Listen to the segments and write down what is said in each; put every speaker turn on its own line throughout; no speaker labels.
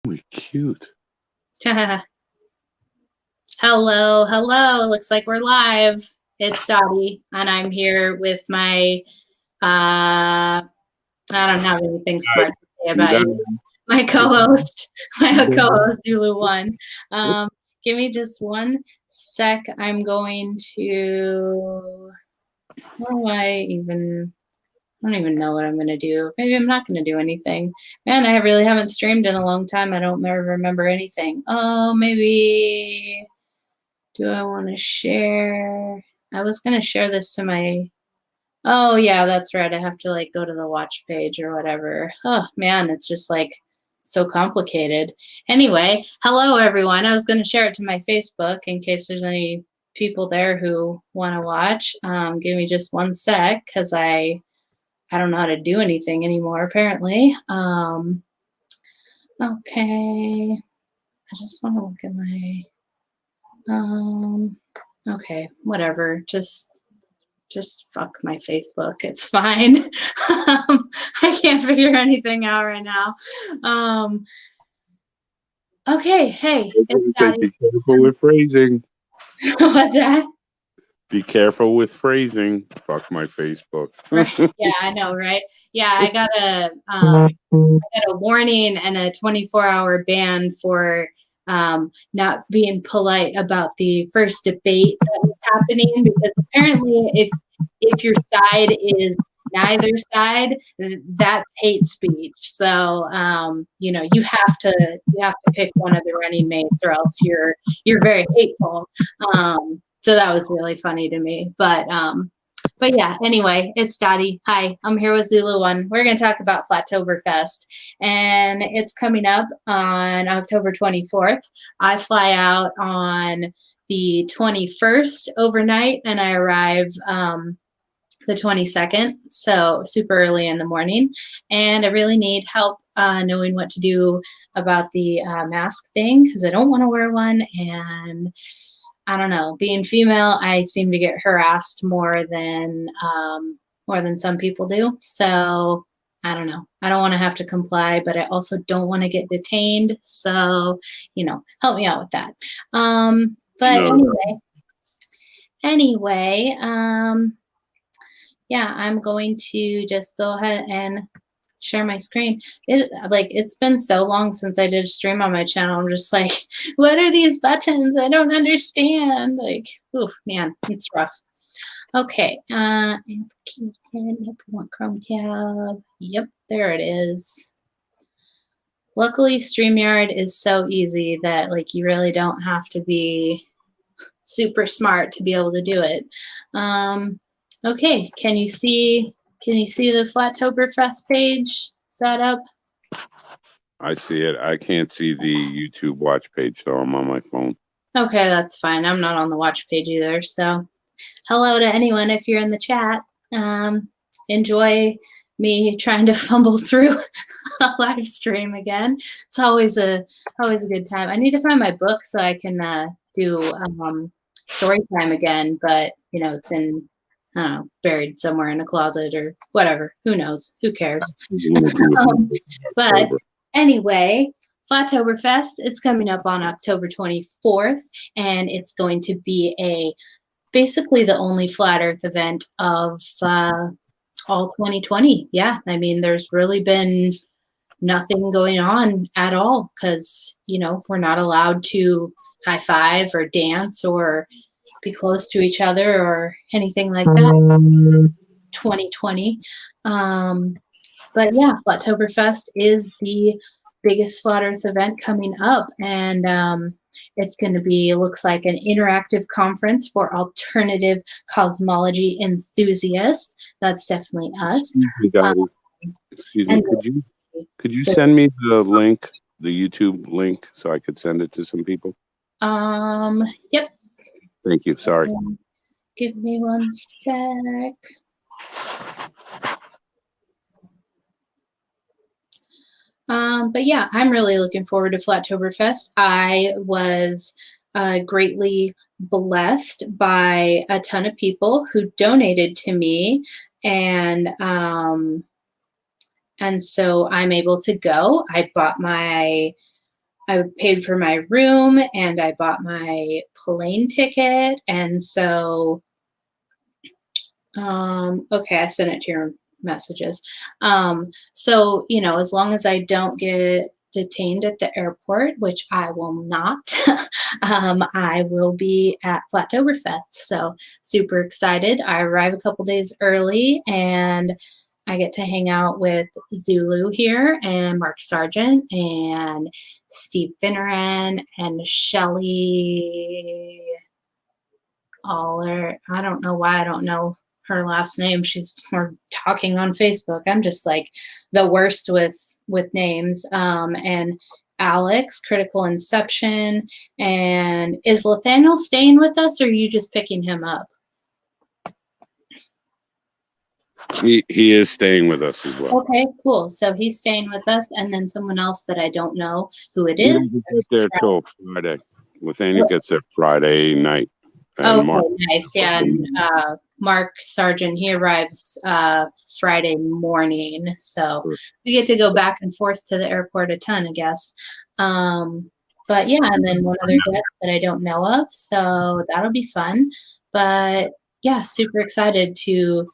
Really cute.
Hello, hello. Looks like we're live. It's Dottie, and I'm here with my, I don't have anything smart to say about you. My co-host, ZULUONE. Give me just one sec. I'm going to, what do I don't even know what I'm going to do. Maybe I'm not going to do anything. Man, I really haven't streamed in a long time. I don't remember anything. Oh, maybe, do I want to share? I was going to share this to my, oh yeah, that's right. I have to like go to the watch page or whatever. Oh man, it's just like so complicated. Anyway, hello everyone. I was going to share it to my Facebook in case there's any people there who want to watch. Give me just one sec because I don't know how to do anything anymore, apparently. Okay. I just want to look at my, okay, whatever. Just fuck my Facebook. It's fine. I can't figure anything out right now. Okay, hey.
Be careful with phrasing.
What's that?
Be careful with phrasing. Fuck my Facebook.
Right. Yeah, I know, right? Yeah, I got a warning and a 24-hour ban for not being polite about the first debate that was happening, because apparently if your side is neither side, that's hate speech. So you know, you have to pick one of the running mates, or else you're very hateful. So that was really funny to me. But yeah, anyway, it's Dottie. Hi, I'm here with ZULUONE. We're going to talk about Flatoberfest, and it's coming up on October 24th. I fly out on the 21st overnight, and I arrive the 22nd, so super early in the morning. And I really need help knowing what to do about the mask thing, because I don't want to wear one, and I don't know, being female, I seem to get harassed more than some people do. So I don't know. I don't want to have to comply, but I also don't want to get detained. So, you know, help me out with that. But no. Anyway, yeah, I'm going to just go ahead and share my screen. It's been so long since I did a stream on my channel. I'm just like, what are these buttons? I don't understand. Like, oof, man, it's rough. Okay, Chrome tab. Yep, there it is. Luckily, StreamYard is so easy that like you really don't have to be super smart to be able to do it. Okay, can you see the Flatoberfest page set up?
I see it. I can't see the YouTube watch page, so I'm on my phone.
Okay, that's fine. I'm not on the watch page either. So hello to anyone if you're in the chat. Enjoy me trying to fumble through a live stream again. It's always a good time. I need to find my book so I can do story time again, but you know, it's in, I don't know, buried somewhere in a closet or whatever. Who knows? Who cares? But anyway, Flatoberfest, it's coming up on October 24th, and it's going to be basically the only flat Earth event of all 2020. Yeah, I mean, there's really been nothing going on at all because, you know, we're not allowed to high five or dance or be close to each other or anything like that. 2020. But yeah, Flatoberfest is the biggest flat Earth event coming up, and it's going to be, looks like, an interactive conference for alternative cosmology enthusiasts. That's definitely us.
Excuse me, could you send me the link, the YouTube link, so I could send it to some people?
Yep.
Thank you. Sorry.
Give me one sec. But yeah, I'm really looking forward to Flatoberfest. I was greatly blessed by a ton of people who donated to me, and so I'm able to go. I bought my I paid for my room and I bought my plane ticket. And so, okay, I sent it to your messages. So, you know, as long as I don't get detained at the airport, which I will not, I will be at Flatoberfest. So super excited. I arrive a couple days early and I get to hang out with Zulu here and Mark Sargent and Steve Finneran and Shelly Aller. I don't know why I don't know her last name. We're talking on Facebook. I'm just like the worst with names. And Alex, Critical Inception. And is Nathaniel staying with us, or are you just picking him up?
He is staying with us as well.
Okay, cool. So he's staying with us, and then someone else that I don't know who it
He
is.
doesn't get there till Friday. Nathaniel gets there Friday night.
Oh,
Mark,
nice. Yeah, and Mark Sargent, he arrives Friday morning. So we get to go back and forth to the airport a ton, I guess. But yeah, and then one other guest that I don't know of. So that'll be fun. But yeah, super excited to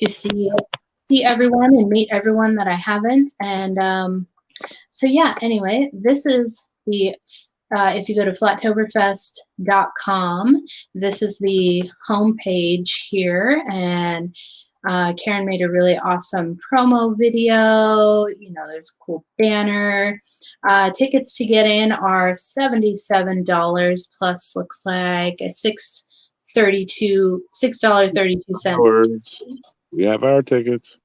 see everyone and meet everyone that I haven't. And so yeah, anyway, this is the if you go to flatoberfest.com, this is the homepage here, and Karen made a really awesome promo video. You know, there's a cool banner. Tickets to get in are $77 plus looks like a $6.32.
We have our tickets.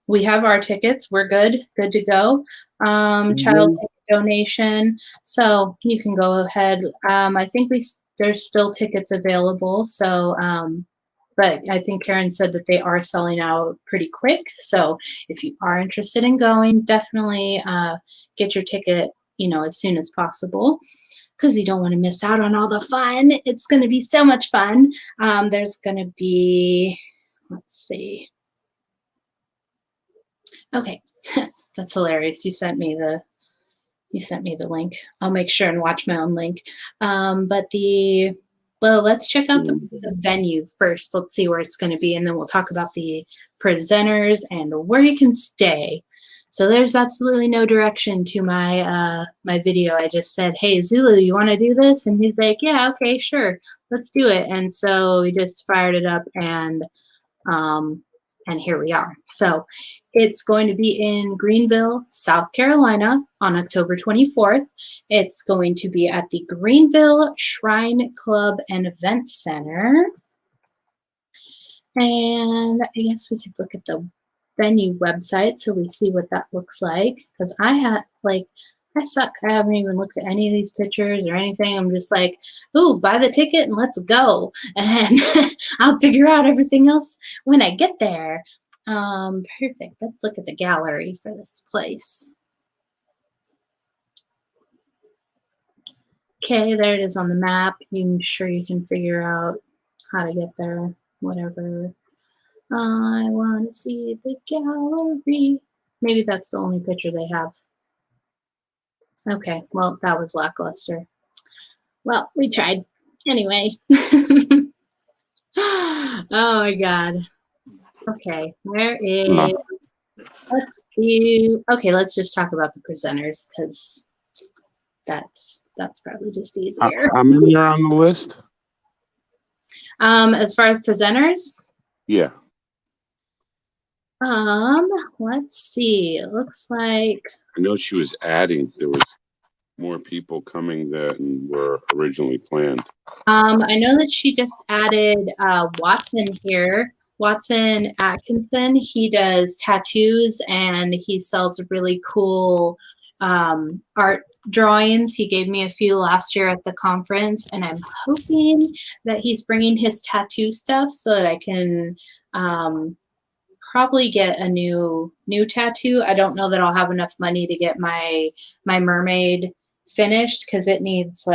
We have our tickets. We're good to go. Child ticket donation. So you can go ahead. I think there's still tickets available. So, but I think Karen said that they are selling out pretty quick. So if you are interested in going, definitely get your ticket, you know, as soon as possible, because you don't want to miss out on all the fun. It's going to be so much fun. There's going to be, let's see. Okay, that's hilarious. You sent me the link. I'll make sure and watch my own link. Well, let's check out the venue first. Let's see where it's going to be, and then we'll talk about the presenters and where you can stay. So there's absolutely no direction to my my video. I just said, "Hey, Zulu, you want to do this?" And he's like, "Yeah, okay, sure, let's do it." And so we just fired it up, and here we are. So it's going to be in Greenville, South Carolina on October 24th. It's going to be at the Greenville Shrine Club and Event Center. And I guess we could look at the venue website so we see what that looks like. Because I suck. I haven't even looked at any of these pictures or anything. I'm just like, ooh, buy the ticket and let's go. And I'll figure out everything else when I get there. Perfect. Let's look at the gallery for this place. Okay, there it is on the map. I'm sure you can figure out how to get there, whatever. I want to see the gallery. Maybe that's the only picture they have. Okay, well, that was lackluster. Well, we tried. Anyway. Oh my God. Okay, where is, let's just talk about the presenters, because that's probably just easier.
How many are on the list?
As far as presenters?
Yeah.
Let's see. It looks like,
I know she was adding, there was more people coming than were originally planned.
I know that she just added Watson here. Watson Atkinson, he does tattoos and he sells really cool art drawings. He gave me a few last year at the conference, and I'm hoping that he's bringing his tattoo stuff so that I can probably get a new tattoo. I don't know that I'll have enough money to get my mermaid finished, because it needs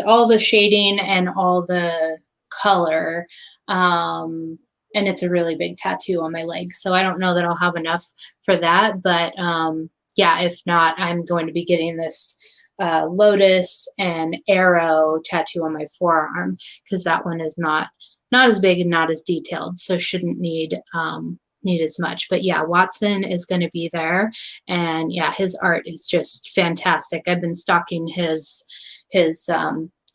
all the shading and all the color, and it's a really big tattoo on my leg, so I don't know that I'll have enough for that. But yeah, if not, I'm going to be getting this lotus and arrow tattoo on my forearm, because that one is not as big and not as detailed, so shouldn't need as much. But yeah, Watson is going to be there, and yeah, his art is just fantastic. I've been stalking his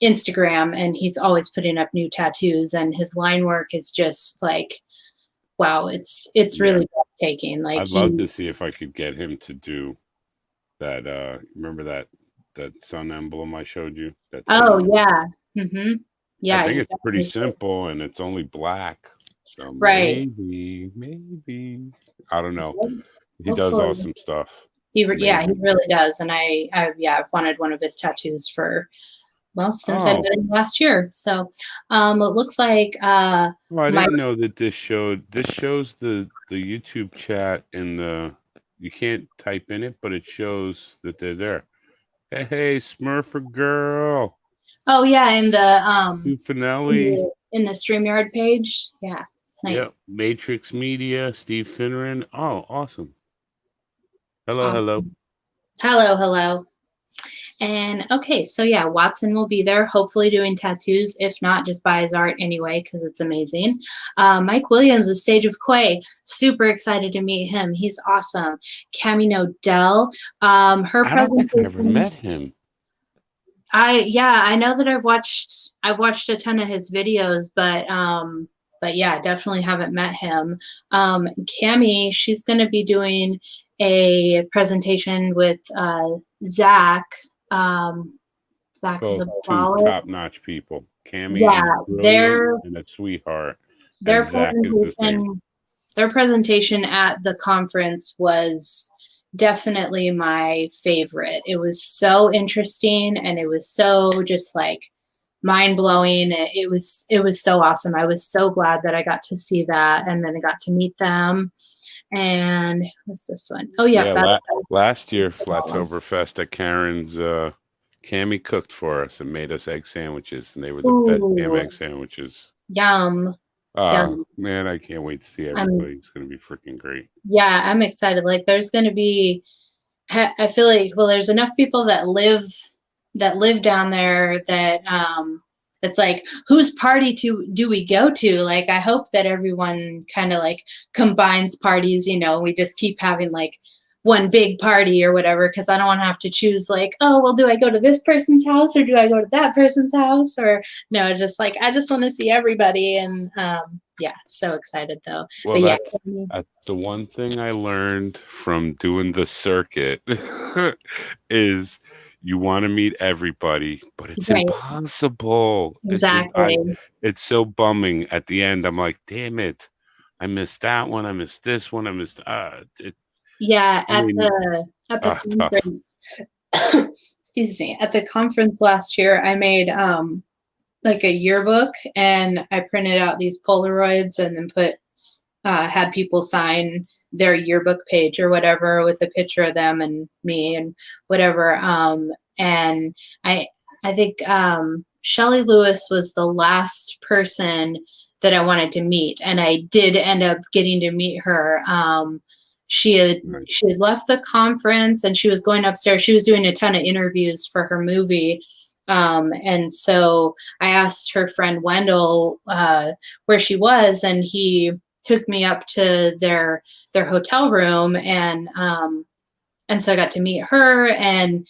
Instagram, and he's always putting up new tattoos, and his line work is just like, wow, it's really breathtaking. Like,
I'd love to see if I could get him to do that. Remember that sun emblem I showed you?
Oh yeah. Mm-hmm. Yeah,
I think it's pretty simple, and it's only black. So
right.
maybe I don't know. He
Hopefully.
does awesome stuff.
He really does. And I've wanted one of his tattoos since I met him last year. So it looks like
I didn't know that this shows the YouTube chat, and you can't type in it, but it shows that they're there. Hey, Smurfer girl.
Oh yeah, in the
Finelli.
In the StreamYard page. Yeah. Nice.
Yep. Matrix Media, Steve Finneran. Oh, awesome. Hello.
Hello. And okay, so yeah, Watson will be there, hopefully doing tattoos. If not, just buy his art anyway, because it's amazing. Mike Williams of Stage of Quay, super excited to meet him. He's awesome. Cami Nodell, her
I don't think I've ever met him.
I know that I've watched a ton of his videos, but yeah, definitely haven't met him. Cami, she's going to be doing a presentation with Zach. Zach is a
two top-notch people. Cami, and a sweetheart.
Their presentation at the conference was definitely my favorite. It was so interesting, and it was so just like mind-blowing. It was so awesome. I was so glad that I got to see that, and then I got to meet them. And what's this one? Oh yeah,
last year Flatoberfest at Karen's, Cami cooked for us and made us egg sandwiches, and they were the best damn egg sandwiches.
Yum.
Man, I can't wait to see everybody. It's going to be freaking great.
Yeah, I'm excited. Like, there's going to be, I feel like, well, there's enough people that live down there that it's like, whose party do we go to? Like, I hope that everyone kind of like combines parties, we just keep having like one big party or whatever, because I don't want to have to choose like, oh, well, do I go to this person's house or do I go to that person's house? Or no, just like, I just want to see everybody. And yeah, so excited though.
Well, that's the one thing I learned from doing the circuit is you want to meet everybody, but it's impossible.
Exactly.
It's so bumming at the end. I'm like, damn it. I missed that one. I missed this one. I missed
yeah, at the conference. Excuse me. At the conference last year, I made like a yearbook, and I printed out these Polaroids and then had people sign their yearbook page or whatever with a picture of them and me and whatever. And I think Shelley Lewis was the last person that I wanted to meet, and I did end up getting to meet her. She had left the conference and she was going upstairs. She was doing a ton of interviews for her movie. And so I asked her friend Wendell where she was, and he took me up to their hotel room, and so I got to meet her, and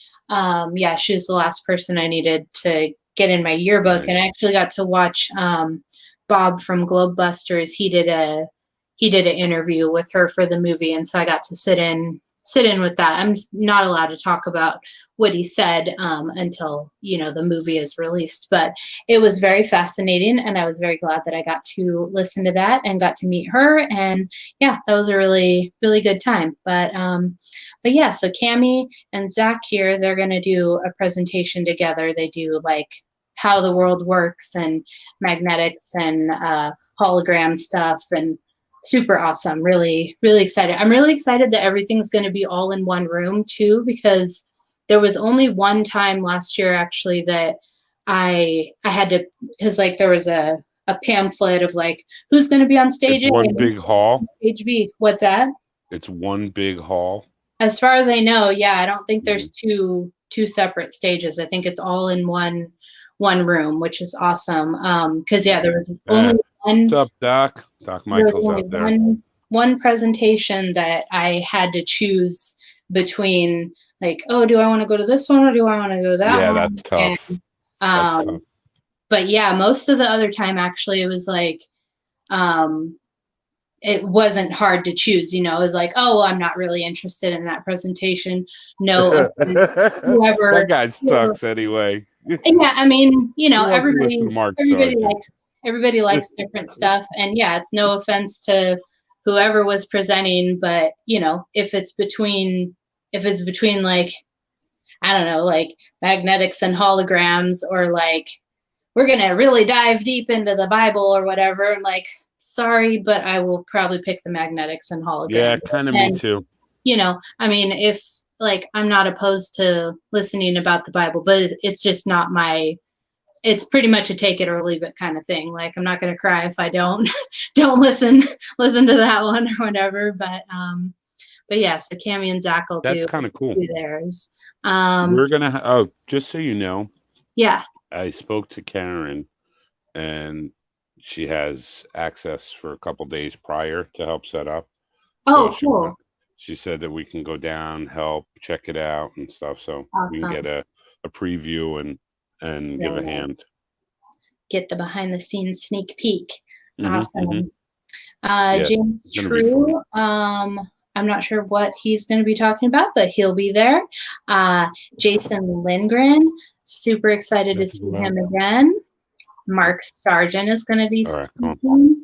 yeah, she was the last person I needed to get in my yearbook. Right. And I actually got to watch Bob from Globebusters. He did an interview with her for the movie, and so I got to sit in with that. I'm not allowed to talk about what he said until the movie is released, but it was very fascinating, and I was very glad that I got to listen to that and got to meet her. And yeah, that was a really, really good time. But yeah, so Cami and Zach here, they're going to do a presentation together. They do like how the world works and magnetics and hologram stuff, and super awesome. Really, really excited. I'm really excited that everything's going to be all in one room too, because there was only one time last year actually that I had to, because like there was a pamphlet of like who's going to be on stage.
It's one big hall.
Stage B. What's that?
It's one big hall.
As far as I know, yeah. I don't think there's two two separate stages. I think it's all in one room, which is awesome. Because yeah, there was only one.
What's up, Doc? Doc Michael's out there.
One presentation that I had to choose between, like, oh, do I want to go to this one or do I want to go to that one?
Yeah, that's tough.
And,
that's tough.
But yeah, most of the other time, actually, it was like, it wasn't hard to choose, you know. It was like, oh, well, I'm not really interested in that presentation. No, whoever.
That guy sucks anyway.
Yeah, I mean, you know, everybody
everybody
likes different stuff, and yeah, it's no offense to whoever was presenting, but you know, if it's between like, I don't know, like magnetics and holograms, or like we're gonna really dive deep into the Bible or whatever, I'm like, sorry, but I will probably pick the magnetics and holograms.
Yeah, kind of me too.
You know, I mean, if like, I'm not opposed to listening about the Bible, but it's just not it's pretty much a take it or leave it kind of thing. Like, I'm not going to cry if I don't listen to that one or whatever. But yeah, so Cammie and Zach will
That's kind of cool.
do theirs.
We're going to, just so you know.
Yeah.
I spoke to Karen, and she has access for a couple days prior to help set up.
Oh, so cool.
She said that we can go down, help, check it out and stuff. So awesome. We can get a preview and give a hand.
Get the behind the scenes sneak peek.
Mm-hmm,
awesome. Mm-hmm. James True. I'm not sure what he's going to be talking about, but he'll be there. Jason Lindgren, super excited to see him again. Mark Sargent is going to be speaking.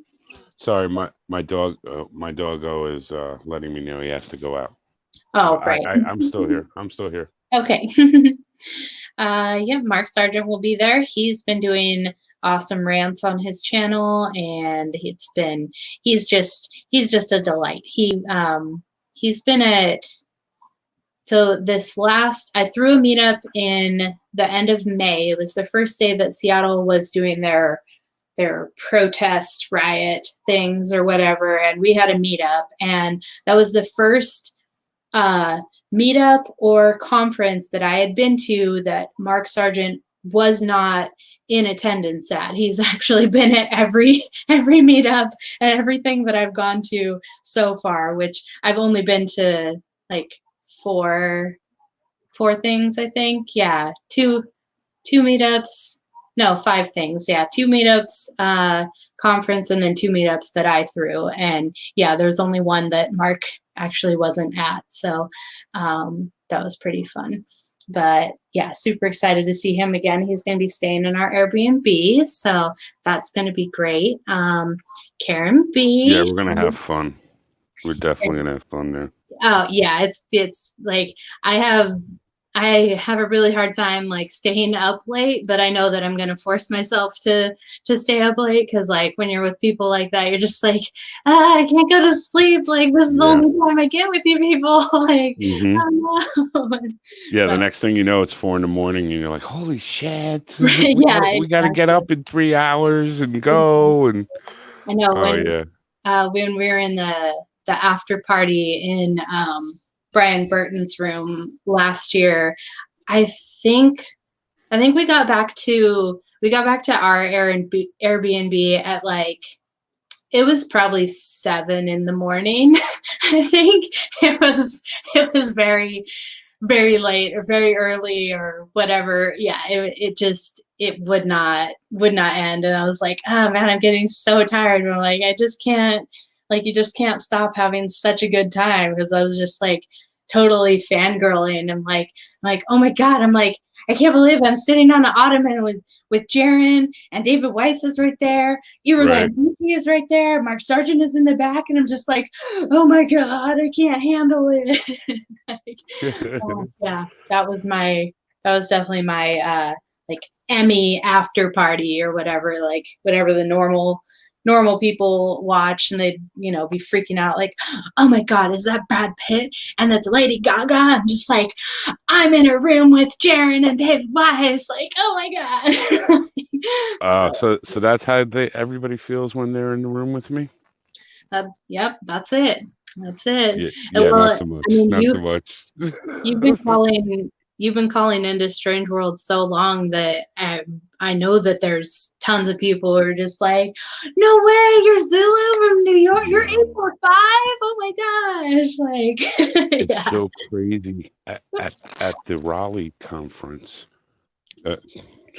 Sorry, my doggo is letting me know he has to go out.
Oh, right.
I'm still here.
Okay. Yeah, Mark Sargent will be there. He's been doing awesome rants on his channel, and he's just a delight. He's been at, so I threw a meetup in the end of May. It was the first day that Seattle was doing their protest riot things or whatever, and we had a meetup, and that was the first meetup or conference that I had been to that Mark Sargent was not in attendance at. He's actually been at every meetup and everything that I've gone to so far, which I've only been to like four things, I think. Yeah, two meetups. No, 5 things. Yeah, 2 meetups, conference, and then 2 meetups that I threw. And yeah, there's only one that Mark actually wasn't at. So that was pretty fun. But yeah, super excited to see him again. He's going to be staying in our Airbnb. So that's going to be great. Karen B.
Yeah, we're going to have fun. We're definitely going to have fun there.
Oh, yeah. It's like I have a really hard time like staying up late, but I know that I'm going to force myself to stay up late, because like when you're with people like that, you're just like, I can't go to sleep. Like, this is the only time I get with you people. Like,
the next thing you know, it's 4 a.m. and you're like, holy shit. We got to get up in 3 hours and go. And
I know when we were in the after party in Brian Burton's room last year, I think we got back to our Airbnb at like, it was probably 7 a.m. I think it was very, very late or very early or whatever. Yeah, it would not end, and I was like, oh man, I'm getting so tired. And I'm like, I just can't. Like, you just can't stop having such a good time, because I was just like totally fangirling. I'm like, oh my God, I'm like, I can't believe I'm sitting on an ottoman with Jaron, and David Weiss is right there. Iverly is right there. Mark Sargent is in the back. And I'm just like, oh my God, I can't handle it. Yeah, that was definitely my like Emmy after party or whatever, like whatever the normal people watch, and they'd, be freaking out like, oh my God, is that Brad Pitt? And that's Lady Gaga. I'm just like, I'm in a room with Jaron and David Weiss. Like, oh my
God. So that's how everybody feels when they're in the room with me?
Yep, that's it.
Yeah, well, not so much. Not so much.
You've been calling you've been calling into Strange World so long that I know that there's tons of people who are just like, no way, you're Zulu from New York, you're
Yeah.
845. Oh my gosh, like
It's
yeah.
so crazy. At the Raleigh conference, uh,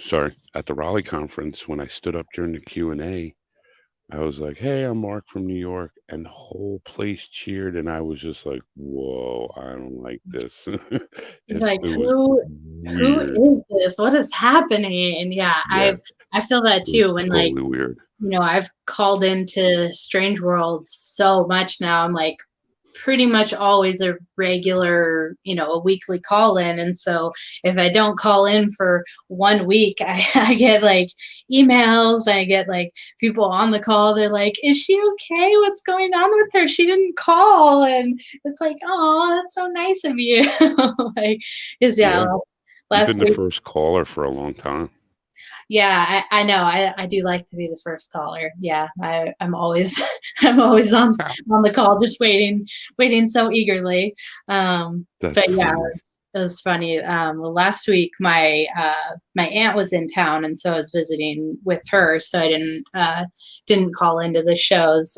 sorry, at the Raleigh conference, when I stood up during the Q&A, I was like, "Hey, I'm Mark from New York," and the whole place cheered, and I was just like, "Whoa, I don't like this."
Like
It was
who
weird.
is this? What is happening? And yeah,
Yeah,
I feel that
it was
too when like,
totally weird.
I've called into Strange World so much now. I'm like pretty much always a regular, a weekly call in. And so if I don't call in for 1 week, I get like emails, I get like people on the call. They're like, is she okay? What's going on with her? She didn't call. And it's like, oh, that's so nice of you. Like, is yeah,
Yeah, you've
last
been the
week.
first caller for a long time.
Yeah, I know. I do like to be the first caller. Yeah, I'm always I'm always on the call, just waiting so eagerly.
That's
But yeah,
funny.
it was funny. Last week my my aunt was in town, and so I was visiting with her, so I didn't call into the shows.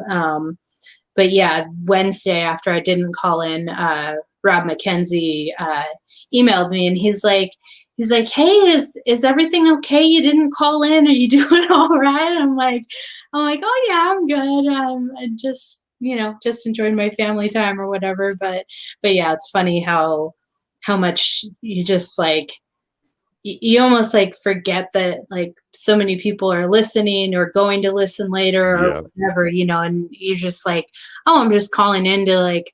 But yeah, Wednesday after I didn't call in, Rob McKenzie emailed me, and he's like, hey, is everything okay? You didn't call in? Are you doing all right? I'm like, oh yeah, I'm good. I just enjoyed my family time or whatever. But yeah, it's funny how much you just like you almost like forget that like so many people are listening or going to listen later or
Yeah,
whatever, and you're just like, oh, I'm just calling in to like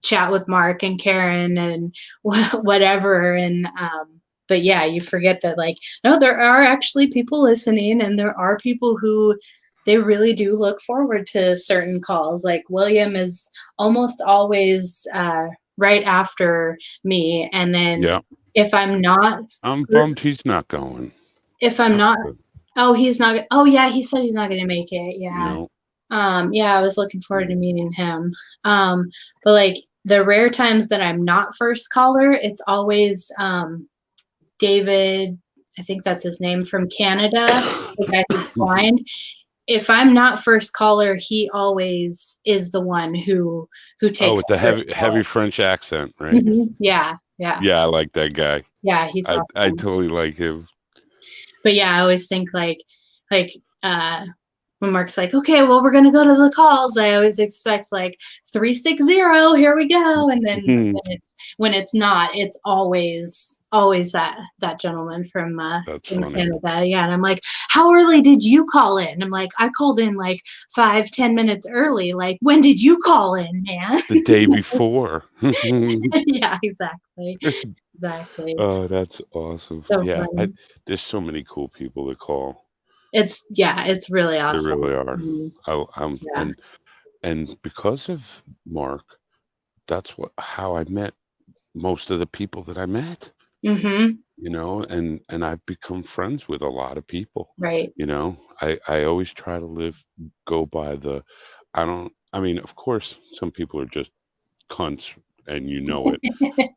chat with Mark and Karen and whatever. And but yeah, you forget that like, no, there are actually people listening, and there are people who they really do look forward to certain calls. Like William is almost always right after me, and then
yeah.
if I'm not
I'm bummed he's not going.
if I'm not
But,
oh, he's not oh yeah, he said he's not gonna make it. Yeah.
no,
Yeah, I was looking forward to
mm,
meeting him. But like the rare times that I'm not first caller, it's always David, I think that's his name, from Canada, the guy who's blind. If I'm not first caller, he always is the one who
oh,
takes
with the
first
heavy
caller.
French accent, right?
Yeah, yeah,
Yeah, I like that guy.
yeah. He's
I
awesome.
totally like him.
But yeah, I always think like uh when Mark's like, okay, well, we're gonna go to the calls, I always expect like 360, here we go. And then when it's not, it's always that gentleman
That's
from
funny.
Canada. Yeah. And I'm like, how early did you call in? I'm like, I called in like 5-10 minutes early. Like, when did you call in, man?
The day before.
Yeah, exactly. Exactly.
Oh, that's awesome.
So
Yeah,
funny.
there's so many cool people to call.
It's really
There
awesome.
really are.
Mhm.
I'm
Yeah.
and because of Mark, that's how I met most of the people that I met.
Mhm.
And I've become friends with a lot of people.
Right.
I always try to go by the, I mean, of course, some people are just cunts and you know it,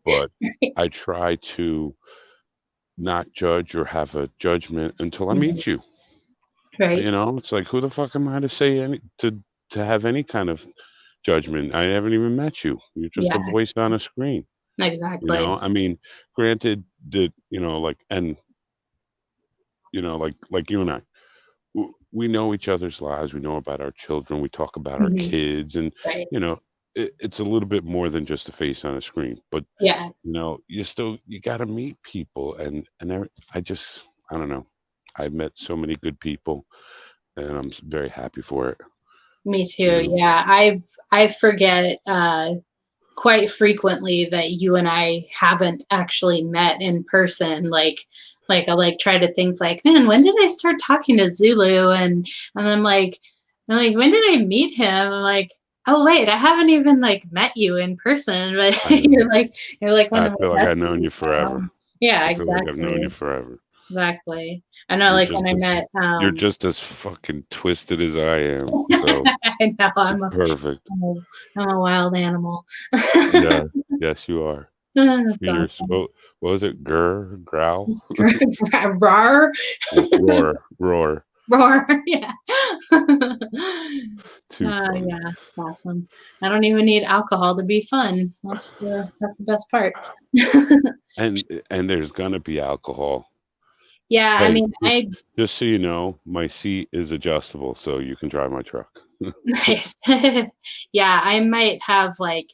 but I try to not judge or have a judgment until I
Mhm.
meet you.
Right.
It's like, who the fuck am I to say to have any kind of judgment? I haven't even met you. You're just a
Yeah,
voice on a screen.
exactly.
I mean, granted that, like, and like you and I, we know each other's lives. We know about our children. We talk about our
Mhm.
kids, and
Right.
you know, it's a little bit more than just a face on a screen. But
Yeah.
you got to meet people, and I don't know. I've met so many good people, and I'm very happy for it.
Me
You
too.
know,
Yeah. I forget quite frequently that you and I haven't actually met in person. Like I like try to think like, man, when did I start talking to Zulu? And I'm like, when did I meet him? I'm like, oh wait, I haven't even like met you in person, but
I know.
you're like one
I
of
feel
my
like
best
I've known you
friends
forever.
now. Yeah,
I feel like I've known you
exactly.
forever.
Exactly. I know
You're
like when
just
I
as
met
you're just as fucking twisted as I am. So
I know
it's perfect.
I'm a, I'm a wild animal.
Yeah. Yes, you are.
That's
Fierce.
awesome.
What was it? Growl?
Roar,
Roar.
roar. Yeah.
Too funny.
Yeah, it's awesome. I don't even need alcohol to be fun. That's the best part.
And there's gonna be alcohol.
Yeah, I
Hey,
mean,
just so you know, my seat is adjustable, so you can drive my truck.
nice. Yeah, I might have like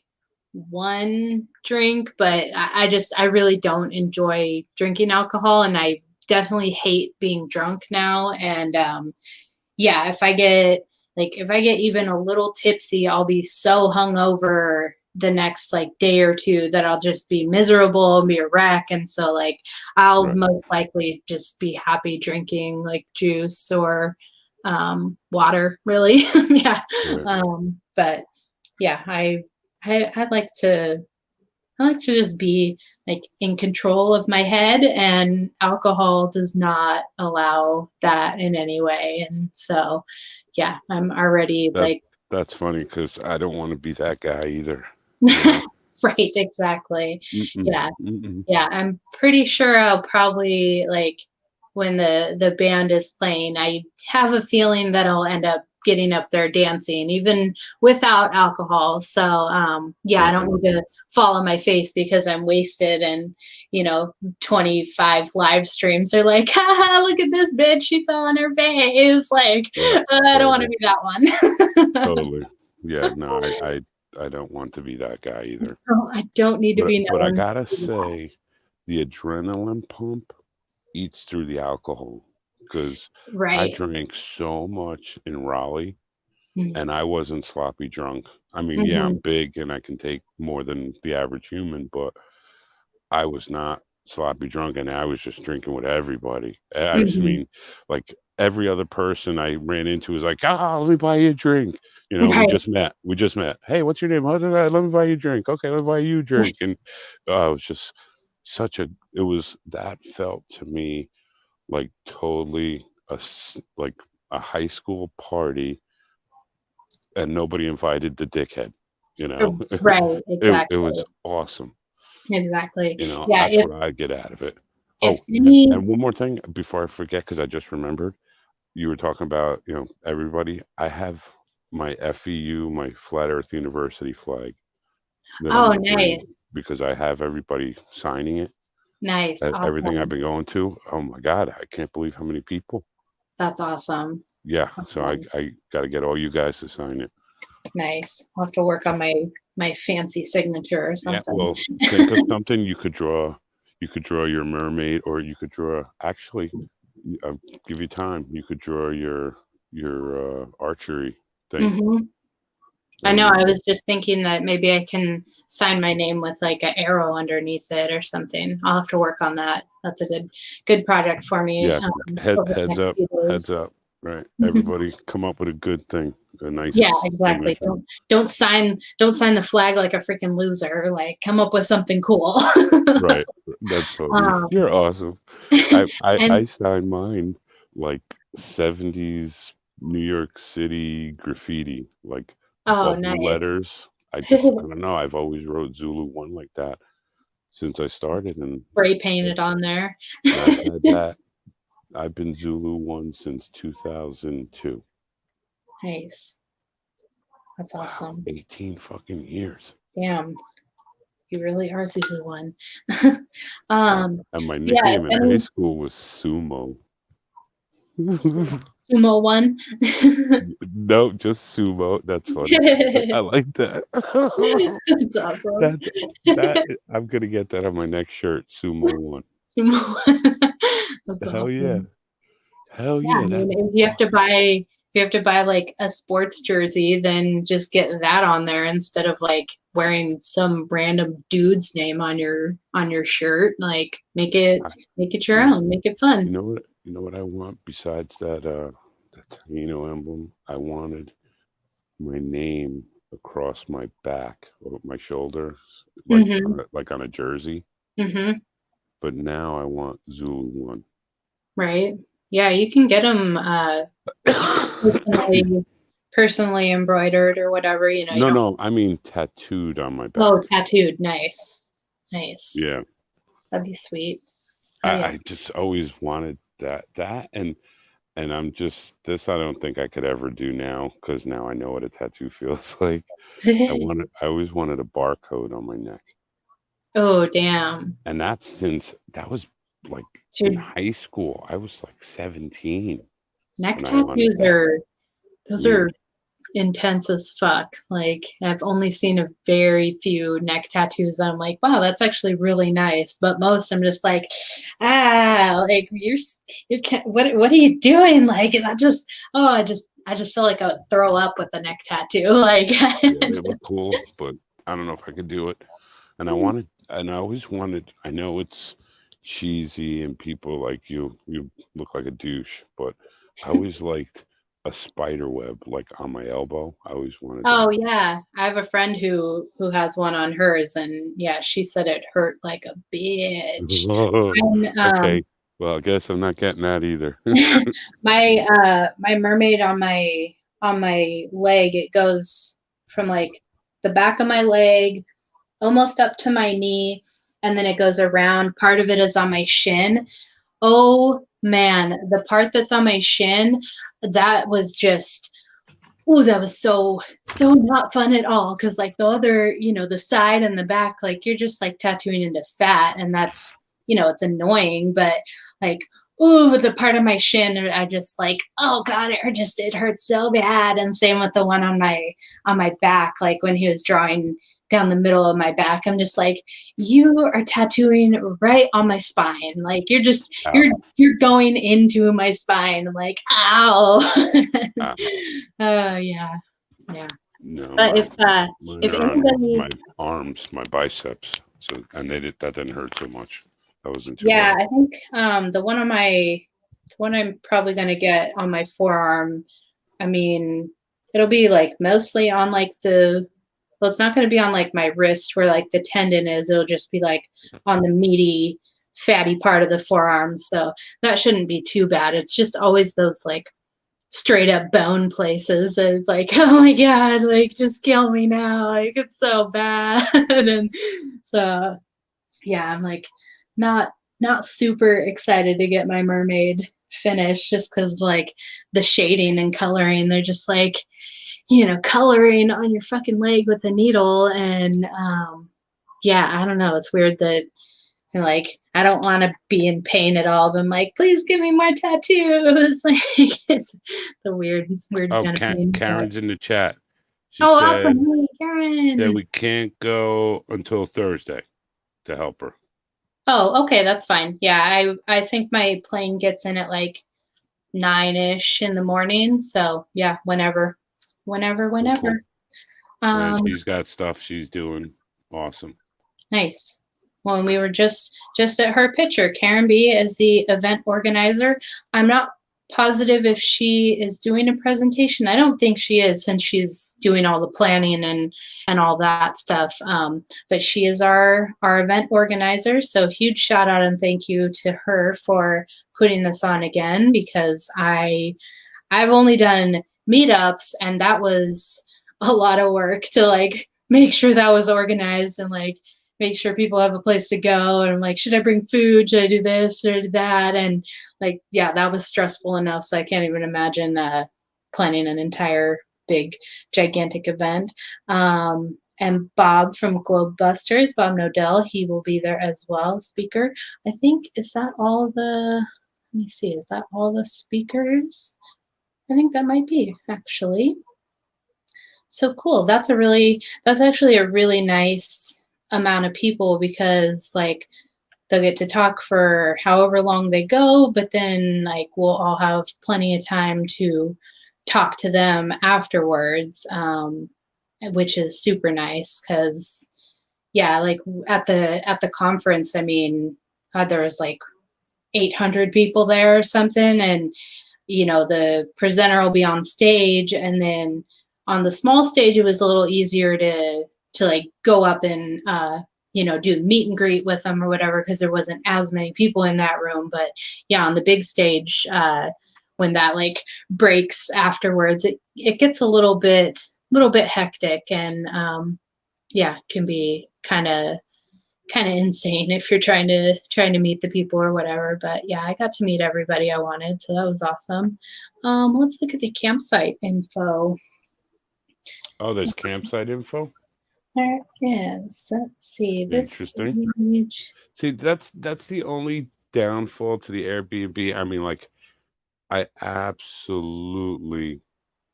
one drink, but I really don't enjoy drinking alcohol, and I definitely hate being drunk now. And yeah, if I get even a little tipsy, I'll be so hungover the next like day or two that I'll just be miserable and be a wreck. And so like I'll
Right.
most likely just be happy drinking like juice or water, really. Yeah.
Right.
But yeah, I'd like to just be like in control of my head, and alcohol does not allow that in any way. And so, yeah, I'm already
That
like,
that's funny because I don't want to be that guy either. You know.
right, exactly.
Mm-mm,
Yeah.
mm-mm.
Yeah, I'm pretty sure I'll probably like when the band is playing, I have a feeling that I'll end up getting up there dancing even without alcohol. So yeah, I don't
Okay.
need to fall on my face because I'm wasted and 25 live streams are like, haha, look at this bitch, she fell on her face. Like,
Right.
I don't want to
Totally.
be that one.
Totally. Yeah. No, I don't want to be that guy either.
Oh, I don't need to be
But I
known
gotta
to do that.
say, the adrenaline pump eats through the alcohol because I
Right.
drank so much in Raleigh
Mm-hmm.
and I wasn't sloppy drunk. I mean, yeah, I'm
Mm-hmm.
big and I can take more than the average human, but I was not sloppy drunk and I was just drinking with everybody. I just
Mm-hmm.
mean, like every other person I ran into was like, let me buy you a drink. You know, we
Right.
just met. We just met. Hey, what's your name? Let me buy you a drink. Okay, let me buy you a drink. And it was just it was that felt to me like totally like a high school party and nobody invited the dickhead. You know,
Right,
it
exactly,
was awesome.
exactly.
You know,
Yeah,
that's what I get out of it.
if
Oh,
any
and one more thing before I forget, because I just remembered you were talking about, everybody. I have my FEU, my Flat Earth University flag that I'm
oh,
going to
nice,
bring because I have everybody signing it
nice,
at everything I've
awesome.
been going to. Oh my God, I can't believe how many people.
That's awesome.
Yeah, so I,
Um,
I got to get all you guys to sign it.
nice. I'll have to work on my fancy signature or
Yeah,
something.
well, think of something you could draw. You could draw your mermaid, or you could draw. Actually, I'll give you time. You could draw your archery thing.
Hmm. I
That'll
know,
be
I
good.
was just thinking that maybe I can sign my name with like an arrow underneath it or something. I'll have to work on that. That's a good project for me
Yeah,
over the
heads
next
up,
few
heads
days.
up. Right, everybody, come up with a good thing, a
Yeah,
nice
exactly.
signature.
Don't sign the flag like a freaking loser. Like come up with something cool.
Right, that's funny.
um,
You're awesome. I
and
signed mine like 70s New York City graffiti, like
oh,
bubble
nice.
letters. I don't know. I've always wrote Zulu one like that since I started, and
Spray
I've,
painted on there.
I've had that. I've been Zulu one since 2002.
Nice. That's
Wow,
awesome.
18 fucking years.
Damn, you really are Zulu one.
Yeah,
um,
and my
yeah, if
nickname in high
any
school was Sumo.
sumo one.
No, just sumo. That's funny. I like that.
That's awesome.
That's that. I'm gonna get that on my next shirt. Sumo one.
Sumo one. That's
Hell yeah.
awesome.
Hell
Yeah, I
yeah.
mean,
That's
if you have to
awesome.
buy like a sports jersey, then just get that on there instead of like wearing some random dude's name on your shirt. Like
I,
make it your
you,
own, make it fun.
you know what I want besides that Taino emblem? I wanted my name across my back or my shoulders,
Mm-hmm.
like on a jersey.
Mm-hmm.
But now I want Zulu one.
Right. Yeah, you can get them personally embroidered or whatever. You
No,
don't.
no, I mean tattooed on my
Oh,
back.
tattooed. Nice. Nice.
Yeah.
That'd be sweet. Oh, yeah.
I just always wanted that and I'm just this I don't think I could ever do now because now I know what a tattoo feels like. I always wanted a barcode on my neck.
Oh, damn.
And that's that was like in
Dude,
high school. I was like 17
neck
when I wanted
tattoos
that.
those are
Weird.
intense as fuck. Like, I've only seen a very few neck tattoos that I'm like, wow, that's actually really nice. But most I'm just like, like you can't, what are you doing? Like, and I just feel like I would throw up with a neck tattoo. Like,
Yeah, they look cool, but I don't know if I could do it. And I always wanted, I know it's cheesy and people like you look like a douche, but I always liked a spider web like on my elbow. I always wanted
oh
that.
yeah, I have a friend who has one on hers, and yeah, she said it hurt like a bitch. And,
Okay. Well, I guess I'm not getting that either.
my mermaid on my leg, it goes from like the back of my leg almost up to my knee, and then it goes around. Part of it is on my shin. Oh man, the part that's on my shin, that was just, oh, that was so not fun at all. Cause like the other, the side and the back, like you're just like tattooing into fat, and that's, it's annoying. But like, oh, the part of my shin, I just like, oh god, it hurts so bad. And same with the one on my back, like when he was drawing down the middle of my back, I'm just like, you are tattooing right on my spine. Like
Ow.
you're going into my spine. I'm like, ow.
Ow.
Yeah, yeah.
No,
But
mine
if
are on
anybody,
my arms, my biceps. So and that didn't hurt so much. That wasn't too
yeah,
bad.
I think the one I'm probably gonna get on my forearm. I mean, it'll be like mostly on like well, it's not gonna be on like my wrist where like the tendon is. It'll just be like on the meaty, fatty part of the forearm. So that shouldn't be too bad. It's just always those like straight up bone places that it's like, oh my god, like just kill me now, like it's so bad. And so yeah, I'm like not not super excited to get my mermaid finished just because like the shading and coloring, they're just like, coloring on your fucking leg with a needle. And yeah, I don't know, it's weird that, like, I don't want to be in pain at all, but I'm like, please give me more tattoos. Like, it's the weird
Oh,
kind of pain. But
Karen's in the chat. She
oh, awesome! Hey,
said
Karen.
we can't go until Thursday to help her.
Oh, okay, that's fine. Yeah, I think my plane gets in at like 9-ish in the morning. So yeah,
Cool, cool.
whenever.
And
Um,
she's got stuff she's doing. Awesome.
Nice. Well, and we were just at her picture. Karen B is the event organizer. I'm not positive if she is doing a presentation. I don't think she is, since she's doing all the planning and all that stuff. But she is our event organizer. So huge shout out and thank you to her for putting this on again, because I've only done meetups, and that was a lot of work to like make sure that was organized and like make sure people have a place to go. And I'm like, should I bring food? Should I do this? Should I do that? And like, yeah, that was stressful enough. So I can't even imagine planning an entire big, gigantic event. And Bob from Globebusters, Bob Nodell, he will be there as well, speaker. I think, is that all let me see, is that all the speakers? I think that might be, actually. So cool. That's actually a really nice amount of people, because like they'll get to talk for however long they go, but then like we'll all have plenty of time to talk to them afterwards, which is super nice. Because yeah, like at the conference, I mean, there was like 800 people there or something, and the presenter will be on stage, and then on the small stage it was a little easier to like go up and do the meet and greet with them or whatever, because there wasn't as many people in that room. But yeah, on the big stage, when that like breaks afterwards, it gets a little bit hectic, and yeah, can be kind of kind of insane if you're trying to meet the people or whatever. But yeah, I got to meet everybody I wanted, so that was awesome. Let's look at the campsite info.
Oh, there's campsite info.
There is. Let's see. This
Interesting.
page.
See, that's the only downfall to the Airbnb. I mean, like, I absolutely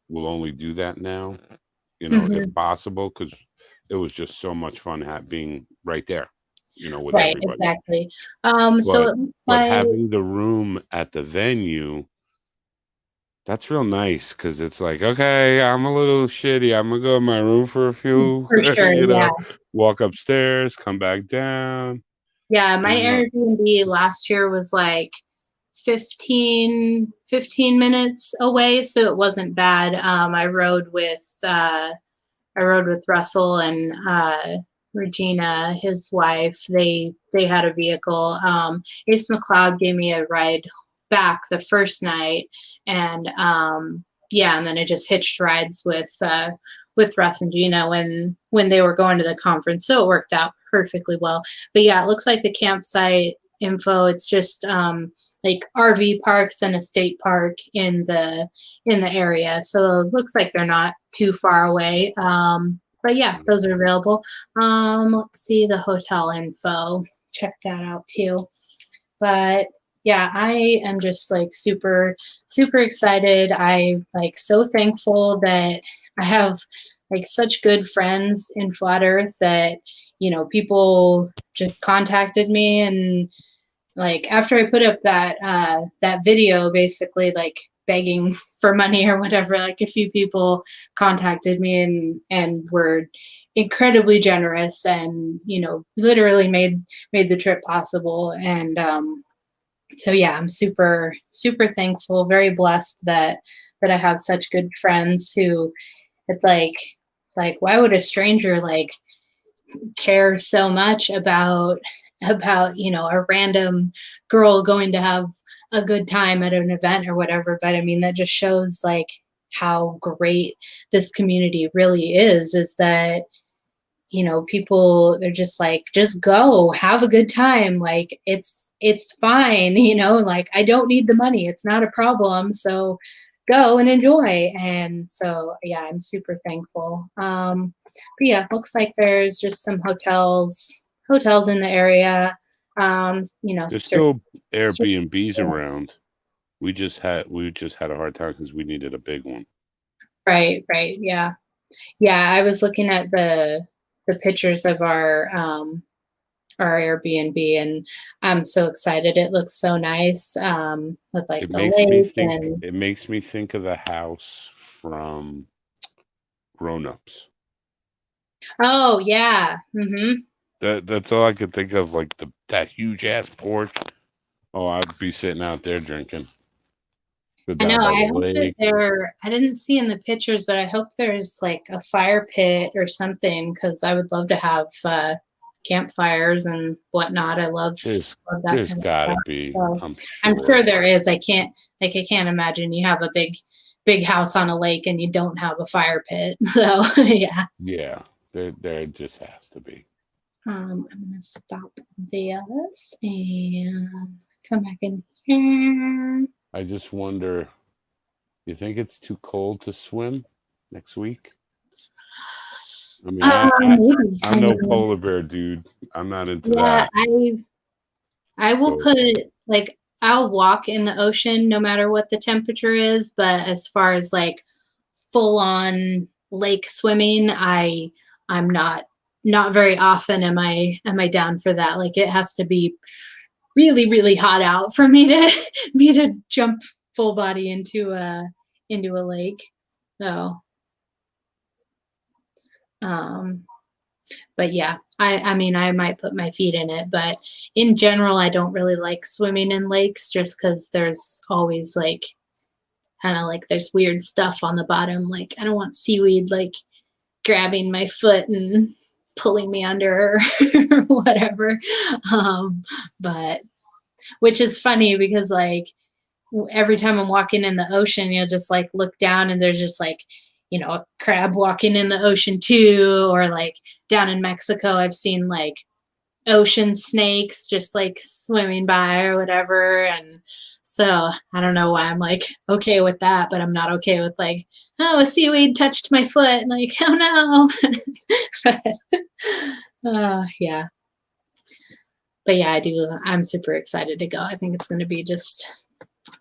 will only do that now, if
Mhm.
possible, because it was just so much fun being right there, with
Right,
everybody.
exactly. So
But
it looks
but
like
having the room at the venue, that's real nice because it's like, okay, I'm a little shitty. I'm gonna go in my room for a few,
for sure, yeah.
walk upstairs, come back down,
Yeah, my
and
Airbnb last year was like 15 minutes away, so it wasn't bad. I rode with Russell and Regina, his wife. They had a vehicle. Ace McLeod gave me a ride back the first night, and yeah, and then I just hitched rides with Russ and Gina when they were going to the conference. So it worked out perfectly well. But yeah, it looks like the campsite info. It's just like RV parks and a state park in the area. So it looks like they're not too far away. But yeah, those are available. Let's see the hotel info. Check that out too. But yeah, I am just like super, super excited. I'm like so thankful that I have like such good friends in Flat Earth that, people just contacted me and like after I put up that video basically like begging for money or whatever, like a few people contacted me and were incredibly generous and literally made the trip possible. And so yeah, I'm super super thankful, very blessed that I have such good friends who it's like why would a stranger like care so much about a random girl going to have a good time at an event or whatever. But I mean that just shows like how great this community really is that people, they're just like, just go have a good time, like it's fine, like I don't need the money, it's not a problem, so go and enjoy. And so yeah, I'm super thankful. But yeah, looks like there's just some hotels in the area.
there's
Certain,
still Airbnbs around. We just had a hard time because we needed a big one.
right, yeah. Yeah, I was looking at the pictures of our Airbnb, and I'm so excited. It looks so nice, with like
It
the
makes me
lake
think.
and
It makes me think of the house from Grown Ups.
oh yeah, mm-hmm.
That's all I could think of, like that huge ass porch. Oh, I'd be sitting out there drinking. Go
I know.
down by the
I hope that
lake.
I didn't see in the pictures, but I hope there's like a fire pit or something because I would love to have campfires and whatnot. I
There's
love that
there's
kind of
gotta
stuff.
be,
So
I'm
I'm
sure.
sure there is. I can't imagine you have a big house on a lake and you don't have a fire pit. So yeah.
Yeah, there just has to be.
I'm gonna stop this and come back in here.
I just wonder, you think it's too cold to swim next week? I mean,
Maybe.
I'm
I
no
mean,
polar bear dude. I'm not into
yeah,
that.
I will
But
put like I'll walk in the ocean no matter what the temperature is, but as far as like full on lake swimming, I'm not very often am I down for that. Like it has to be really really hot out for me to me to jump full body into a lake. So um but yeah, I mean I might put my feet in it, but in general I don't really like swimming in lakes just because there's always like kind of like there's weird stuff on the bottom. Like I don't want seaweed like grabbing my foot and pulling me under or whatever. But which is funny because like every time I'm walking in the ocean, you'll just like look down and there's just like, a crab walking in the ocean too. Or like down in Mexico, I've seen like ocean snakes just like swimming by or whatever. And so I don't know why I'm like okay with that, but I'm not okay with like, oh, a seaweed touched my foot. And like, oh no. But yeah. But yeah, I'm super excited to go. I think it's going to be just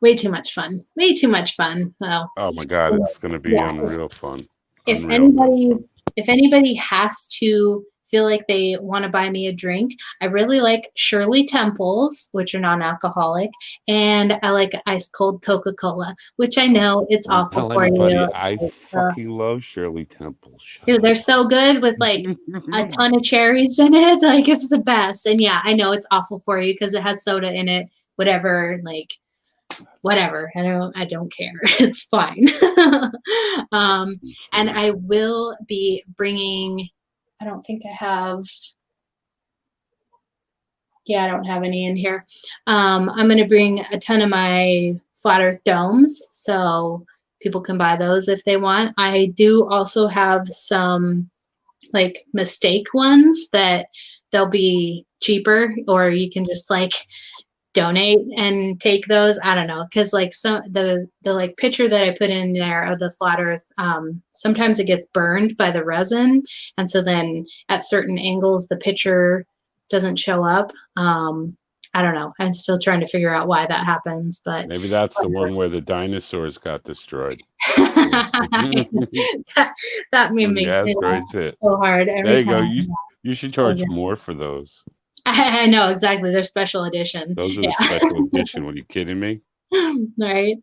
way too much fun. Way too much fun. So,
Oh my God, it's going to be
yeah.
unreal fun.
If
Unreal.
anybody has to feel like they want to buy me a drink, I really like Shirley Temples, which are non-alcoholic, and I like ice cold Coca-Cola, which I know it's
Don't
awful
tell
for
anybody.
you.
I fucking love Shirley Temple. Shut
Dude,
up.
they're so good with like a ton of cherries in it. Like it's the best. And yeah, I know it's awful for you because it has soda in it. Whatever, like whatever. I don't care. It's fine. And I will be bringing. I don't think I have. Yeah, I don't have any in here. I'm going to bring a ton of my flat earth domes, so people can buy those if they want. I do also have some like mistake ones that they'll be cheaper, or you can just like donate and take those. I don't know, because like some the like picture that I put in there of the flat earth, sometimes it gets burned by the resin, and so then at certain angles the picture doesn't show up. I don't know. I'm still trying to figure out why that happens, but
Maybe that's the one where the dinosaurs got destroyed.
that meme makes me laugh so hard every
There you go.
time.
You should charge more for those.
I know exactly. They're special edition.
Those are the special edition. What, are you kidding me?
Right.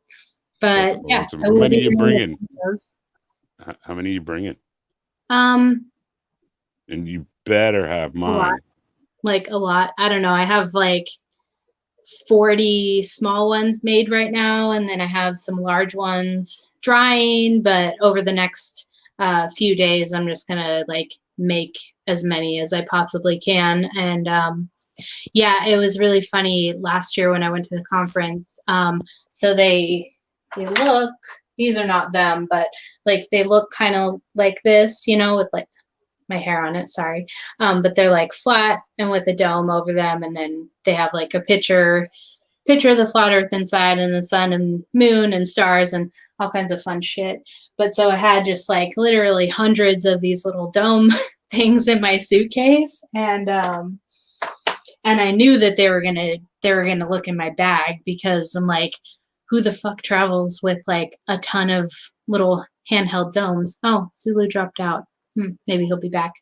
But
That's
yeah.
awesome. How many are you bringing? How many are you bringing? And you better have mine.
A lot. I don't know. I have like 40 small ones made right now, and then I have some large ones drying. But over the next few days, I'm just gonna like make as many as I possibly can. And yeah, it was really funny last year when I went to the conference. So they look. These are not them, but like they look kind of like this, you know, with like my hair on it, sorry. But they're like flat and with a dome over them, and then they have like a picture of the flat earth inside, and the sun and moon and stars and all kinds of fun shit. But so I had just like literally hundreds of these little dome things in my suitcase, and I knew that they were gonna look in my bag, because I'm like, who the fuck travels with like a ton of little handheld domes? Oh, Zulu dropped out. Maybe he'll be back.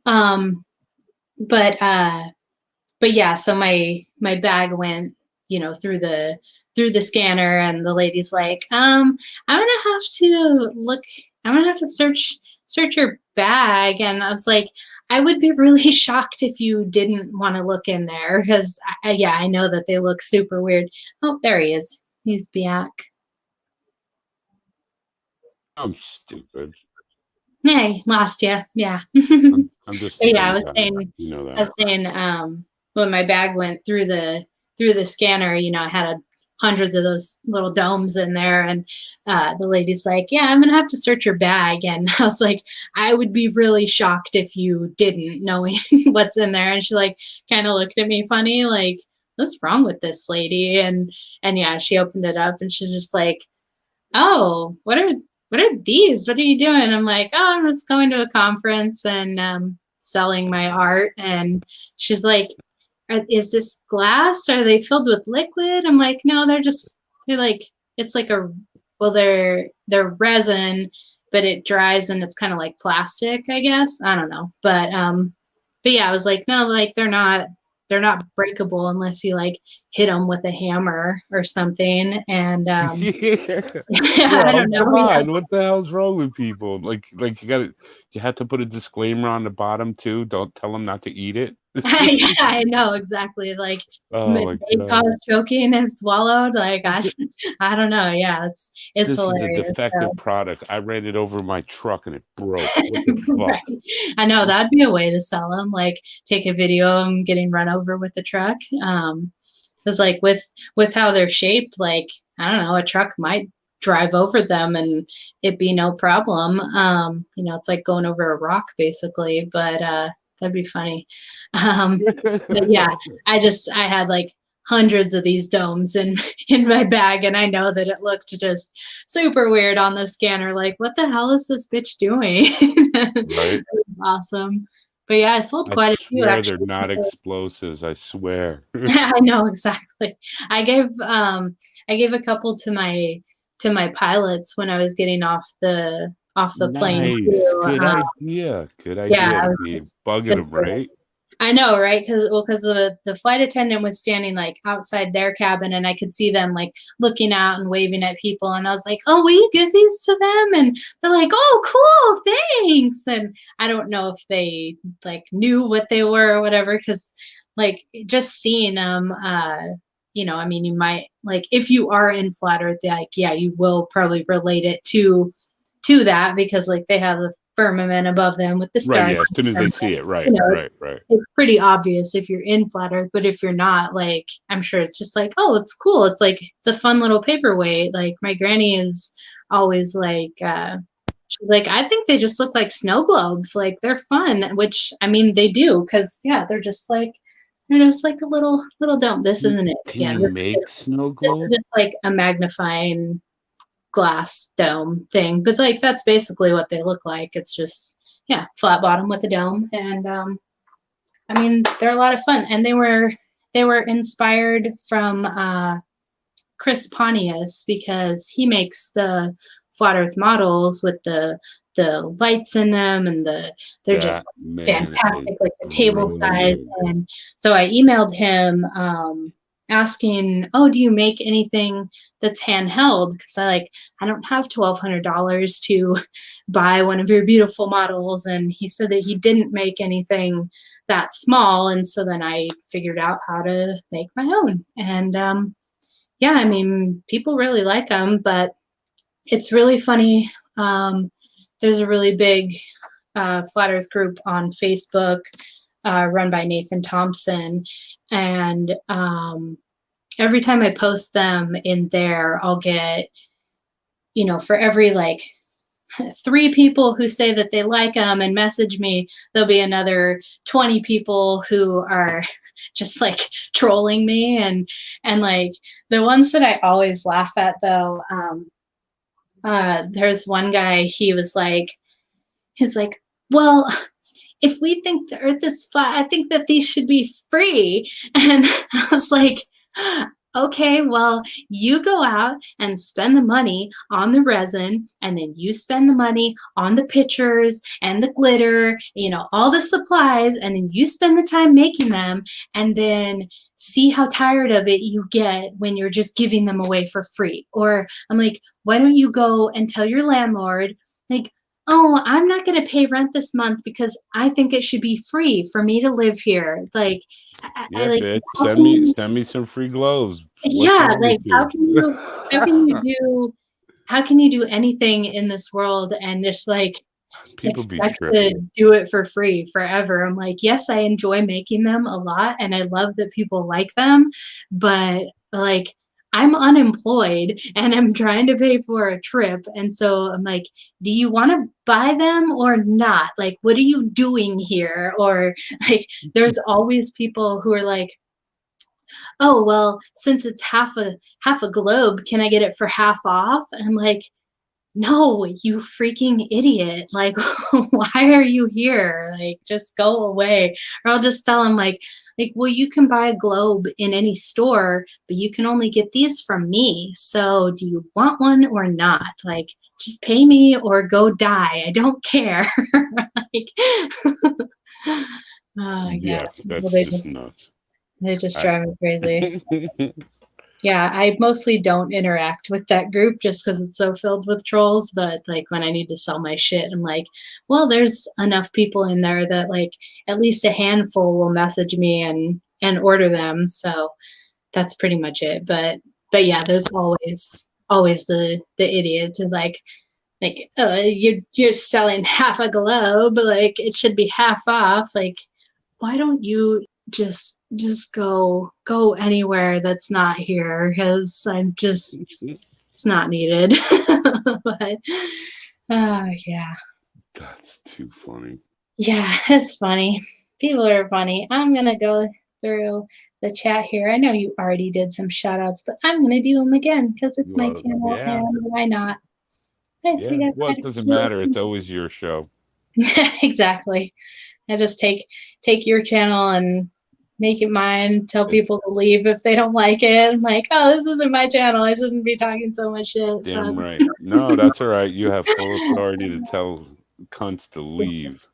But yeah, so my bag went, you know, through the scanner, and the lady's like, I'm gonna have to search your bag. And I was like, I would be really shocked if you didn't want to look in there, because I know that they look super weird. Oh, there he is. He's back.
I'm stupid.
Hey, lost you. Yeah.
I'm just.
Yeah, I was saying.
You know that.
I was saying, when my bag went through the scanner, you know, I had hundreds of those little domes in there, and the lady's like, "Yeah, I'm gonna have to search your bag," and I was like, "I would be really shocked if you didn't, knowing what's in there." And she like kind of looked at me funny, like, "What's wrong with this lady?" And yeah, she opened it up, and she's just like, "Oh, what are these? What are you doing?" I'm like, "Oh, I'm just going to a conference and selling my art." And she's like, is this glass? Are they filled with liquid? I'm like, no, they're like, it's like they're resin, but it dries and it's kind of like plastic, I guess. I don't know. But yeah, I was like, no, like they're not breakable unless you like hit them with a hammer or something. And
Yeah.
I don't know.
Come on, what the hell's wrong with people? Like you have to put a disclaimer on the bottom too. Don't tell them not to eat it.
Yeah, I know exactly. Like, may cause choking if swallowed. Like, I don't know. Yeah, it's
This
hilarious.
Is a defective product. I ran it over my truck and it broke. What the fuck?
Right. I know that'd be a way to sell them. Like, take a video of them getting run over with the truck. Because like with how they're shaped, like I don't know, a truck might drive over them and it be no problem. You know, it's like going over a rock basically. But That'd be funny. But yeah, I had like hundreds of these domes in my bag, and I know that it looked just super weird on the scanner. Like, what the hell is this bitch doing?
Right.
It was awesome. But yeah, I sold
I
quite a few
swear they're
actually.
not explosives. I swear.
I know exactly. I gave a couple to my pilots when I was getting off the plane
Nice.
too.
Good idea. Good
Yeah,
idea
I
to
was
be
just
bugging them,
gonna
right?
I know, right? Because the flight attendant was standing like outside their cabin, and I could see them like looking out and waving at people, and I was like, "Oh, will you give these to them?" And they're like, "Oh, cool, thanks." And I don't know if they like knew what they were or whatever, because like just seeing them, I mean, you might like if you are in flat Earth, like yeah, you will probably relate it to that because like they have the firmament above them with the
Right.
stars.
Yeah. As soon as they see it.
You
Right.
know,
Right. Right.
it's pretty obvious if you're in flat Earth, but if you're not, like I'm sure it's just like, oh, it's cool. It's like it's a fun little paperweight. Like my granny is always like, she's like, I think they just look like snow globes. Like they're fun, which I mean they do, because yeah, they're just like a little dome. This isn't it.
Can
Again,
you make snow
this is
globe?
just like a magnifying glass dome thing. But like that's basically what they look like. It's just yeah, flat bottom with a dome. And I mean, they're a lot of fun. And they were inspired from Chris Pontius because he makes the flat earth models with the lights in them, and they're just
That man is
fantastic, like the table size.
brilliant.
And so I emailed him asking, oh, do you make anything that's handheld? Because I don't have $1,200 to buy one of your beautiful models. And he said that he didn't make anything that small. And so then I figured out how to make my own. And yeah, I mean, people really like them, but it's really funny. There's a really big flat earth group on Facebook run by Nathan Thompson. And every time I post them in there, I'll get, for every like 3 people who say that they like them and message me, there'll be another 20 people who are just like trolling me. And like the ones that I always laugh at though, there's one guy, he's like, well, if we think the earth is flat, I think that these should be free. And I was like, okay, well, you go out and spend the money on the resin, and then you spend the money on the pictures and the glitter, all the supplies, and then you spend the time making them, and then see how tired of it you get when you're just giving them away for free. Or I'm like, why don't you go and tell your landlord, like, oh, I'm not going to pay rent this month because I think it should be free for me to live here. It's like, I
Yeah,
like,
bitch.
how can you,
Send me some free gloves. What's
yeah,
wrong
like,
with you?
how can you do anything in this world and just like
People be
expect to
tripping.
do it for free forever? I'm like, yes, I enjoy making them a lot and I love that people like them, but like I'm unemployed and I'm trying to pay for a trip. And so I'm like, do you want to buy them or not? Like, what are you doing here? Or like, there's always people who are like, oh, well, since it's half a globe, can I get it for half off? And I'm like, no, you freaking idiot. Like, why are you here? Like, just go away. Or I'll just tell them well, you can buy a globe in any store, but you can only get these from me. So do you want one or not? Like, just pay me or go die. I don't care. Like, oh yeah.
Yeah,
Well,
that's just nuts.
they just
I,
drive me crazy. Yeah, I mostly don't interact with that group just because it's so filled with trolls. But like when I need to sell my shit, I'm like, well, there's enough people in there that like at least a handful will message me and order them. So that's pretty much it. But yeah, there's always the idiot who like you're selling half a globe, like it should be half off. Like, why don't you just go anywhere that's not here? Because it's not needed. But yeah,
that's too funny.
yeah, it's funny. People are funny. I'm gonna go through the chat here. I know you already did some shout outs, but I'm gonna do them again because it's my
Well,
channel
yeah,
and why not? Nice, we
yeah.
got
Well,
quite
it
a
doesn't
few.
matter. It's always your show.
Exactly. I just take your channel and make it mine, tell people to leave if they don't like it. I'm like, oh, this isn't my channel. I shouldn't be talking so much shit.
Damn right. No, that's all right. You have full authority to tell cunts to leave.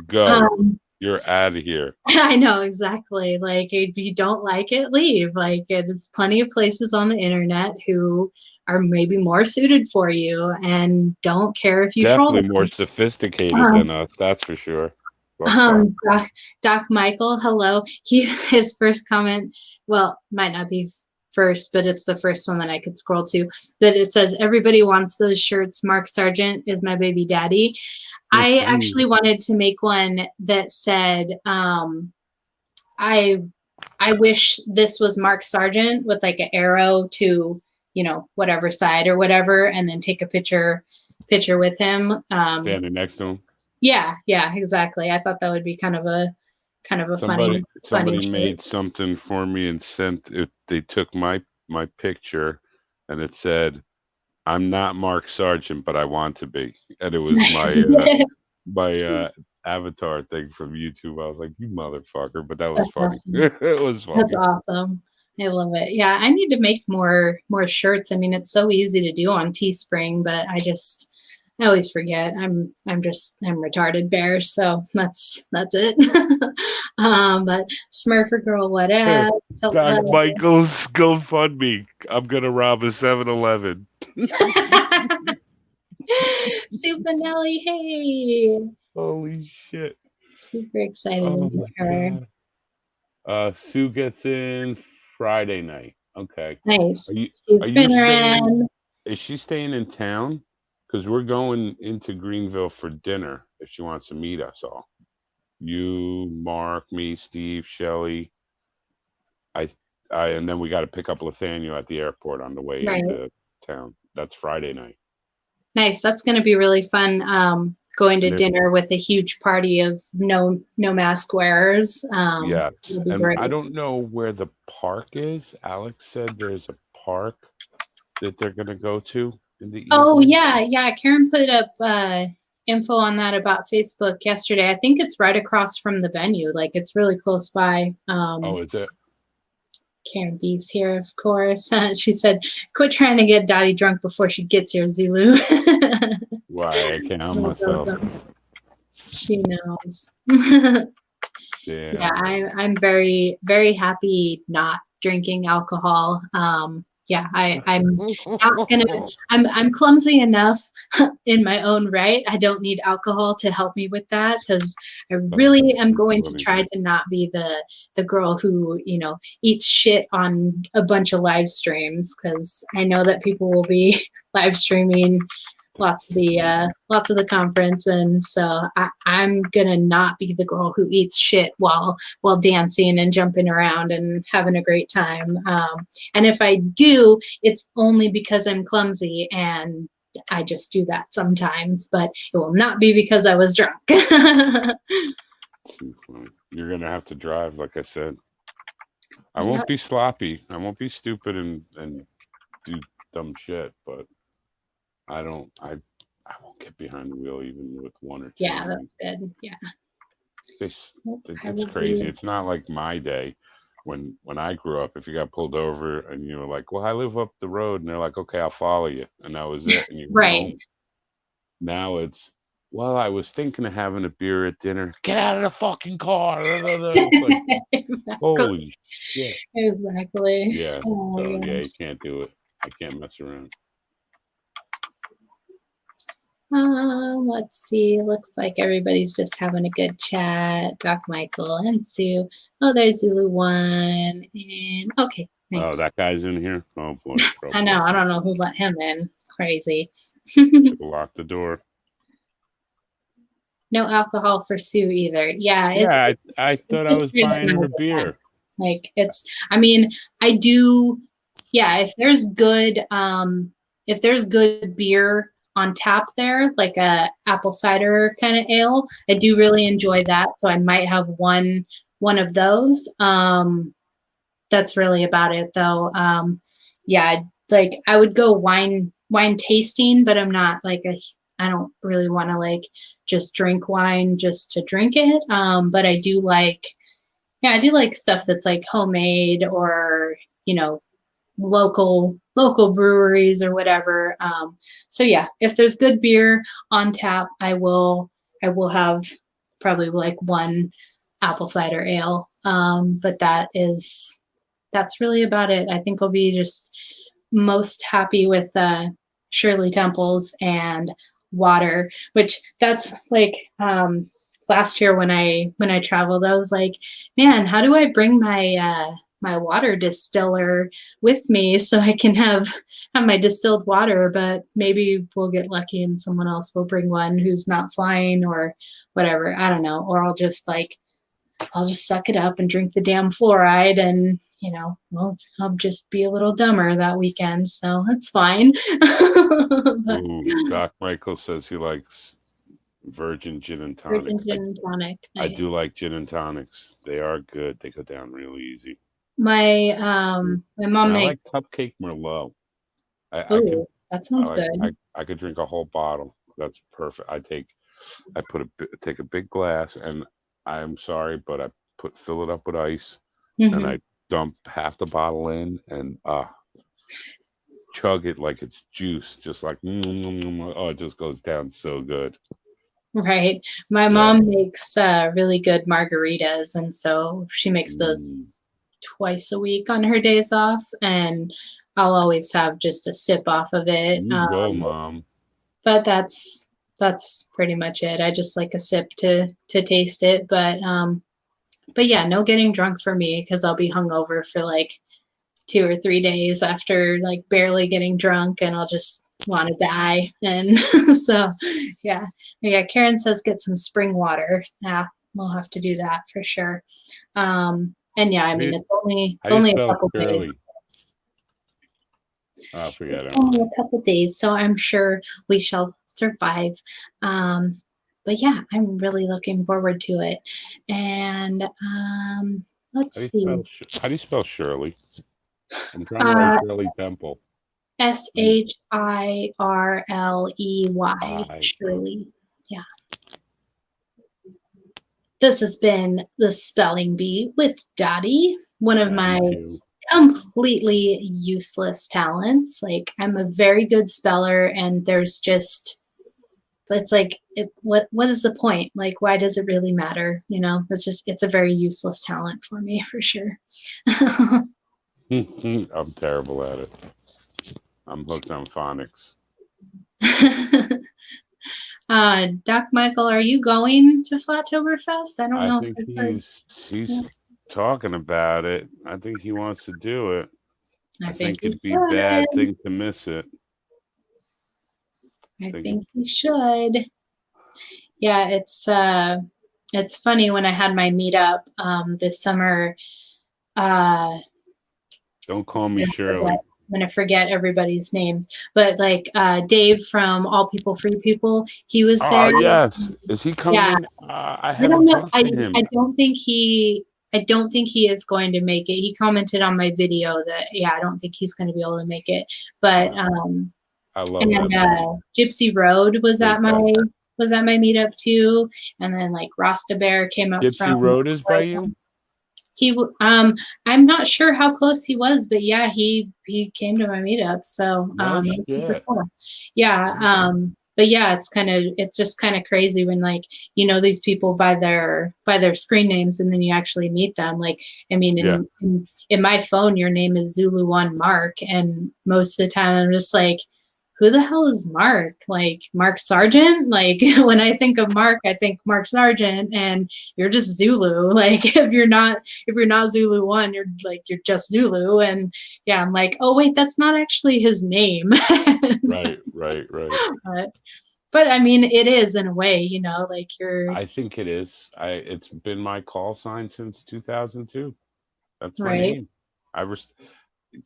Go.
um,
You're out of here.
I know exactly. Like, if you don't like it, leave. Like, there's plenty of places on the internet who are maybe more suited for you and don't care if you troll
Definitely more
them.
sophisticated than
Um,
us, that's for sure. Fuck that.
Doc Michael, hello. His first comment, well, might not be first, but it's the first one that I could scroll to. That it says, "Everybody wants those shirts. Mark Sargent is my baby daddy." I actually wanted to make one that said, I wish this was Mark Sargent with like an arrow to, whatever side or whatever, and then take a picture with him.
Standing next to him.
Yeah, exactly. I thought that would be kind of a funny
Somebody
shirt.
made something for me and sent it. They took my picture and it said, "I'm not Mark Sargent, but I want to be." And it was my avatar thing from YouTube. I was like, "You motherfucker!" But that was
That's
funny.
awesome.
It was
That's
funny.
awesome. I love it. Yeah, I need to make more shirts. I mean, it's so easy to do on Teespring, but I always forget. I'm retarded bear, so that's it. But Smurfer girl, what
Hey,
else?
Doc
Hello.
Michaels, GoFundMe. I'm gonna rob a 7-Eleven.
Super Nelly, hey.
Holy shit!
Super excited to
Oh
meet
my
her.
god. Sue gets in Friday night. Okay.
Nice.
Are you
Sue
are you staying?
Finneran.
Is she staying in town? Because we're going into Greenville for dinner if she wants to meet us all. You, Mark, me, Steve, Shelly. I, and then we got to pick up Nathaniel at the airport on the way
Right.
into town. That's Friday night.
Nice. That's going to be really fun. Going to
And
dinner with a huge party of no mask wearers.
yes,
It'll be
and
great.
I don't know where the park is. Alex said there's a park that they're gonna go to in the
Oh
evening.
yeah. Karen put up info on that about Facebook yesterday. I think it's right across from the venue. Like it's really close by.
Oh, is it?
Karen B's here, of course. She said, "Quit trying to get Dottie drunk before she gets here, Zulu."
Why I can't help
That's
myself.
awesome. She knows.
Damn.
Yeah, I'm very, very happy not drinking alcohol. Yeah, I'm not gonna. I'm clumsy enough in my own right. I don't need alcohol to help me with that because I really am going to try to not be the girl who eats shit on a bunch of live streams because I know that people will be live streaming lots of the conference, and so I'm gonna not be the girl who eats shit while dancing and jumping around and having a great time. And if I do, it's only because I'm clumsy and I just do that sometimes, but it will not be because I was drunk.
Too funny. You're gonna have to drive, like I said. I
Yep.
won't be sloppy. I won't be stupid and do dumb shit, but I won't get behind the wheel even with one or two.
Yeah, that's good. Yeah.
It's crazy. It's not like my day when I grew up. If you got pulled over and you were like, "Well, I live up the road," and they're like, "Okay, I'll follow you," and that was it, and you went
right.
home. Now it's, well, I was thinking of having a beer at dinner. Get out of the fucking car! It's like,
Exactly.
holy shit.
Exactly.
Yeah.
Oh,
So
yeah.
you can't do it. I can't mess around.
Let's see. Looks like everybody's just having a good chat. Doc Michael and Sue. Oh, there's ZULUONE. And okay, thanks.
Oh, that guy's in here. Oh boy.
I know. I don't know who let him in. Crazy.
Should lock the door.
No alcohol for Sue either. Yeah.
Yeah, I thought I was buying her beer.
Like I mean, I do. Yeah. If there's good beer on tap there, like a apple cider kind of ale. I do really enjoy that, so I might have one of those. That's really about it though. Yeah, like I would go wine tasting, but I'm not like I don't really want to like just drink wine just to drink it. But I do like, yeah, I do like stuff that's like homemade or, you know, local breweries or whatever. So yeah, if there's good beer on tap, I will have probably like one apple cider ale. But that's really about it. I think I'll be just most happy with Shirley Temples and water, which that's like last year when I traveled, I was like, man, how do I bring my water distiller with me so I can have my distilled water? But maybe we'll get lucky and someone else will bring one who's not flying or whatever. I don't know. Or I'll just suck it up and drink the damn fluoride and, you know, well, I'll just be a little dumber that weekend. So that's fine. But
Ooh, Doc Michael says he likes virgin gin and tonic.
virgin gin and tonic.
I
Nice.
do like gin and tonics. They are good. They go down really easy.
My mom
And I like
makes,
cupcake Merlot. I could
oh, that sounds good.
I could drink a whole bottle. That's perfect. Take a big glass, and I'm sorry, but I fill it up with ice, and
Hmm.
I dump half the bottle in, and chug it like it's juice, just like oh, it just goes down so good.
Right. My
Yeah.
mom makes really good margaritas, and so she makes
Mm,
those twice a week on her days off, and I'll always have just a sip off of it.
you go, mom.
But that's pretty much it. I just like a sip to taste it, but yeah, no getting drunk for me because I'll be hungover for like 2 or 3 days after like barely getting drunk, and I'll just want to die. And so, yeah, yeah. Karen says get some spring water. Yeah, we'll have to do that for sure. And yeah, I
How do
mean
you
it's
how do you
only a
spell
couple days.
Shirley? Oh,
It's
forget it.
only a couple days, so I'm sure we shall survive. Um, but yeah, I'm really looking forward to it. And let's see.
How do you spell Shirley? I'm trying to write
Uh,
Shirley Temple.
Shirley,
I
Shirley. Yeah. This has been the Spelling Bee with Dottie, one of my
thank you.
completely useless talents. Like, I'm a very good speller, and there's just, it's like, what is the point? Like, why does it really matter? You know, it's a very useless talent for me for sure.
I'm terrible at it. I'm hooked on phonics.
Doc Michael, are you going to Flatoberfest? I don't
I
know if
think
I've heard.
he's talking about it. I think he wants to do it.
I
I
think
think
you
it'd be a bad
should.
thing to miss it.
I
I think
think you should. Yeah, it's funny when I had my meetup this summer. Uh,
don't call me
I'm
Shirley.
gonna forget everybody's names, but like Dave from All People Free People, he was
Oh
there.
yes, is he
Yeah,
coming? I
I don't
haven't
know.
talked to him.
I don't think he is going to make it. He commented on my video that yeah, I don't think he's going to be able to make it. But
Uh, I love that
and
man.
Gypsy Road
Great guy.
was at my meetup too, and then like Rasta Bear came up
Gypsy
from
Road is by you?
I'm not sure how close he was, but yeah, he came to my meetup, so
No
it was super
shit.
cool. Yeah, but yeah, it's just kind of crazy when like you know these people by their screen names and then you actually meet them. Like I mean,
Yeah.
in my phone, your name is ZULUONE Mark, and most of the time I'm just like, who the hell is Mark? Like Mark Sargent? Like when I think of Mark, I think Mark Sargent, and you're just Zulu. Like if you're not ZULUONE, you're like you're just Zulu. And yeah, I'm like, oh wait, that's not actually his name.
Right, right, right.
but, but I mean, it is in a way, you know, like you're
I think it is. It's been my call sign since 2002. That's my
right.
name. I res-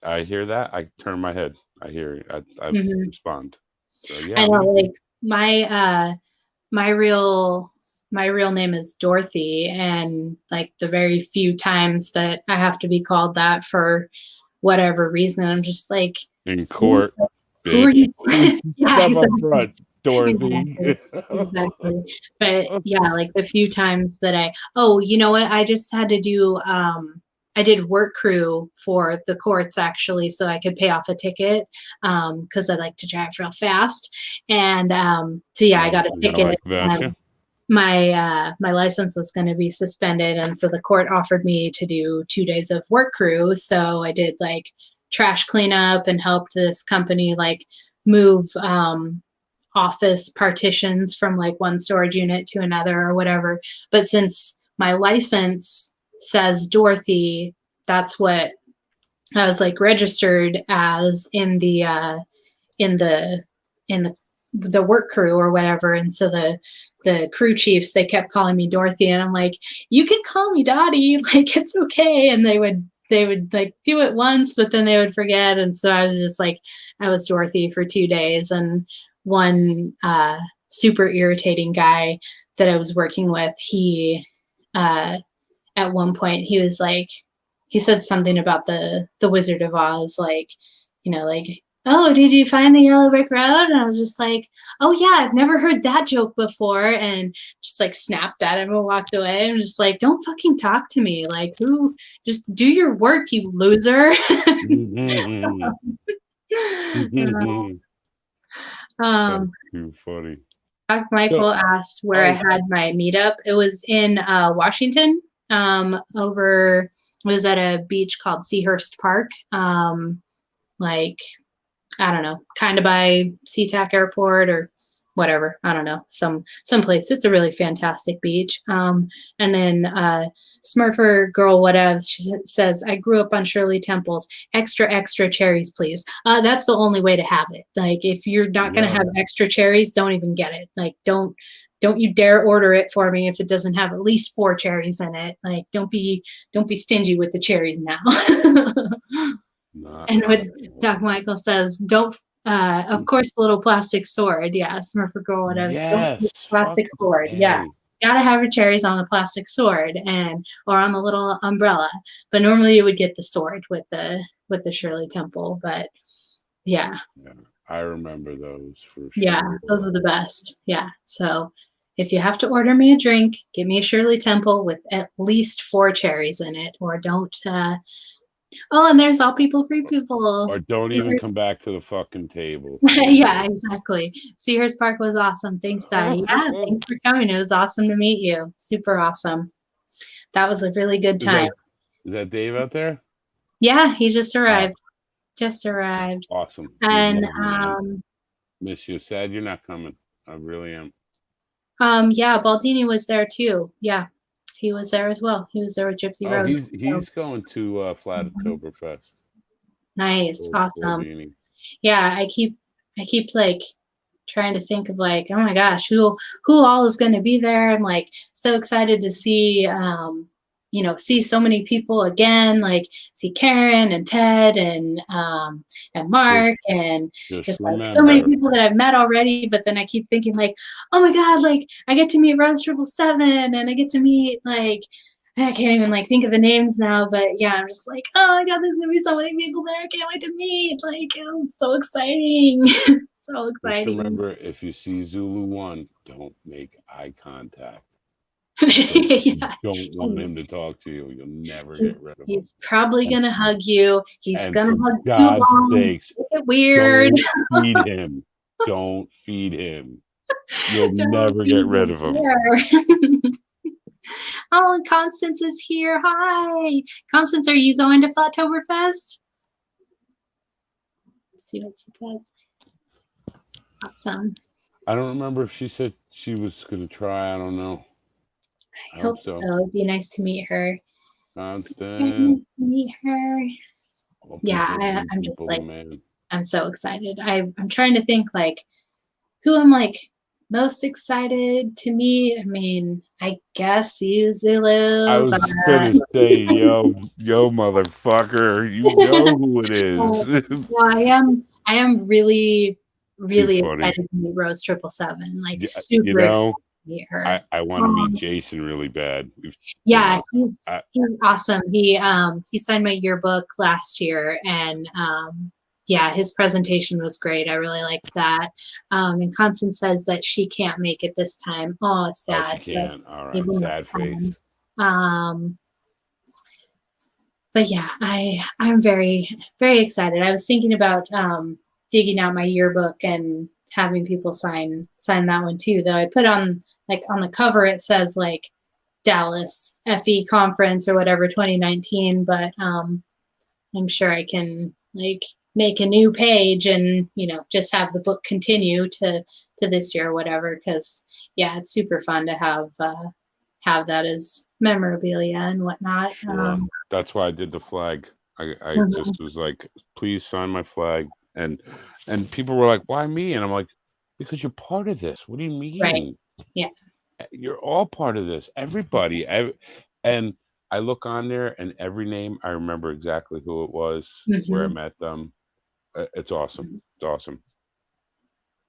I hear that. I turn my head. I hear. I
Hmm.
respond. So yeah,
I know,
me too.
like my real my real name is Dorothy, and like the very few times that I have to be called that for whatever reason, I'm just like,
In
who,
court,
who are
bitch.
you? Yeah,
Step up
exactly.
front, Dorothy.
Exactly. Exactly. But yeah, like the few times that oh, you know what? I just had to do, I did work crew for the courts actually, so I could pay off a ticket, because I like to drive real fast. And so yeah, I
Oh,
got a
you know
ticket,
I can vouch
and
you.
my license was going to be suspended, and so the court offered me to do 2 days of work crew. So I did like trash cleanup and helped this company like move office partitions from like one storage unit to another or whatever. But since my license says Dorothy, that's what I was like registered as in the in the work crew or whatever. And so the crew chiefs, they kept calling me Dorothy, and I'm like, you can call me Dottie, like it's okay. And they would like do it once, but then they would forget. And so I was just like, I was Dorothy for 2 days. And one super irritating guy that I was working with, he at one point he was like, he said something about the Wizard of Oz, like, like, oh, did you find the yellow brick road? And I was just like, oh yeah, I've never heard that joke before, and just like snapped at him and walked away. I'm just like, don't fucking talk to me, like, who, just do your work, you loser.
That's
um
too funny.
Doc
So,
Michael asked where I
oh,
had my meetup. It was in Washington. Over it was at a beach called Seahurst Park. Like, I don't know, kind of by SeaTac Airport or whatever. I don't know, some place. It's a really fantastic beach. And then Smurfer girl whatever, she says, I grew up on Shirley Temples. Extra cherries, please. That's the only way to have it. Like, if you're not gonna
yeah.
have extra cherries, don't even get it. Like, don't you dare order it for me if it doesn't have at least 4 cherries in it. Like, don't be stingy with the cherries now.
Not
And
at
what
all.
Doc Michael says, don't, of course, the little plastic sword. Yeah, Smurfer girl, whatever. Don't
Yes.
use plastic
Fucking
sword. Yeah.
A.
Gotta have your cherries on the plastic sword or on the little umbrella. But normally you would get the sword with the Shirley Temple. But yeah,
Yeah, I remember those for
yeah, those
sure.
are the best. Yeah. So if you have to order me a drink, give me a Shirley Temple with at least 4 cherries in it, or don't. Oh, and there's all people, free people.
Or don't even come back to the fucking table. There you
Yeah,
go.
exactly. Seahurst Park was awesome. Thanks, Dottie. Yeah, thanks for coming. It was awesome to meet you. Super awesome. That was a really good
Is
time.
that Dave out there?
Yeah, he just
Ah,
arrived. Just arrived.
awesome. We
And
love you, man. Miss you. Sad you're not coming. I really am.
yeah, Baldini was there too. Yeah, he was there as well. He was there with Gypsy
Oh,
Rose. So,
he's going to
mhm.
Flatoberfest.
Nice,
Poor
awesome.
beanie.
Yeah, I keep like trying to think of like, oh my gosh, who all is going to be there. I'm like so excited to see see so many people again, like see Karen and Ted and
Just
Mark, and
just
just like so many
remember.
people that I've met already. But then I keep thinking like, oh my god, like I get to meet Rose 777, and I get to meet like, I can't even like think of the names now. But yeah, I'm just like, oh my god, there's gonna be so many people there I can't wait to meet. Like, it's so exciting. So
Just
exciting.
remember, if you see ZULUONE, don't make eye contact. You
Yeah.
don't want him to talk to you. You'll never
He's,
get rid of him.
he's probably
And
gonna hug you. He's
and
gonna
for
hug too
God's
long.
sakes,
Make it weird.
don't feed him. Don't feed him. You'll
Don't
never get
be
rid of him.
there. Oh, and Constance is here. Hi. Constance, are you going to Flatoberfest? Let's see what she says. Awesome.
I don't remember if she said she was gonna try. I don't know. I
I
hope
hope
so.
so. It'd be nice to meet her. Nice
Constant.
to meet her.
All
Yeah,
people bring
I'm just
people,
like,
man.
I'm so excited. I'm trying to think like who I'm like most excited to meet. I mean, I guess you,
I
Zulu, but
was gonna say, yo, motherfucker, you know who it is.
well, I am really.
Too
really
funny.
excited to meet Rose 777. Like
Yeah,
super excited to meet her.
I want to meet Jason really bad.
Yeah, he's
I,
awesome. He signed my yearbook last year, and yeah, his presentation was great. I really liked that. And Constance says that she can't make it this time. Oh,
she
sad. But
can. All right,
maybe
sad
next
face.
time. But yeah, I'm very very excited. I was thinking about digging out my yearbook and having people sign that one too. Though I put on on the cover it says like Dallas FE conference or whatever 2019, but I'm sure I can like make a new page and just have the book continue to this year or whatever, because yeah, it's super fun to have that as memorabilia and whatnot.
Sure. That's why I did the flag. I just was like, please sign my flag. And people were like, why me? And I'm like, because you're part of this. What do you mean?
Right. Yeah.
You're all part of this. Everybody. And I look on there and every name, I remember exactly who it was, where I met them. It's awesome. It's awesome.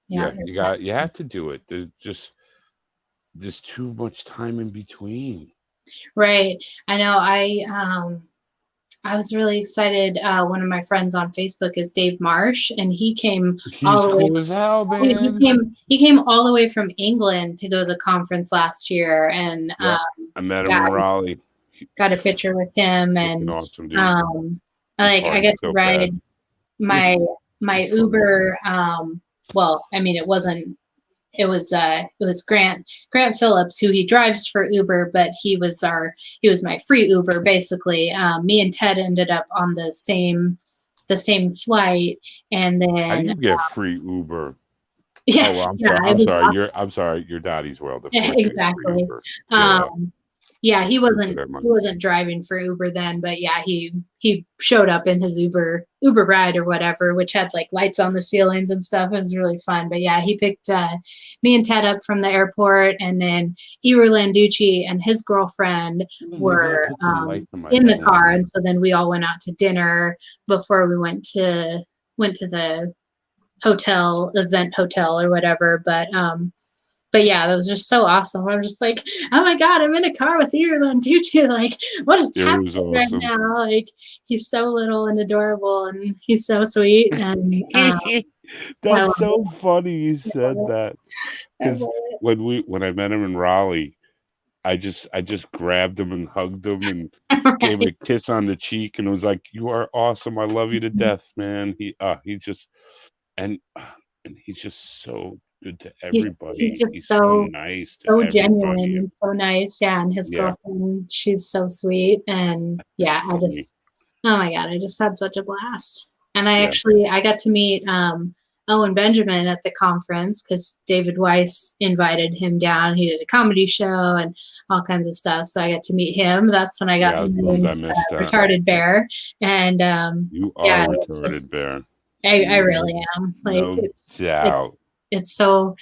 Yeah.
Yeah, you have to do it. There's too much time in between.
Right. I know. I was really excited. One of my friends on Facebook is Dave Marsh, and he came
He's cool as hell, man.
He came all the way from England to go to the conference last year, and
I met him in Raleigh.
Got a picture with him, and
awesome, dude.
I got to ride my Uber. Well, I mean, it wasn't. It was Grant Phillips, who he drives for Uber, but he was my free Uber basically. Me and Ted ended up on the same flight, and then
how do you get free Uber?
Yeah,
I'm sorry. Your daddy's world.
Exactly. Yeah, he wasn't driving for Uber then, but yeah, he showed up in his Uber ride or whatever, which had like lights on the ceilings and stuff. It was really fun. But yeah, he picked me and Ted up from the airport, and then Ewer Landucci and his girlfriend were in the car, and so then we all went out to dinner before we went to the event hotel or whatever. But yeah, that was just so awesome. I'm just like, oh my God, I'm in a car with Ireland Tutu. Like, what is happening right now? Like, he's so little and adorable, and he's so sweet. And
that's so funny you said that, because when I met him in Raleigh, I just grabbed him and hugged him and gave him a kiss on the cheek, and was like, "You are awesome. I love you to death, man." He's just so good to everybody.
He's just so
nice,
so genuine, so nice. Yeah, and his girlfriend, she's so sweet, and yeah, oh my God, I just had such a blast. And I got to meet Owen Benjamin at the conference because David Weiss invited him down. He did a comedy show and all kinds of stuff, so I got to meet him. That's when I got Retarded Bear, and
you are Retarded Bear.
I really am. Like,
no doubt.
It's so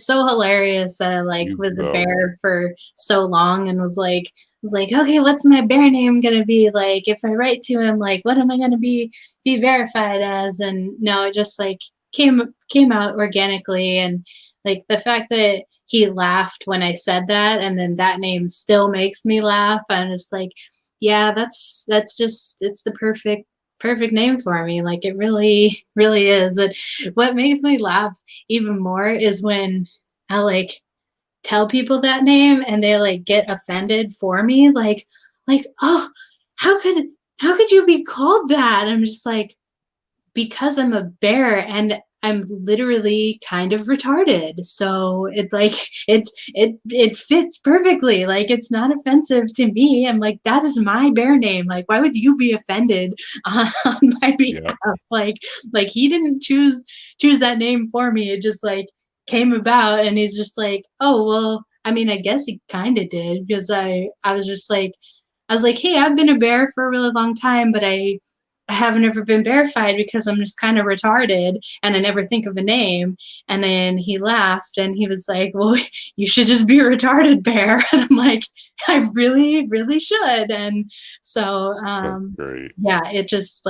hilarious that I was a bear for so long, and was like, okay, what's my bear name gonna be? Like, if I write to him, like, what am I gonna be verified as? And no, it just like came out organically, and like the fact that he laughed when I said that, and then that name still makes me laugh. I'm just like, yeah, that's just, it's the perfect name for me. Like, it really is. And what makes me laugh even more is when I like tell people that name and they like get offended for me, like, oh, how could you be called that? I'm just like, because I'm a bear and I'm literally kind of retarded. So it like it fits perfectly. Like, it's not offensive to me. I'm like, that is my bear name. Like, why would you be offended on my behalf? Like he didn't choose that name for me. It just like came about, and he's just like, oh well, I mean, I guess he kind of did, because I was like, hey, I've been a bear for a really long time, but I I haven't ever been verified because I'm just kind of retarded and I never think of a name. And then he laughed and he was like, well, you should just be a retarded bear. And I'm like, I really, really should. And so,
That's great.
yeah, it just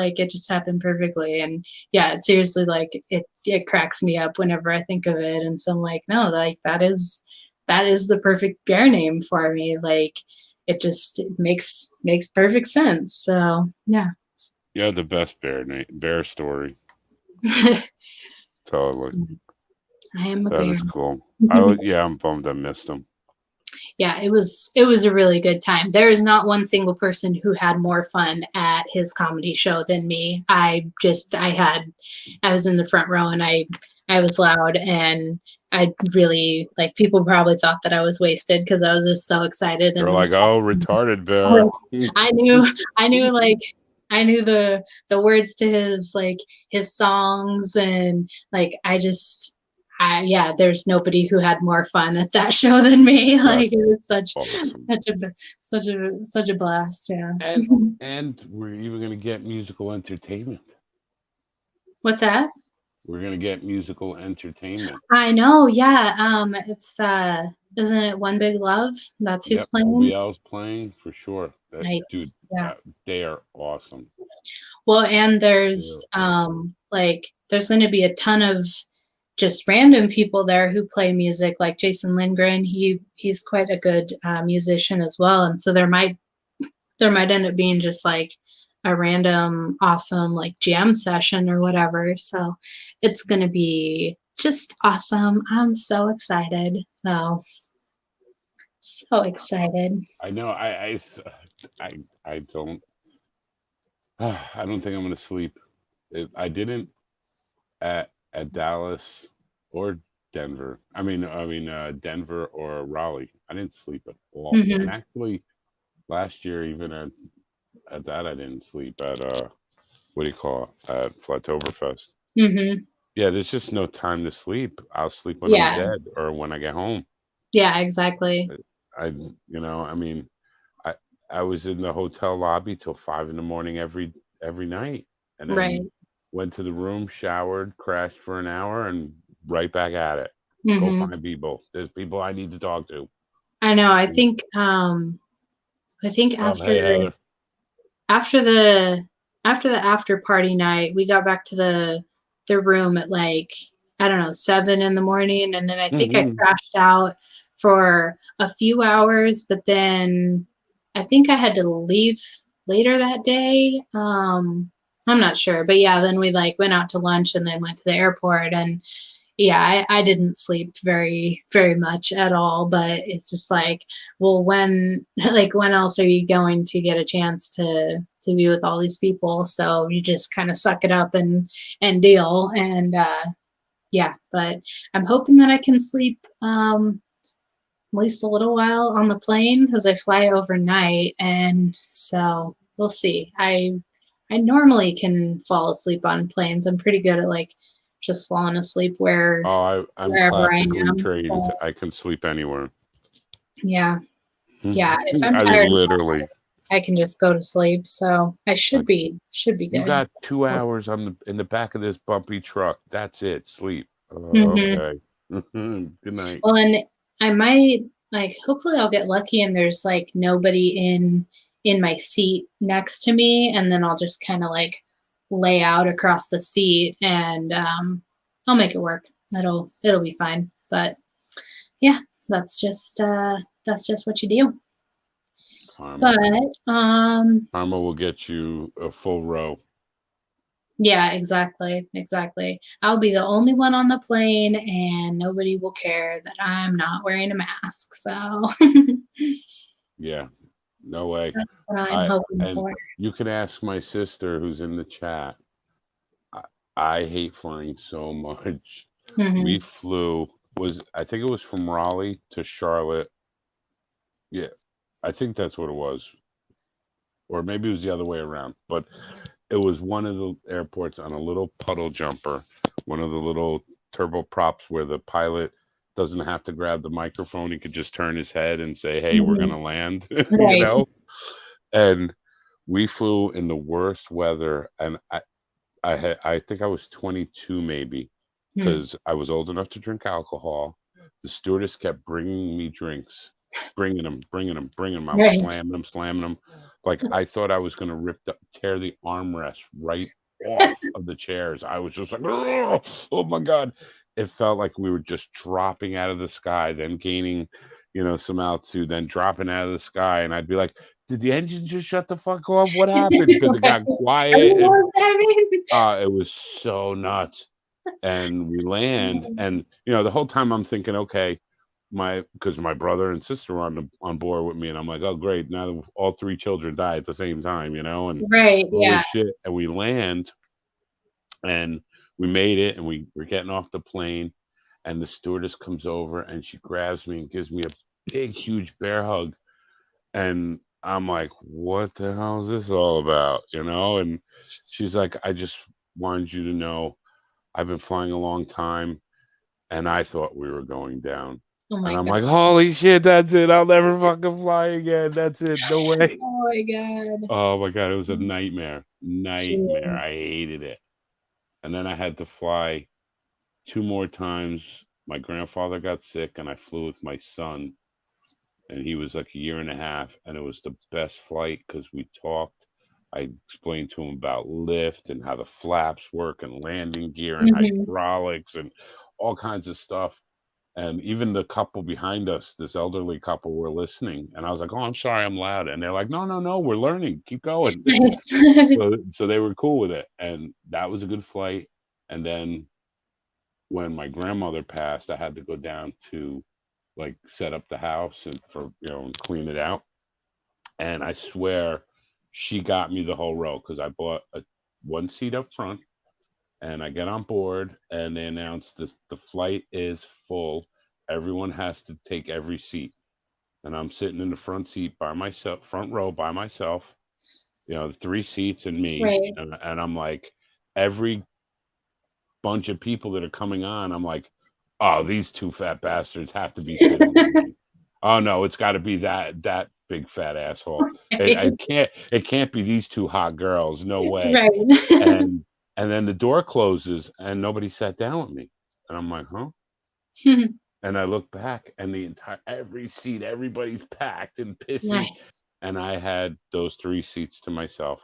happened perfectly. And yeah, it seriously, like it cracks me up whenever I think of it. And so I'm like, no, like that is the perfect bear name for me. Like it just makes perfect sense. So yeah.
Yeah, the best bear story. Totally.
I am a
That
bear.
is cool. I'm bummed I missed him.
Yeah, it was a really good time. There is not one single person who had more fun at his comedy show than me. I was in the front row and I was loud and I really, like, people probably thought that I was wasted because I was just so excited.
They're
And then
like, oh, retarded bear.
I knew like I knew the words to his, like, his songs, and like yeah, there's nobody who had more fun at that show than me. Like it was
Awesome.
such a blast. Yeah.
And we're even gonna get musical entertainment.
What's that?
We're gonna get musical entertainment.
I know. Yeah. It's isn't it One Big Love? That's who's playing.
OBL's playing for sure.
Nice.
Dude,
yeah.
They are awesome.
Well, and there's like there's going to be a ton of just random people there who play music, like Jason Lindgren. He's quite a good musician as well, and so there might end up being just like a random awesome like jam session or whatever. So it's going to be just awesome. I'm so excited. So excited.
I know. I don't. I don't think I'm gonna sleep. I didn't at Dallas or Denver. I mean, Denver or Raleigh. I didn't sleep at all.
Mhm.
And actually, last year, even at that, I didn't sleep at what do you call it, at Flatoberfest.
Mhm.
Yeah, there's just no time to sleep. I'll sleep when I'm dead or when I get home.
Yeah, exactly.
I I mean, I was in the hotel lobby till 5 a.m. every night, and then went to the room, showered, crashed for an hour, and right back at it. Go find people. There's people I need to talk to.
I know. I think after the after party night, we got back to the room at like, I don't know, 7 in the morning, and then I think I crashed out for a few hours, but then I think I had to leave later that day. I'm not sure, but yeah, then we like went out to lunch and then went to the airport, and yeah, I didn't sleep very, very much at all, but it's just like, well, when else are you going to get a chance to be with all these people? So you just kind of suck it up and deal. And yeah, but I'm hoping that I can sleep at least a little while on the plane because I fly overnight, and so we'll see. I normally can fall asleep on planes. I'm pretty good at like just falling asleep
I'm
wherever I
classically
am.
trained.
So,
I can sleep anywhere.
Yeah. If I'm tired,
literally,
I can just go to sleep. So I should be good.
You got 2 hours in the back of this bumpy truck. That's it. Sleep. Okay. Good night.
Well, and I might, like, hopefully I'll get lucky and there's like nobody in my seat next to me, and then I'll just kind of like lay out across the seat, and I'll make it work. It'll be fine. But yeah, that's just what you do.
Karma.
But
Karma will get you a full row.
Yeah, exactly. I'll be the only one on the plane, and nobody will care that I'm not wearing a mask. So
Yeah, no way.
that's what I'm hoping for.
You can ask my sister who's in the chat. I hate flying so much. We flew, I think it was from Raleigh to Charlotte. Yeah, I think that's what it was. Or maybe it was the other way around. But it was one of the airports on a little puddle jumper, one of the little turboprops where the pilot doesn't have to grab the microphone. He could just turn his head and say, hey, we're going to land, And We flew in the worst weather, and I think I was 22 maybe,
Hmm.
because I was old enough to drink alcohol. The stewardess kept bringing me drinks, bringing them, bringing them, bringing them. I was
Right.
slamming them, slamming them. Like I thought I was gonna tear the armrest right off of the chairs. I was just like, oh my god! It felt like we were just dropping out of the sky, then gaining, some altitude, then dropping out of the sky, and I'd be like, did the engine just shut the fuck off? What happened? Because it got
Are
quiet and
you okay?
it was so nuts. And we land, and the whole time I'm thinking, okay, because my brother and sister were on board with me, and I'm like, oh great, now all three children die at the same time, and
Right.
all
Yeah.
this shit. And we land, and we made it, and we're getting off the plane, and the stewardess comes over and she grabs me and gives me a big, huge bear hug, and I'm like, what the hell is this all about, And she's like, I just wanted you to know I've been flying a long time, and I thought we were going down.
Oh
And
my
I'm
god.
like, holy shit, that's it. I'll never fucking fly again. That's it. No way.
Oh my god.
Oh my God. It was a nightmare. Nightmare.
Jeez.
I hated it. And then I had to fly two more times. My grandfather got sick, and I flew with my son, and he was like a year and a half, and it was the best flight because we talked. I explained to him about lift and how the flaps work and landing gear and
Mhm.
hydraulics and all kinds of stuff. And even the couple behind us, this elderly couple, were listening, and I was like, "Oh, I'm sorry, I'm loud," and they're like, "No, no, no, we're learning. Keep going."
Nice.
So they were cool with it, and that was a good flight. And then when my grandmother passed, I had to go down to like set up the house and and clean it out. And I swear, she got me the whole row because I bought one seat up front, and I get on board, and they announce this: the flight is full. Everyone has to take every seat, and I'm sitting in the front seat by myself, front row by myself. The three seats and me,
Right.
and I'm like, every bunch of people that are coming on, I'm like, oh, these two fat bastards have to be sitting with me. Oh no, it's got to be that big fat asshole. It can't be these two hot girls. No way.
Right.
And then the door closes, and nobody sat down with me, and I'm like, huh? And I look back, and every seat, everybody's packed and pissy,
Nice.
and I had those three seats to myself.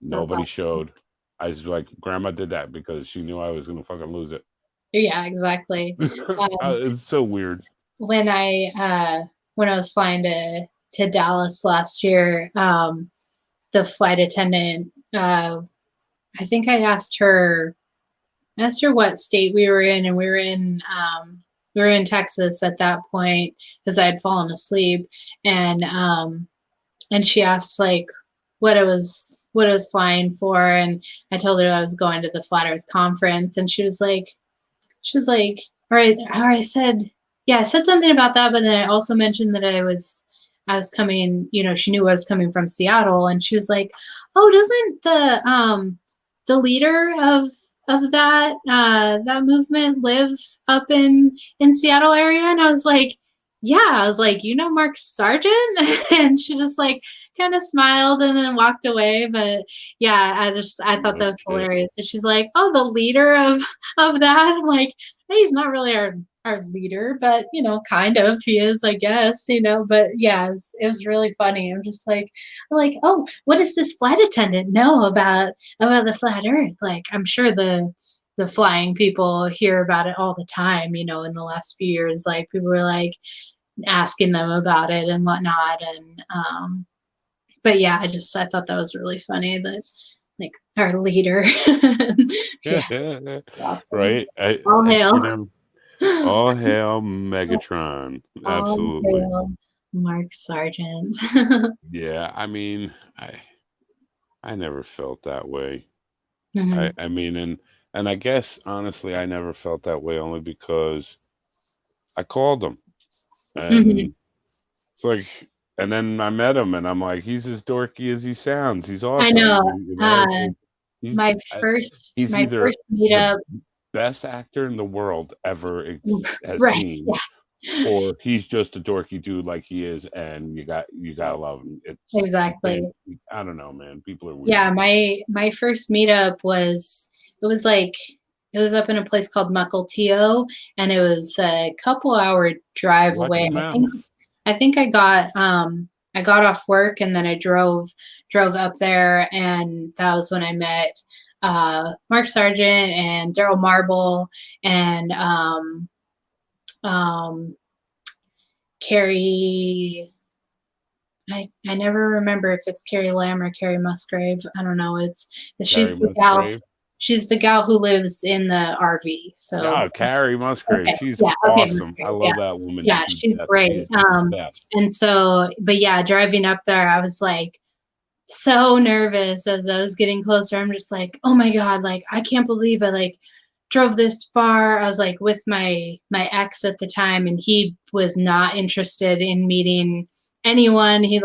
That's
Nobody
awesome.
showed. I was like, Grandma did that because she knew I was gonna fucking lose it.
Yeah, exactly.
It's so weird.
When I was flying to Dallas last year, the flight attendant, I think I asked her what state we were in, and we were in Texas at that point because I had fallen asleep, and she asked like what I was flying for, and I told her I was going to the Flat Earth conference, and she was like, all right, I said, yeah, I said something about that, but then I also mentioned that I was coming, she knew I was coming from Seattle, and she was like, oh, doesn't the leader of that movement live up in Seattle area? And I was like, yeah, I was like, Mark Sargent? And she just like kind of smiled and then walked away. But yeah, I thought that
No
was
shit.
hilarious. And she's like, oh, the leader of that. I'm like, hey, he's not really our leader, but kind of he is, I guess, but yeah, it was really funny. I'm like, oh, what does this flight attendant know about the flat earth? Like, I'm sure the flying people hear about it all the time, in the last few years, like people were like asking them about it and whatnot. And but yeah, I thought that was really funny that like our leader. Yeah, awesome.
Right?
All hail.
All hail Megatron.
All
Absolutely.
hail Mark Sargent.
Yeah, I mean, I never felt that way. I
Mhm.
I mean, and I guess honestly, I never felt that way only because I called him,
Mhm.
and it's like, and then I met him, and I'm like, he's as dorky as he sounds. He's
I
awesome.
know.
It's like he's
My
I,
first
he's
my
either
first
the
meetup.
best actor in the world ever has
Right.
seen,
Yeah.
or he's just a dorky dude like he is, and you gotta love him.
Exactly.
I don't know, man. People are weird.
Yeah, my first meetup was it was like it was up in a place called Mukilteo, and it was a couple hour drive
Watch
away.
your mouth.
I think I got off work and then I drove up there, and that was when I met Mark Sargent and Daryl Marble and um, Carrie. I never remember if it's Carrie Lamb or Carrie Musgrave. I don't know. She's
Carrie
the gal.
Musgrave.
She's the gal who lives in the RV. So
Yeah, Carrie Musgrave.
okay,
She's
yeah, okay,
awesome. I
Musgrave, yeah,
love that woman
yeah,
to
she's
death.
great.
She's the best.
And so, but yeah, driving up there, I was like so nervous as I was getting closer. I'm just like, oh my god, like I can't believe I like drove this far. I was like with my ex at the time, and he was not interested in meeting anyone. He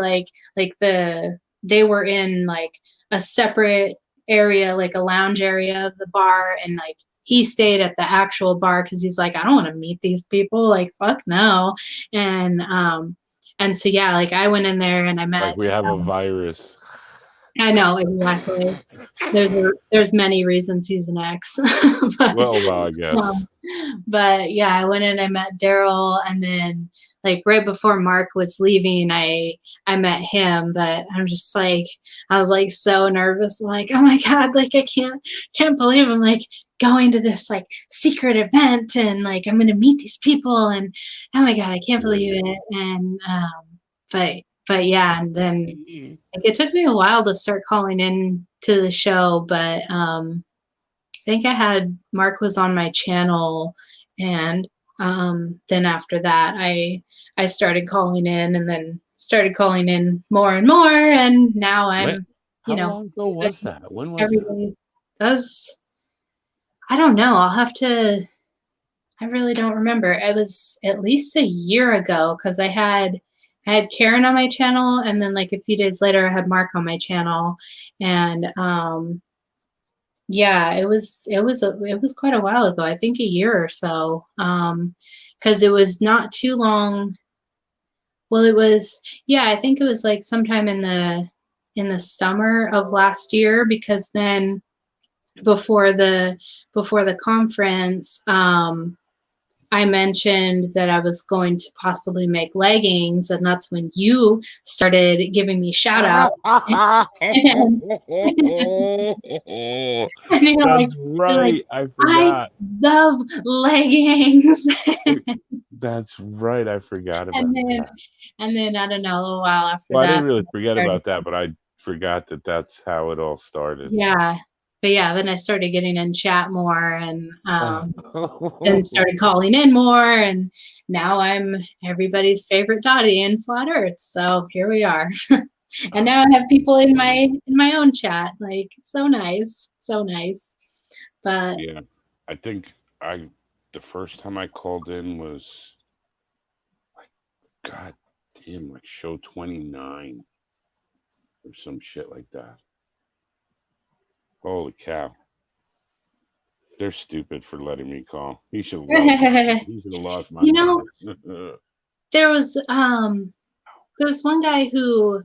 they were in like a separate area, like a lounge area of the bar, and like he stayed at the actual bar because he's like, I don't want to meet these people. Like, fuck no. And so yeah, like I went in there and I
Like
met.
we have a virus.
I know exactly. There's many reasons he's an ex, but
Well, I guess.
um, but yeah, I went in. I met Daryl, and then like right before Mark was leaving, I met him. But I'm just like I was like so nervous. I'm like, oh my god, like I can't believe I'm like going to this like secret event, and like I'm gonna meet these people, and oh my god, I can't believe it. And but yeah, and then like it took me a while to start calling in to the show, but I think Mark was on my channel, and then after that I started calling in, and then started calling in more and more, and now I'm
How long ago was that? When was that?
everybody does. I don't know. I really don't remember. It was at least a year ago because I had Karen on my channel, and then like a few days later I had Mark on my channel, and yeah, it was quite a while ago. I think a year or so. Because it was not too long. Well, it was yeah, I think it was like sometime in the summer of last year, because then before the conference, I mentioned that I was going to possibly make leggings, and that's when you started giving me shout out. and, and
That's
you're like,
right. I
I
forgot.
love leggings.
That's right. I forgot about
and then
that.
and then I don't know, a little while after
Well, I
that,
didn't really forget
started,
about that, but I forgot that that's how it all started.
yeah. But yeah, then I started getting in chat more, and then started calling in more, and now I'm everybody's favorite Dottie in Flat Earth. So here we are. And now I have people in my own chat. Like so nice. So nice. But
Yeah, I think the first time I called in was like, God damn, like show 29 or some shit like that. Holy cow. They're stupid for letting me call. He should have lost he should have lost my
you know,
number.
there was one guy who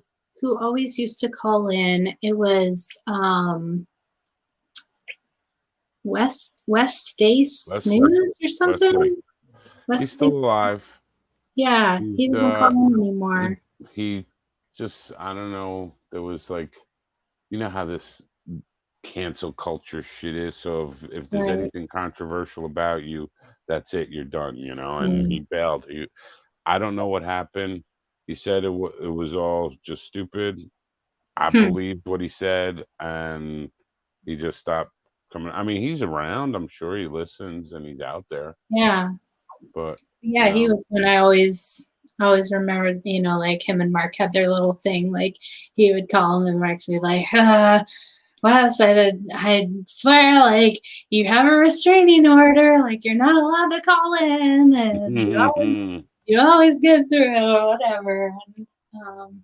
always used to call in. It was West Stace
Wesley.
News or something.
Wesley.
West
He's still
Stace.
alive.
Yeah,
He's
he doesn't call in anymore.
he just, I don't know, there was like, you know how this cancel culture shit is. So if there's
Right.
anything controversial about you, that's it. You're done. You know. And
Mm.
he bailed. I don't know what happened. He said it was all just stupid. I
Hmm.
believed what he said, and he just stopped coming. I mean, he's around. I'm sure he listens and he's out there.
Yeah.
But
Yeah, he was when I always remembered, like him and Mark had their little thing. Like he would call him and Mark would be like, Wes, I swear, like you have a restraining order, like you're not allowed to call in, and you always get through or whatever. And,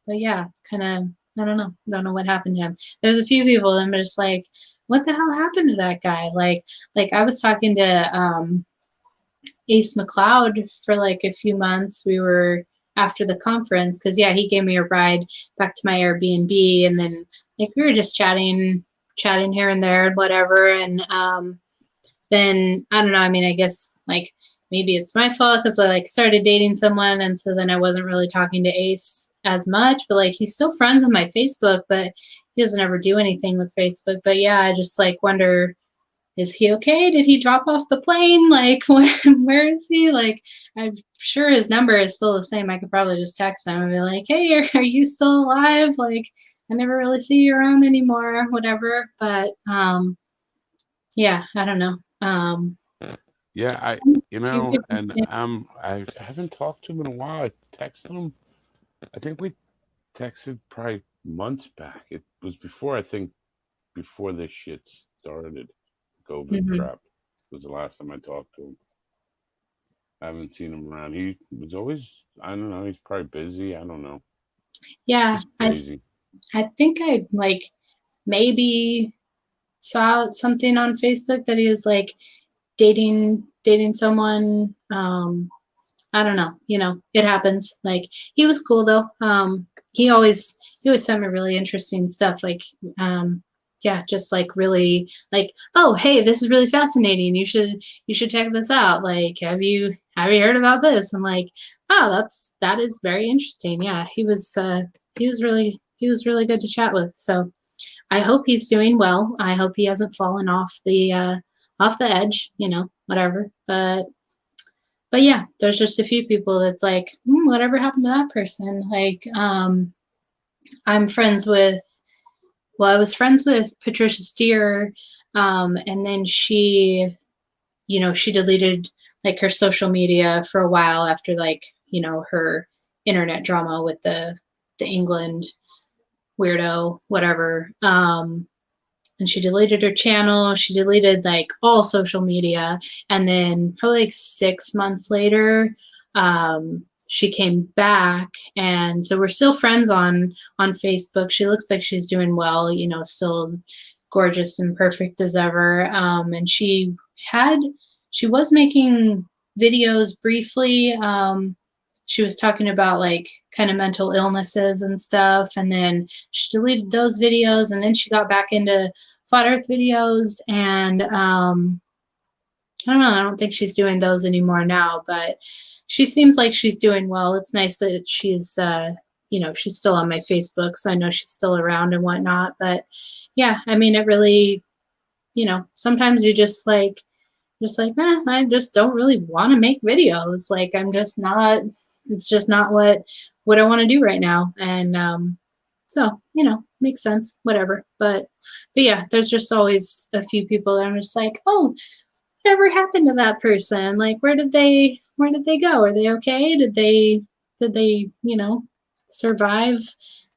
but yeah, kind of, I don't know what happened to him. There's a few people that I'm just like, what the hell happened to that guy? Like I was talking to Ace McLeod for like a few months. We were after the conference because yeah, he gave me a ride back to my Airbnb, and then like we were just chatting here and there and whatever. And then I don't know. I mean, I guess like maybe it's my fault because I like started dating someone, and so then I wasn't really talking to Ace as much. But like he's still friends on my Facebook, but he doesn't ever do anything with Facebook. But yeah, I just like wonder, is he okay? Did he drop off the plane? Like, where is he? Like, I'm sure his number is still the same. I could probably just text him and be like, hey, are you still alive? Like, I never really see you around anymore, whatever. But yeah, I don't know.
Yeah, I haven't talked to him in a while. I texted him. I think we texted probably months back. It was before, I think, before this shit started. COVID
Mm-hmm.
crap was the last time I talked to him. I haven't seen him around. He was always, I don't know, he's probably busy. I don't know.
Yeah,
Just crazy.
I think I like maybe saw something on Facebook that he was like dating someone. I don't know. You know, it happens. Like he was cool though. He always sent me really interesting stuff. Like yeah, just like really like, oh hey, this is really fascinating. You should check this out. Like, have you heard about this? And like, oh, that is very interesting. Yeah, he was really good to chat with. So I hope he's doing well. I hope he hasn't fallen off the edge, you know, whatever. But yeah, there's just a few people that's like, whatever happened to that person? Like, I'm friends with, well, I was friends with Patricia Steer, and then she, you know, she deleted like her social media for a while after like, you know, her internet drama with the England weirdo, whatever. And she deleted her channel. She deleted like all social media. And then probably like 6 months later, she came back. And so we're still friends on Facebook. She looks like she's doing well, you know, still gorgeous and perfect as ever. And she was making videos briefly. She was talking about like kind of mental illnesses and stuff, and then she deleted those videos, and then she got back into flat earth videos, and I don't know, I don't think she's doing those anymore now, but she seems like she's doing well. It's nice that she's you know, she's still on my Facebook, so I know she's still around and whatnot. But yeah, I mean, it really, you know, sometimes you just like I just don't really want to make videos. Like I'm just not, it's just not what I want to do right now. And so, you know, makes sense, whatever. But yeah, there's just always a few people that I'm just like, oh, whatever happened to that person? Like where did they go? Are they okay? Did they, you know, survive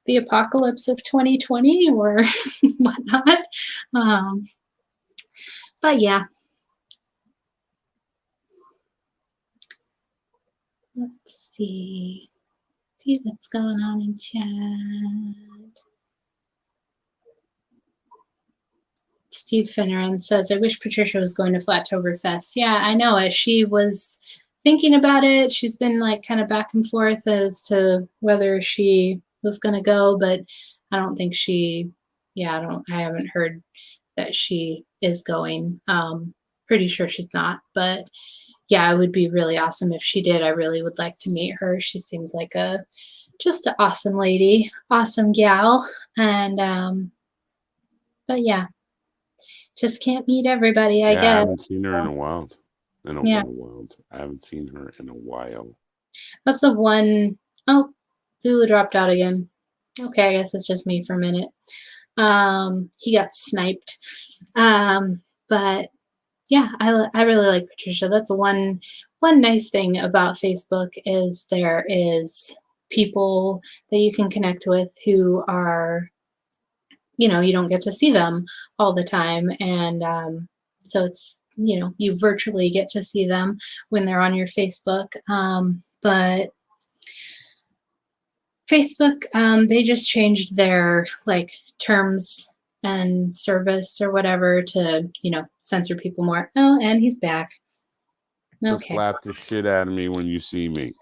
the apocalypse of 2020 or whatnot? But yeah. Let's see. See what's going on in chat. Steve Finneran says, I wish Patricia was going to Flatoberfest. Yeah, I know it. She was thinking about it. She's been like kind of back and forth as to whether she was going to go, but I don't think I haven't heard that she is going. Pretty sure she's not, but yeah, it would be really awesome if she did. I really would like to meet her. She seems like just an awesome lady, awesome gal. And but yeah, just can't meet everybody, I
Yeah, I
guess.
haven't seen her in a while.
Yeah.
I haven't seen her in a while.
That's the one. Oh, Zulu dropped out again. Okay, I guess it's just me for a minute. He got sniped. But yeah, I really like Patricia. That's one nice thing about Facebook is there is people that you can connect with who are, you know, you don't get to see them all the time. And so it's, you know, you virtually get to see them when they're on your Facebook. But Facebook, they just changed their like terms and service or whatever to, you know, censor people more. Oh, and he's back.
So
Okay.
slap the shit out of me when you see me.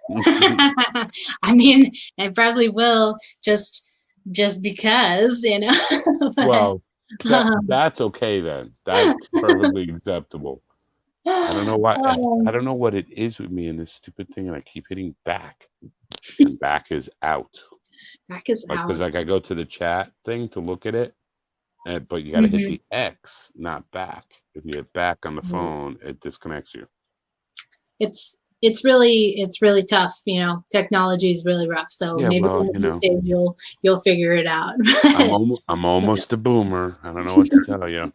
I mean, I probably will just because, but,
Well,
um,
that's okay then. That's perfectly acceptable. I don't know why. I
um,
don't know what it is with me and this stupid thing, and I keep hitting back, and back is out.
back is
Like, because
out.
like I go to the chat thing to look at it, but you got to hit
Mhm.
the X, not back. If you hit back on the phone, it disconnects you.
It's really tough. Technology is really rough. So
Yeah,
maybe
well,
one of these days you'll figure it out.
I'm almost a boomer. I don't know what to tell you.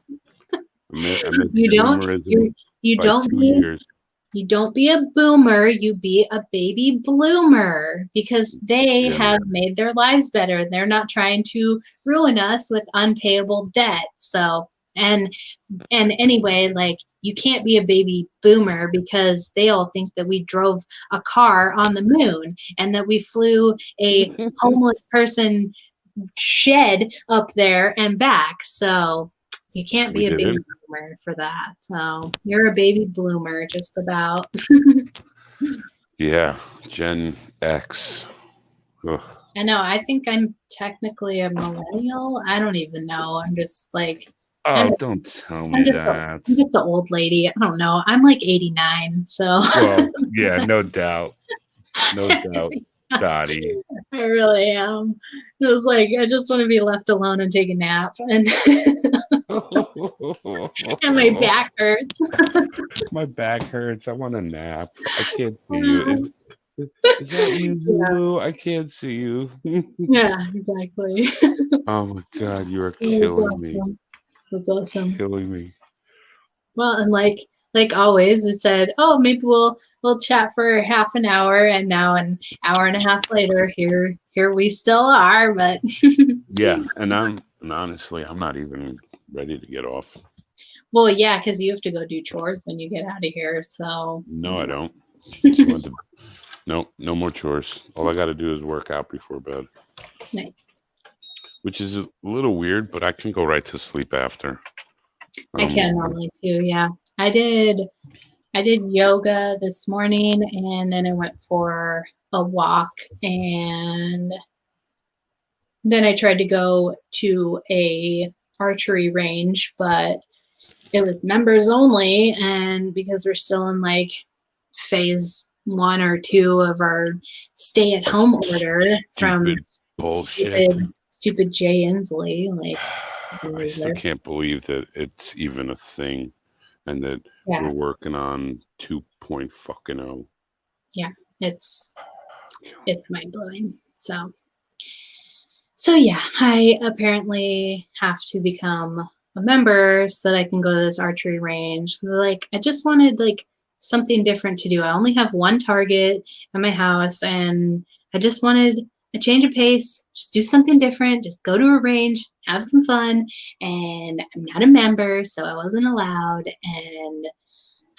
I missed
You don't
boomerism
you you
by
don't
2 years.
you don't be a boomer, you be a baby bloomer because they
Yeah,
have made their lives better and they're not trying to ruin us with unpayable debt. So, and anyway, like you can't be a baby boomer because they all think that we drove a car on the moon and that we flew a homeless person shed up there and back. So you can't
we
be a baby
didn't.
boomer for that. So you're a baby bloomer just about.
Yeah, Gen X. Ugh.
I know. I think I'm technically a millennial. I don't even know. I'm just like I'm
Oh, don't tell
I'm
me
just a
that.
I'm just an old lady. I don't know. I'm like 89, so
Well, yeah, no doubt. No doubt, Dottie.
I really am. It was like I just want to be left alone and take a nap, and and my back hurts.
My back hurts. I want a nap. I can't see you. Is that you,
Yeah,
Zulu? I can't see you.
yeah, exactly.
Oh my God, you are
That's
killing me.
awesome. That's awesome.
Killing me.
Well, and like always, we said, oh, maybe we'll chat for half an hour, and now an hour and a half later, here we still are. But
Yeah, and honestly, I'm not even ready to get off.
well, yeah, because you have to go do chores when you get out of here. So
No, I don't. Just went to no more chores. All I got to do is work out before bed,
nice.
which is a little weird, but I can go right to sleep after.
I can normally too. Yeah, I did. I did yoga this morning, and then I went for a walk, and then I tried to go to a archery range, but it was members only, and because we're still in like phase 1 or 2 of our stay-at-home order from
Stupid bullshit.
stupid Jay Inslee, like
I still can't believe that it's even a thing, and that
yeah,
we're working on 2.0.
yeah, it's mind blowing. So yeah, I apparently have to become a member so that I can go to this archery range. 'Cause, like, I just wanted like something different to do. I only have one target at my house, and I just wanted a change of pace. Just do something different. Just go to a range, have some fun. And I'm not a member, so I wasn't allowed. And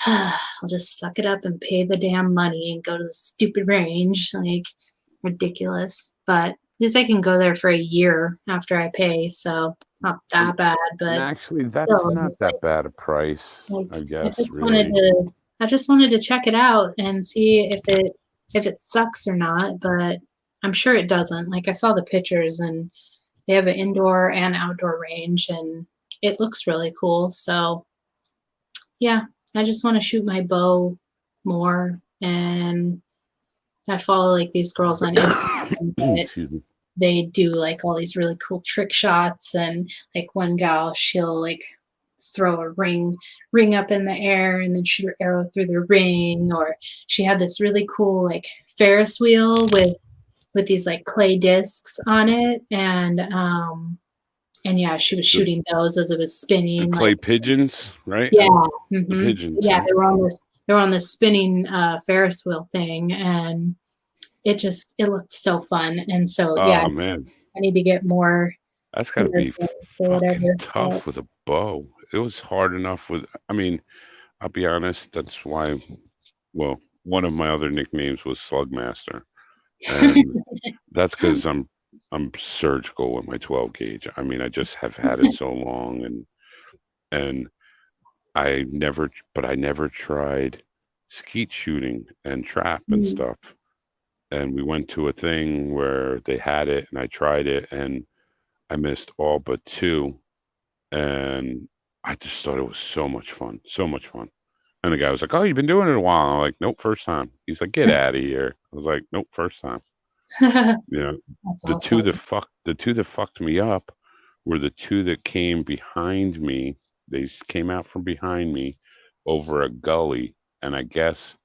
I'll just suck it up and pay the damn money and go to the stupid range. Like ridiculous. But at least I can go there for a year after I pay, so it's not that bad.
And
But
actually, that's
still,
not
it's
that bad a price,
like
I
I
guess,
just wanted
really.
to I just wanted to check it out and see if it sucks or not. But I'm sure it doesn't. Like I saw the pictures and they have an indoor and outdoor range and it looks really cool. So yeah, I just want to shoot my bow more and I follow like these girls on Instagram that
Excuse me.
they do like all these really cool trick shots and like one gal she'll like throw a ring up in the air and then shoot her arrow through the ring, or she had this really cool like Ferris wheel with these like clay discs on it, and yeah, she was
The,
shooting those as it was
the
spinning like
clay pigeons, right?
yeah.
The
hmm
pigeons,
yeah,
right?
they were on this spinning Ferris wheel thing, and it looked so fun. And so yeah,
Oh man,
I need to get more
that's got to be
or
fucking
whatever. But
tough with a bow. It was hard enough with. I mean, I'll be honest. That's why. Well, one of my other nicknames was Slugmaster, and that's because I'm surgical with my 12 gauge. I mean, I just have had it so long, and I never, but I never tried skeet shooting and trap and
Mm.
stuff. And we went to a thing where they had it, and I tried it, and I missed all but two. And I just thought it was so much fun, so much fun. And the guy was like, "Oh, you've been doing it a while." I'm like, "Nope, first time." He's like, "Get out of here." I was like, "Nope, first time." You know,
That's
the
awesome.
two that fucked me up were the two that came behind me. They came out from behind me over a gully, and I guess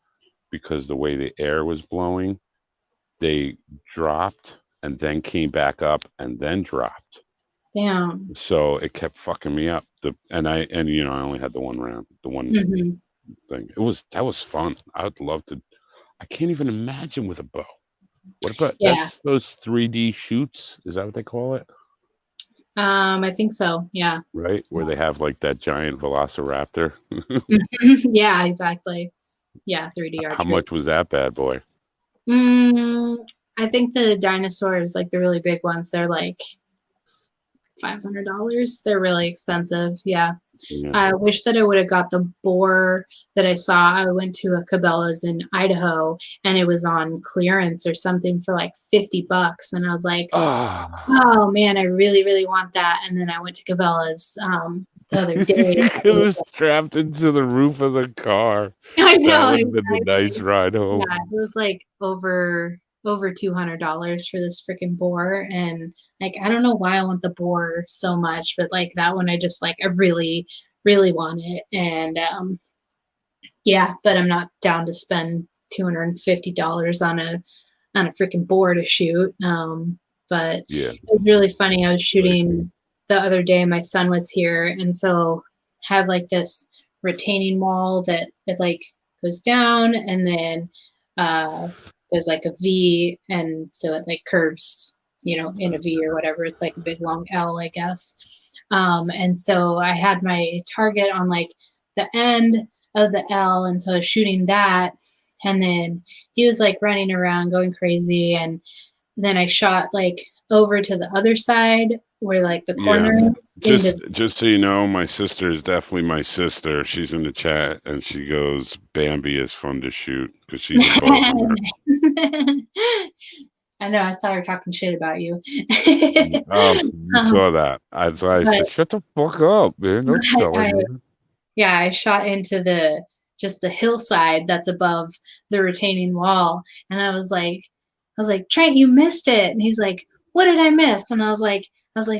because the way the air was blowing, they dropped and then came back up and then dropped.
Damn.
So it kept fucking me up. And I only had the one round, the one
Hmm.
thing. That was fun. I would love to. I can't even imagine with a bow. What about
Yeah.
that's those 3D shoots? Is that what they call it?
I think so. Yeah.
Right, where they have like that giant velociraptor.
Yeah, exactly. Yeah, 3D
How
archery.
much was that bad boy?
Mm, I think the dinosaurs, like the really big ones, they're like $500. They're really expensive. Yeah.
Yeah.
I wish that I would have got the boar that I saw. I went to a Cabela's in Idaho and it was on clearance or something for like $50. And I was like,
Ah,
oh man, I really, really want that. And then I went to Cabela's the other day.
it was strapped into the roof of the car.
I
That
know,
would have been the nice
exactly.
ride home.
Yeah, it was like over $200 for this freaking boar, and like I don't know why I want the boar so much, but like that one I just like I really really want it, and yeah, but I'm not down to spend $250 on a freaking boar to shoot. But
Yeah.
it was really funny. I was
Pricey.
shooting the other day. My son was here, and so have like this retaining wall that it like goes down, and then uh, there's like a V, and so it like curves, in a V or whatever. It's like a big long L, I guess. And so I had my target on like the end of the L, and so I was shooting that, and then he was like running around going crazy, and then I shot like over to the other side where like the
Yeah.
corner is into.
Just so you know, my sister is definitely my sister. She's in the chat and she goes, Bambi is fun to shoot because she's a bow hunter.
I know I saw her talking shit about you.
Oh, you
um,
saw that. That's why I
but
said, shut the fuck up, man. Don't tell
I
her.
yeah, I shot into the just the hillside that's above the retaining wall, and I was like, Trent, you missed it, and he's like, what did I miss? And I was like,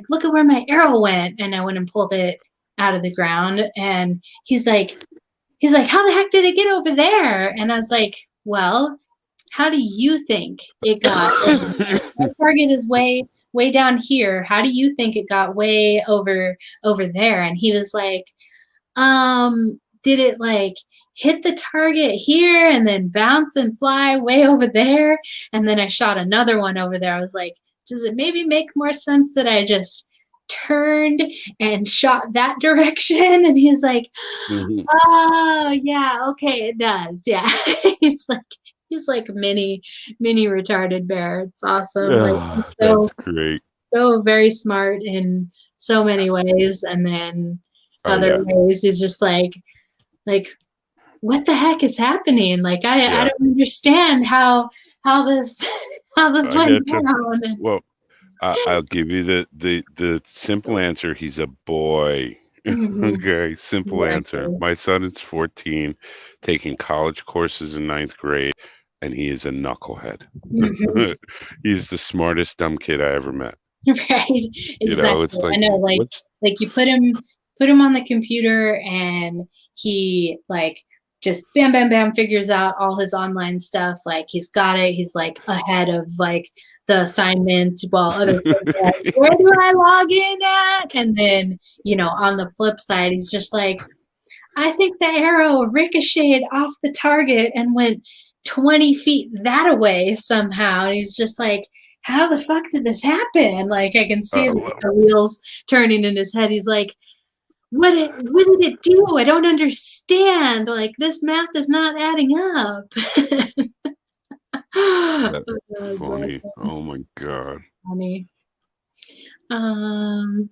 look at where my arrow went, and I went and pulled it out of the ground, and he's like, how the heck did it get over there? And I was like, well, how do you think it got over there? My target is way down here. How do you think it got way over there? And he was like, did it like hit the target here and then bounce and fly way over there? And then I shot another one over there. I was like, does it maybe make more sense that I just turned and shot that direction? And he's like,
Mhm.
oh yeah, okay, it does. Yeah. he's like he's like mini retarded bear. It's awesome. Like he's
Ah, that's
so
great.
so very smart in so many ways, and then
Oh,
other
yeah.
ways he's just like what the heck is happening? Like I
Yeah.
don't understand how this how this
I
went
get you.
down.
Well, I'll give you the simple answer. He's a boy.
Mhm.
Okay, simple answer.
Exactly.
My son is 14, taking college courses in ninth grade, and he is a knucklehead.
Mhm.
He's the smartest dumb kid I ever met.
Right.
It's
Exactly. I
like,
know,
what's
like you put him on the computer and he like just bam bam bam figures out all his online stuff. Like he's got it. He's like ahead of like the assignment while other kids are like, where do I log in at? And then, on the flip side, he's just like, I think the arrow ricocheted off the target and went 20 feet that away somehow. And he's just like, how the fuck did this happen? Like I can see like,
well,
the wheels turning in his head. He's like, what did it do? I don't understand. Like this math is not adding up.
that's
Oh,
funny. Oh my God.
funny. Um,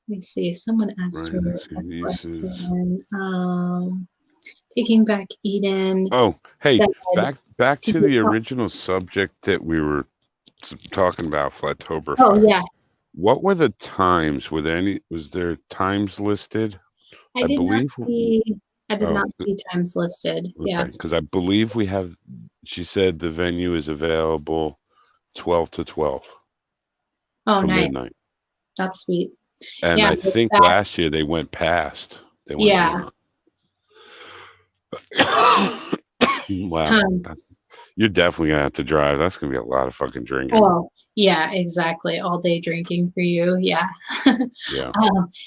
Let me see. Someone asked
Right.
her
Let's see.
a
This is
question. Taking Back Eden
Oh, hey,
said
back
to
to
be,
the original subject that we were talking about,
oh
Flatoberfest.
yeah,
What were the times? Was there times listed?
I
I
did not
believe.
see. I did
Oh,
not see times listed. Yeah.
okay. Because I believe we have. She said the venue is available 12 to 12
Oh,
from
nice.
midnight.
That's sweet.
And
Yeah.
I think
Back.
last year they went past. They went
Yeah.
beyond. Wow.
Um,
You're definitely gonna have to drive. That's gonna be a lot of fucking drinking.
oh, yeah, exactly. All day drinking for you. Yeah.
Yeah.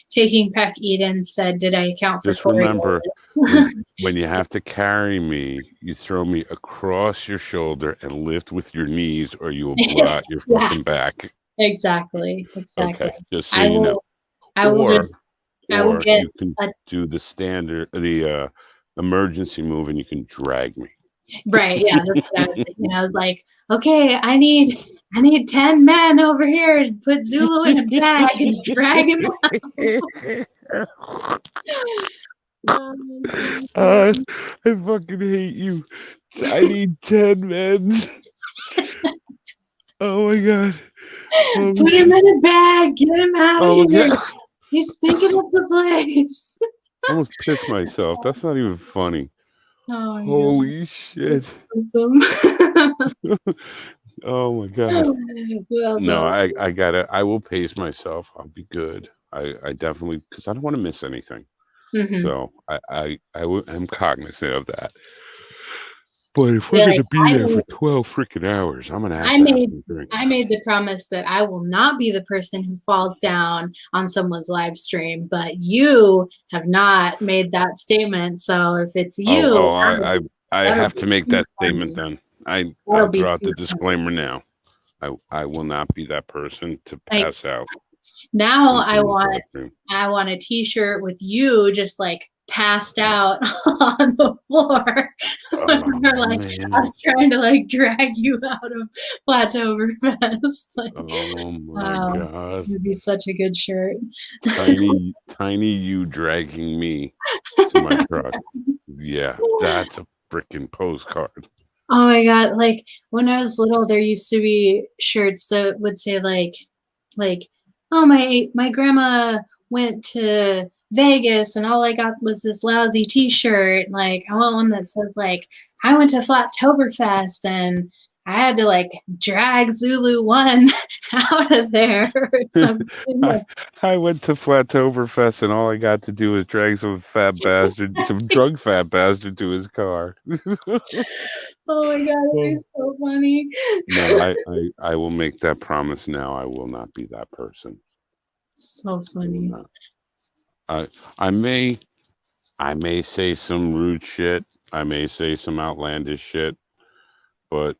Taking Back Eden said, did I account for
Just remember
Coriolis?
when you have to carry me, you throw me across your shoulder and lift with your knees, or you will blow out your
Yeah,
fucking back.
exactly. Exactly.
Okay, just so
I
you know.
will, I will
Or
just, I will
or
get
you can
a,
do the emergency move and you can drag me.
right. Yeah. That's what I was thinking. I was like, okay, I need 10 men over here to put Zulu in a bag and drag him out.
I fucking hate you. I need 10 men. Oh my god. Holy
Put him
shit.
in a bag. Get him out of
Oh my
here.
god.
He's thinking of the place.
I almost pissed myself. That's not even funny.
Oh my god.
Holy shit.
Awesome.
Oh my god.
Well,
No, I will pace myself. I'll be good. I definitely, because I don't want to miss anything.
mm-hmm.
So I'm cognizant of that. But if we're
Yeah, like
gonna be there for 12 freaking hours, I'm gonna have
I
to have
made
some drinks.
I made the promise that I will not be the person who falls down on someone's live stream, but you have not made that statement. So if it's
Oh,
you,
I
that'll
have
be
to make
too
that statement
funny.
then.
That'll
I'll
be
throw out
too
the
funny.
disclaimer now. I will not be that person to
Like
pass out
now
on someone's live stream.
I want a t-shirt with you just like passed out on the floor.
Oh
Or like
man.
us trying to like drag you out of Flatoberfest. Like,
Oh my
wow,
god.
it'd be such a good shirt.
Tiny you dragging me to my truck. Yeah, that's a freaking postcard.
Oh my god, like when I was little there used to be shirts that would say like oh my grandma went to Vegas and all I got was this lousy t-shirt. Like I want one that says like I went to Flatoberfest and I had to like drag ZULUONE out of there or something.
I, I went to Flatoberfest and all I got to do was drag some drunk fat bastard to his car.
Oh my god, it'd be
Well,
so funny.
no, I will make that promise now. I will not be that person.
So
I will
funny.
not. I I may I may say some rude shit. I may say some outlandish shit, but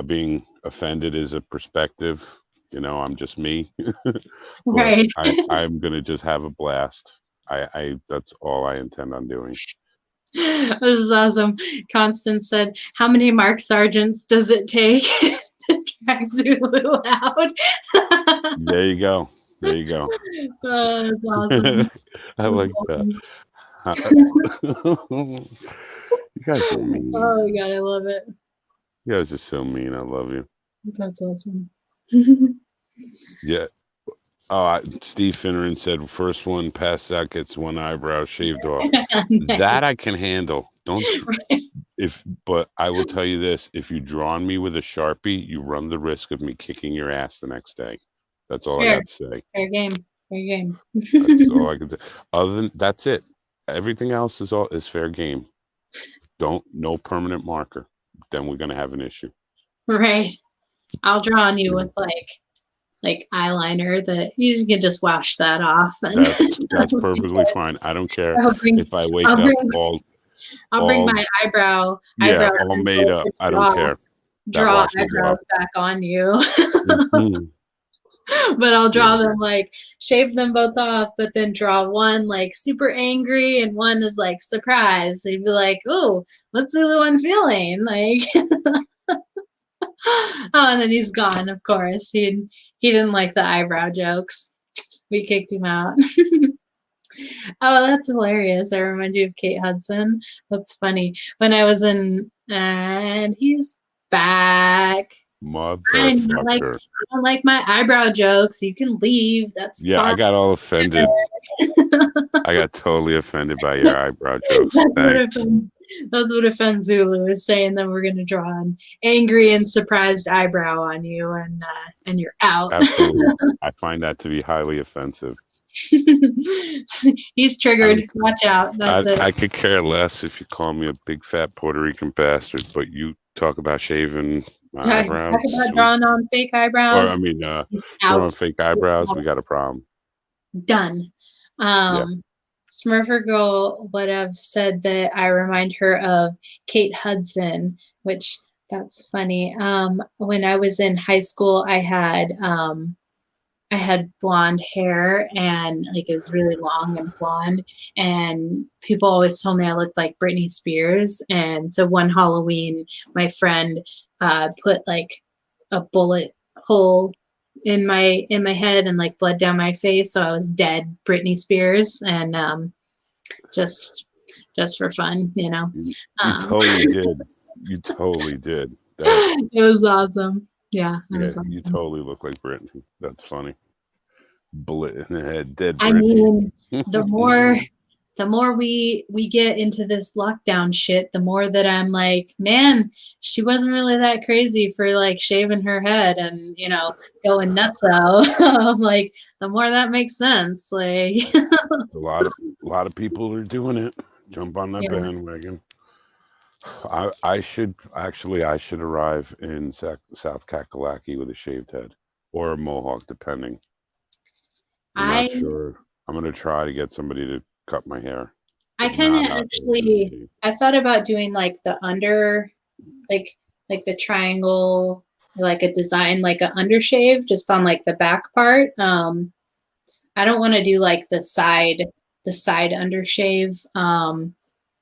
being offended is a perspective. I'm just me. But
Right.
I'm gonna just have a blast. I that's all I intend on doing.
This is awesome. Constance said, how many Mark Sargents does it take to drag Zulu out?
There you go. There you go.
Oh, that's awesome.
I
That's
like that.
awesome.
You guys are mean.
Oh my god, I love it.
You guys are so mean. I love you.
That's awesome.
Yeah. Oh, Steve Finneran said first one passed out gets one eyebrow shaved off. That I can handle. Don't but I will tell you this: if you draw on me with a Sharpie, you run the risk of me kicking your ass the next day. That's
It's
all I
fair.
got to say.
Fair game. Fair game.
That's all I can say. Other than that's it. Everything else is fair game. No permanent marker. Then we're gonna have an issue.
Right. I'll draw on you with like eyeliner that you can just wash that off. And
That's perfectly fine. I don't care if I wake
I'll
up
bring I'll bring
all
my eyebrow
all made up. I don't care. That
draw
washes off.
eyebrows back on you.
Mhm.
But I'll
Yeah.
draw them like shave them both off, but then draw one like super angry and one is like surprised. So you'd be like, oh, what's the other one feeling? Like oh, and then he's gone, of course. He didn't like the eyebrow jokes. We kicked him out. Oh, that's hilarious. I remind you of Kate Hudson. That's funny. When I was in, and he's back. I
Motherfucker.
don't like my eyebrow jokes. You can leave. That's
Yeah, I
fine.
got all offended. I got totally offended by your eyebrow jokes.
That's what
Thanks.
offends. That's what offends Zulu is saying that we're going to draw an angry and surprised eyebrow on you, and you're out.
Absolutely. I find that to be highly offensive.
He's triggered. Watch out. That's it.
I could care less if you call me a big fat Puerto Rican bastard, but you talk about shaving my
Guys,
eyebrows,
talk about drawing on fake eyebrows.
or I mean,
Out.
drawing fake eyebrows. We got a problem.
Done.
Yeah.
Smurfer Girl would have said that I remind her of Kate Hudson, which that's funny. When I was in high school, I had blonde hair and like it was really long and blonde, and people always told me I looked like Britney Spears. And so one Halloween, my friend put like a bullet hole in my head and like bled down my face, so I was dead Britney Spears, and just for fun, you know.
You totally did. You totally did.
It was awesome. Yeah, it was awesome.
You totally look like Britney. That's funny. Bullet in the head, dead
I
Britney.
mean, the more we get into this lockdown shit, the more that I'm like, man, she wasn't really that crazy for like shaving her head and, you know, going nuts out. I'm like, the more that makes sense. Like
a lot of people are doing it. Jump on that
Yeah.
bandwagon. I should arrive in South Kakalaki with a shaved head or a mohawk, depending. I'm not sure. I'm gonna try to get somebody to cut my hair.
I kind of actually, I thought about doing like the under, like the triangle, like a design, like an undershave just on like the back part. I don't want to do like the side undershave.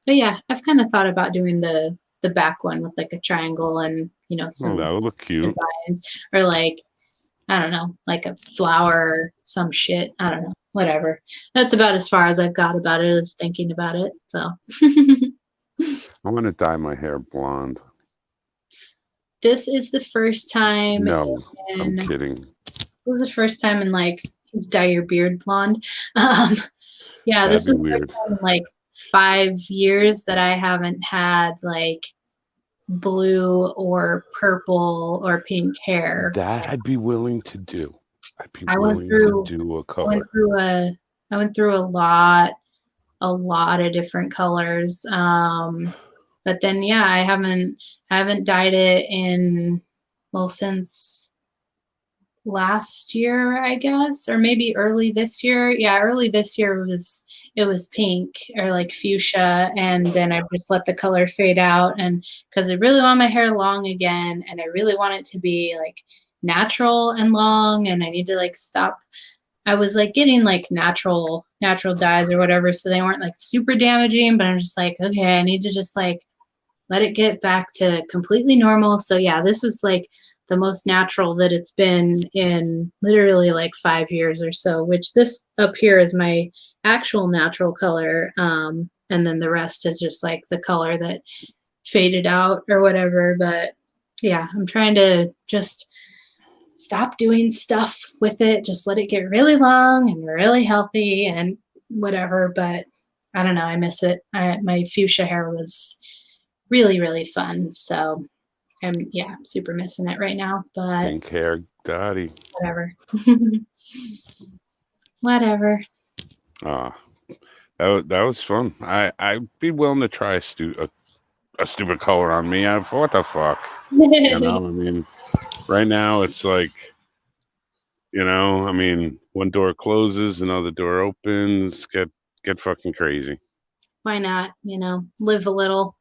But yeah, I've kind of thought about doing the back one with like a triangle and, you know, some
that would look cute.
designs, or like, I don't know, like a flower, some shit. I don't know, whatever. That's about as far as I've got about it, is thinking about it. So
I want to dye my hair blonde.
This is the first time.
No, I'm kidding.
This is the first time in like dye your beard blonde. Yeah, this is the first time in like 5 years that I haven't had like blue or purple or pink hair.
That I'd be willing to do. I'd be willing to do a color.
I went through a lot of different colors. But then yeah, I haven't dyed it in, well, since last year, I guess, or maybe early this year. Yeah, early this year it was pink or like fuchsia, and then I just let the color fade out, and because I really want my hair long again, and I really want it to be like natural and long, and I need to like stop. I was like getting like natural dyes or whatever, so they weren't like super damaging, but I'm just like, okay, I need to just like let it get back to completely normal. So yeah, this is like the most natural that it's been in literally like 5 years or so, which this up here is my actual natural color. And then the rest is just like the color that faded out or whatever. But yeah, I'm trying to just stop doing stuff with it. Just let it get really long and really healthy and whatever. But I don't know. I miss it. My fuchsia hair was really, really fun. So I'm super missing it right now, but
pink hair daddy.
Whatever. Whatever.
That was fun. I'd be willing to try a stupid color on me. What the fuck? You know, I mean, right now it's like, you know, I mean, one door closes, another door opens. Get fucking crazy.
Why not? You know, live a little.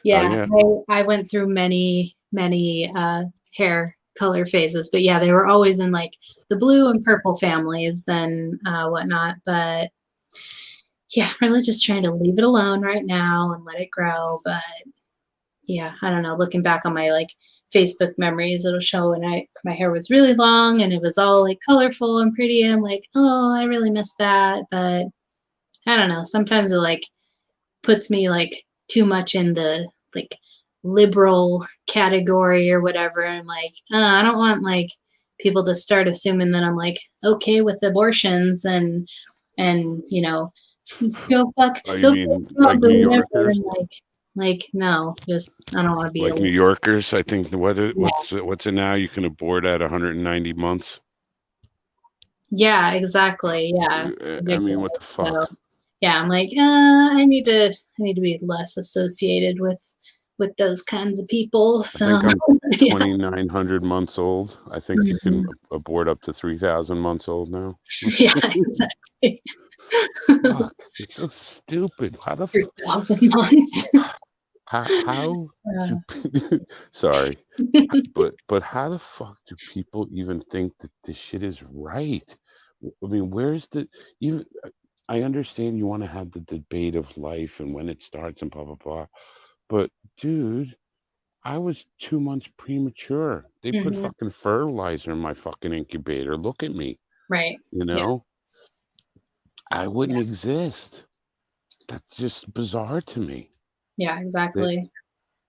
Yeah.
I went through many hair color phases, but yeah, they were always in like the blue and purple families and whatnot. But yeah, really just trying to leave it alone right now and let it grow. But yeah, I don't know, looking back on my like Facebook memories, it'll show when my hair was really long and it was all like colorful and pretty. I'm like, oh, I really miss that. But I don't know. Sometimes it like puts me like too much in the like liberal category or whatever. I'm like, I don't want like people to start assuming that I'm like okay with abortions and
You
go
mean
fuck
like
Trump or
New
whatever.
Yorkers?
And like no, just I don't want to be a
Like New Yorkers, I think
yeah.
what's it now? You can abort at 190 months.
Yeah, exactly. Yeah,
I mean,
ridiculous.
what the
So
fuck?
yeah, I'm like, I need to be less associated with those kinds of people.
I
So
think I'm
yeah.
2,900 months old. I think you can
Mhm.
abort up to 3,000 months old now.
Yeah, exactly.
Fuck, it's so stupid.
3,000 months.
how do sorry, but how the fuck do people even think that this shit is right? I mean, where's the even? I understand you want to have the debate of life and when it starts and blah blah blah, but dude, I was 2 months premature. They put
Mhm.
fucking fertilizer in my fucking incubator. Look at me,
Right.
you
Yeah.
know. I
Yeah.
wouldn't exist. That's just bizarre to me.
Yeah,
That
exactly.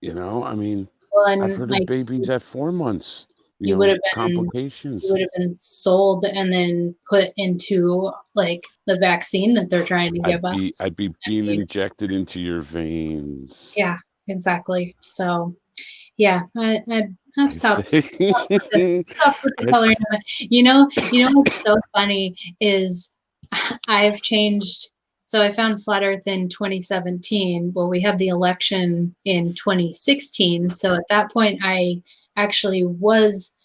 I mean,
Well,
I've
and
heard of
like
babies at 4 months.
you would have you
Complications.
would have been sold and then put into like the vaccine that they're trying to give us.
I'd be
I
being
mean,
injected into your veins.
yeah, exactly. So yeah, I've
I say.
stopped with the
I
coloring
s-
of it. What's so funny is I've changed. So I found Flat Earth in 2017. Well, we had the election in 2016. So at that point, I actually was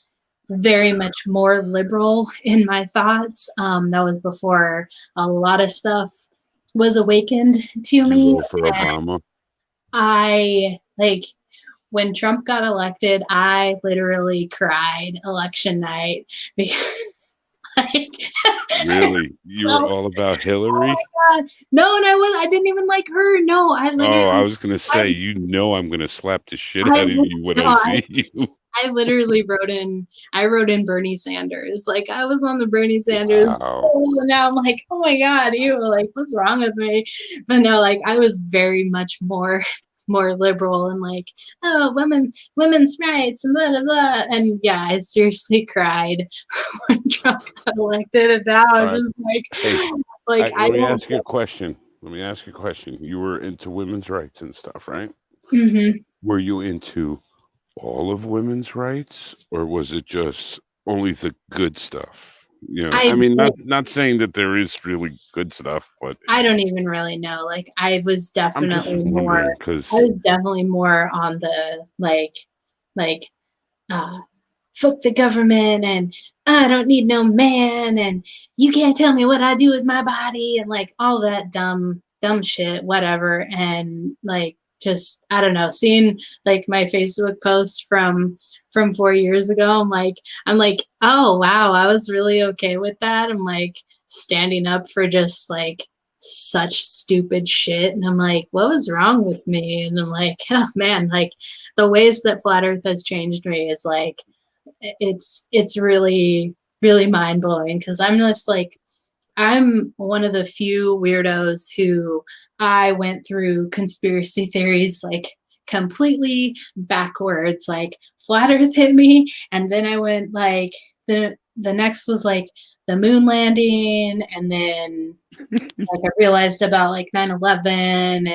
very much more liberal in my thoughts. That was before a lot of stuff was awakened to
Did you
me.
vote for Obama?
I like when Trump got elected, I literally cried election night because like
Really? You were
so
all about
oh
Hillary?
my god. No, and I didn't even like her. No,
Oh, I was gonna
I
say, I'm gonna slap the shit
I
out of you when
no,
I see you.
I literally wrote in Bernie Sanders. Like I was on the Bernie Sanders.
Wow.
And now I'm like, oh my God, you like what's wrong with me? But no, like I was very much more liberal and like, oh women's rights and blah blah blah. And yeah, I seriously cried when Trump got elected and now
All
I'm
right.
just
Hey,
like I
let me
don't
ask you a question. Let me ask you a question. You were into women's rights and stuff, right?
hmm
Were you into all of women's rights, or was it just only the good stuff?
I
I mean, not saying that there is really good stuff, but
I don't even really know. Like
I'm just wondering
I
because
was definitely more on the like uh fuck the government and I don't need no man and you can't tell me what I do with my body and like all that dumb shit, whatever. And like just I don't know, seeing like my Facebook post from 4 years ago, I'm like, oh wow, I was really okay with that. I'm like standing up for just like such stupid shit. And I'm like, what was wrong with me? And I'm like, oh man, like the ways that Flat Earth has changed me is like it's really mind blowing because I'm just like I'm one of the few weirdos who I went through conspiracy theories like completely backwards. Like flat Earth hit me, and then I went like the next was like the moon landing, and then like I realized about like 9/11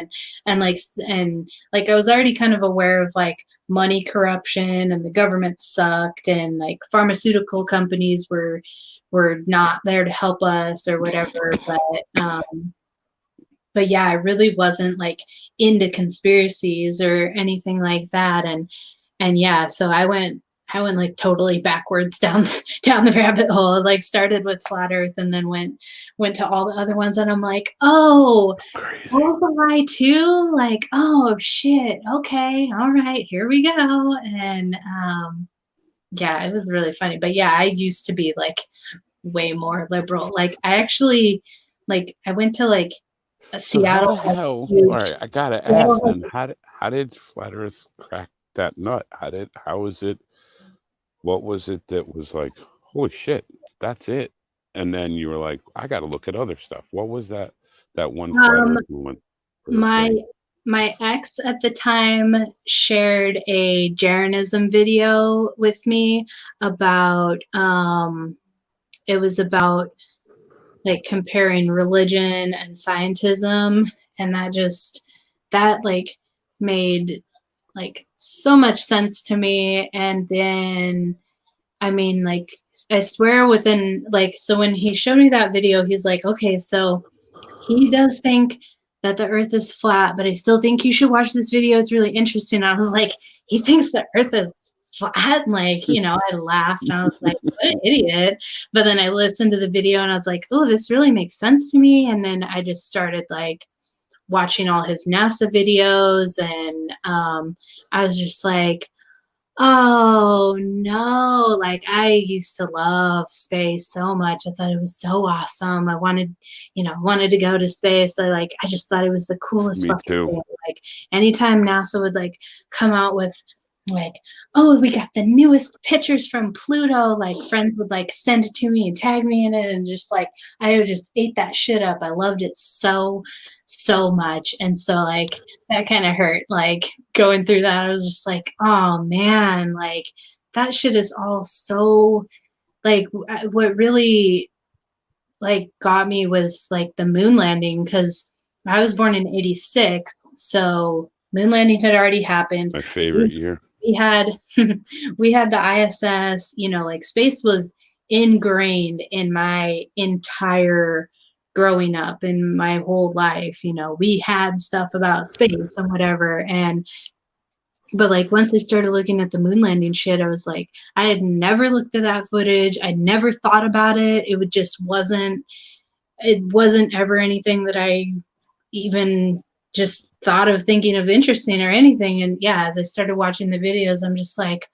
and I was already kind of aware of like money corruption and the government sucked and like pharmaceutical companies were not there to help us or whatever but yeah, I really wasn't like into conspiracies or anything like that and yeah, so I went like totally backwards down down the rabbit hole. It, like started with flat earth and then went to all the other ones and I'm like, "Oh,
crazy.
that was a lie too?" Like, "Oh shit. Okay. All right. Here we go." And yeah, it was really funny. But yeah, I used to be like way more liberal. Like I actually like I went to like
So how
Seattle
the
has
hell? All
huge.
right, I gotta ask
Seattle
then. How did Flat Earth crack that nut? How was it? What was it that was like, holy shit, that's it? And then you were like, I got to look at other stuff. What was that one Flat
Um,
Earth moment or
my
thing?
my ex at the time shared a Jeranism video with me about it was about like comparing religion and scientism, and that like made like so much sense to me. And then I mean, like, I swear within, like, so when he showed me that video, he's like, okay, so he does think that the earth is flat, but I still think you should watch this video. It's really interesting. I was like, he thinks the earth is flat. And like, I laughed and I was like, what an idiot. But then I listened to the video and I was like, oh, this really makes sense to me. And then I just started like watching all his NASA videos. And I was just like, oh no, like I used to love space so much. I thought it was so awesome. I wanted to go to space. I just thought it was the coolest
Me
fucking
too.
thing. Like anytime NASA would like come out with like, oh, we got the newest pictures from Pluto, like friends would like send it to me and tag me in it, and just like I just ate that shit up. I loved it so much. And so like that kind of hurt, like going through that. I was just like, oh man, like that shit is all so like what really like got me was like the moon landing, because I was born in 86, so moon landing had already happened.
My favorite year.
We had we had the ISS, like space was ingrained in my entire growing up, in my whole life. We had stuff about space and whatever. And but like once I started looking at the moon landing shit, I was like, I had never looked at that footage. I never thought about it. It wasn't ever anything that I even just thought of thinking of interesting or anything. And yeah, as I started watching the videos, I'm just like,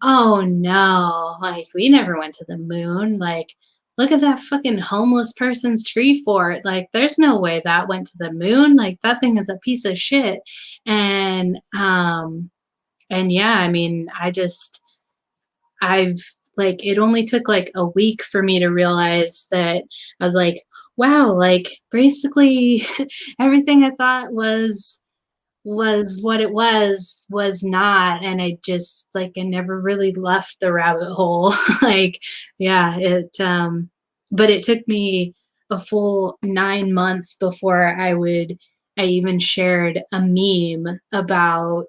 oh no, like we never went to the moon. Like, look at that fucking homeless person's tree fort. Like, there's no way that went to the moon. Like, that thing is a piece of shit. And yeah, I mean, I've like, it only took like a week for me to realize that I was like, wow, like basically everything I thought was what it was not. And I just like I never really left the rabbit hole. Like yeah, but it took me a full 9 months before I even shared a meme about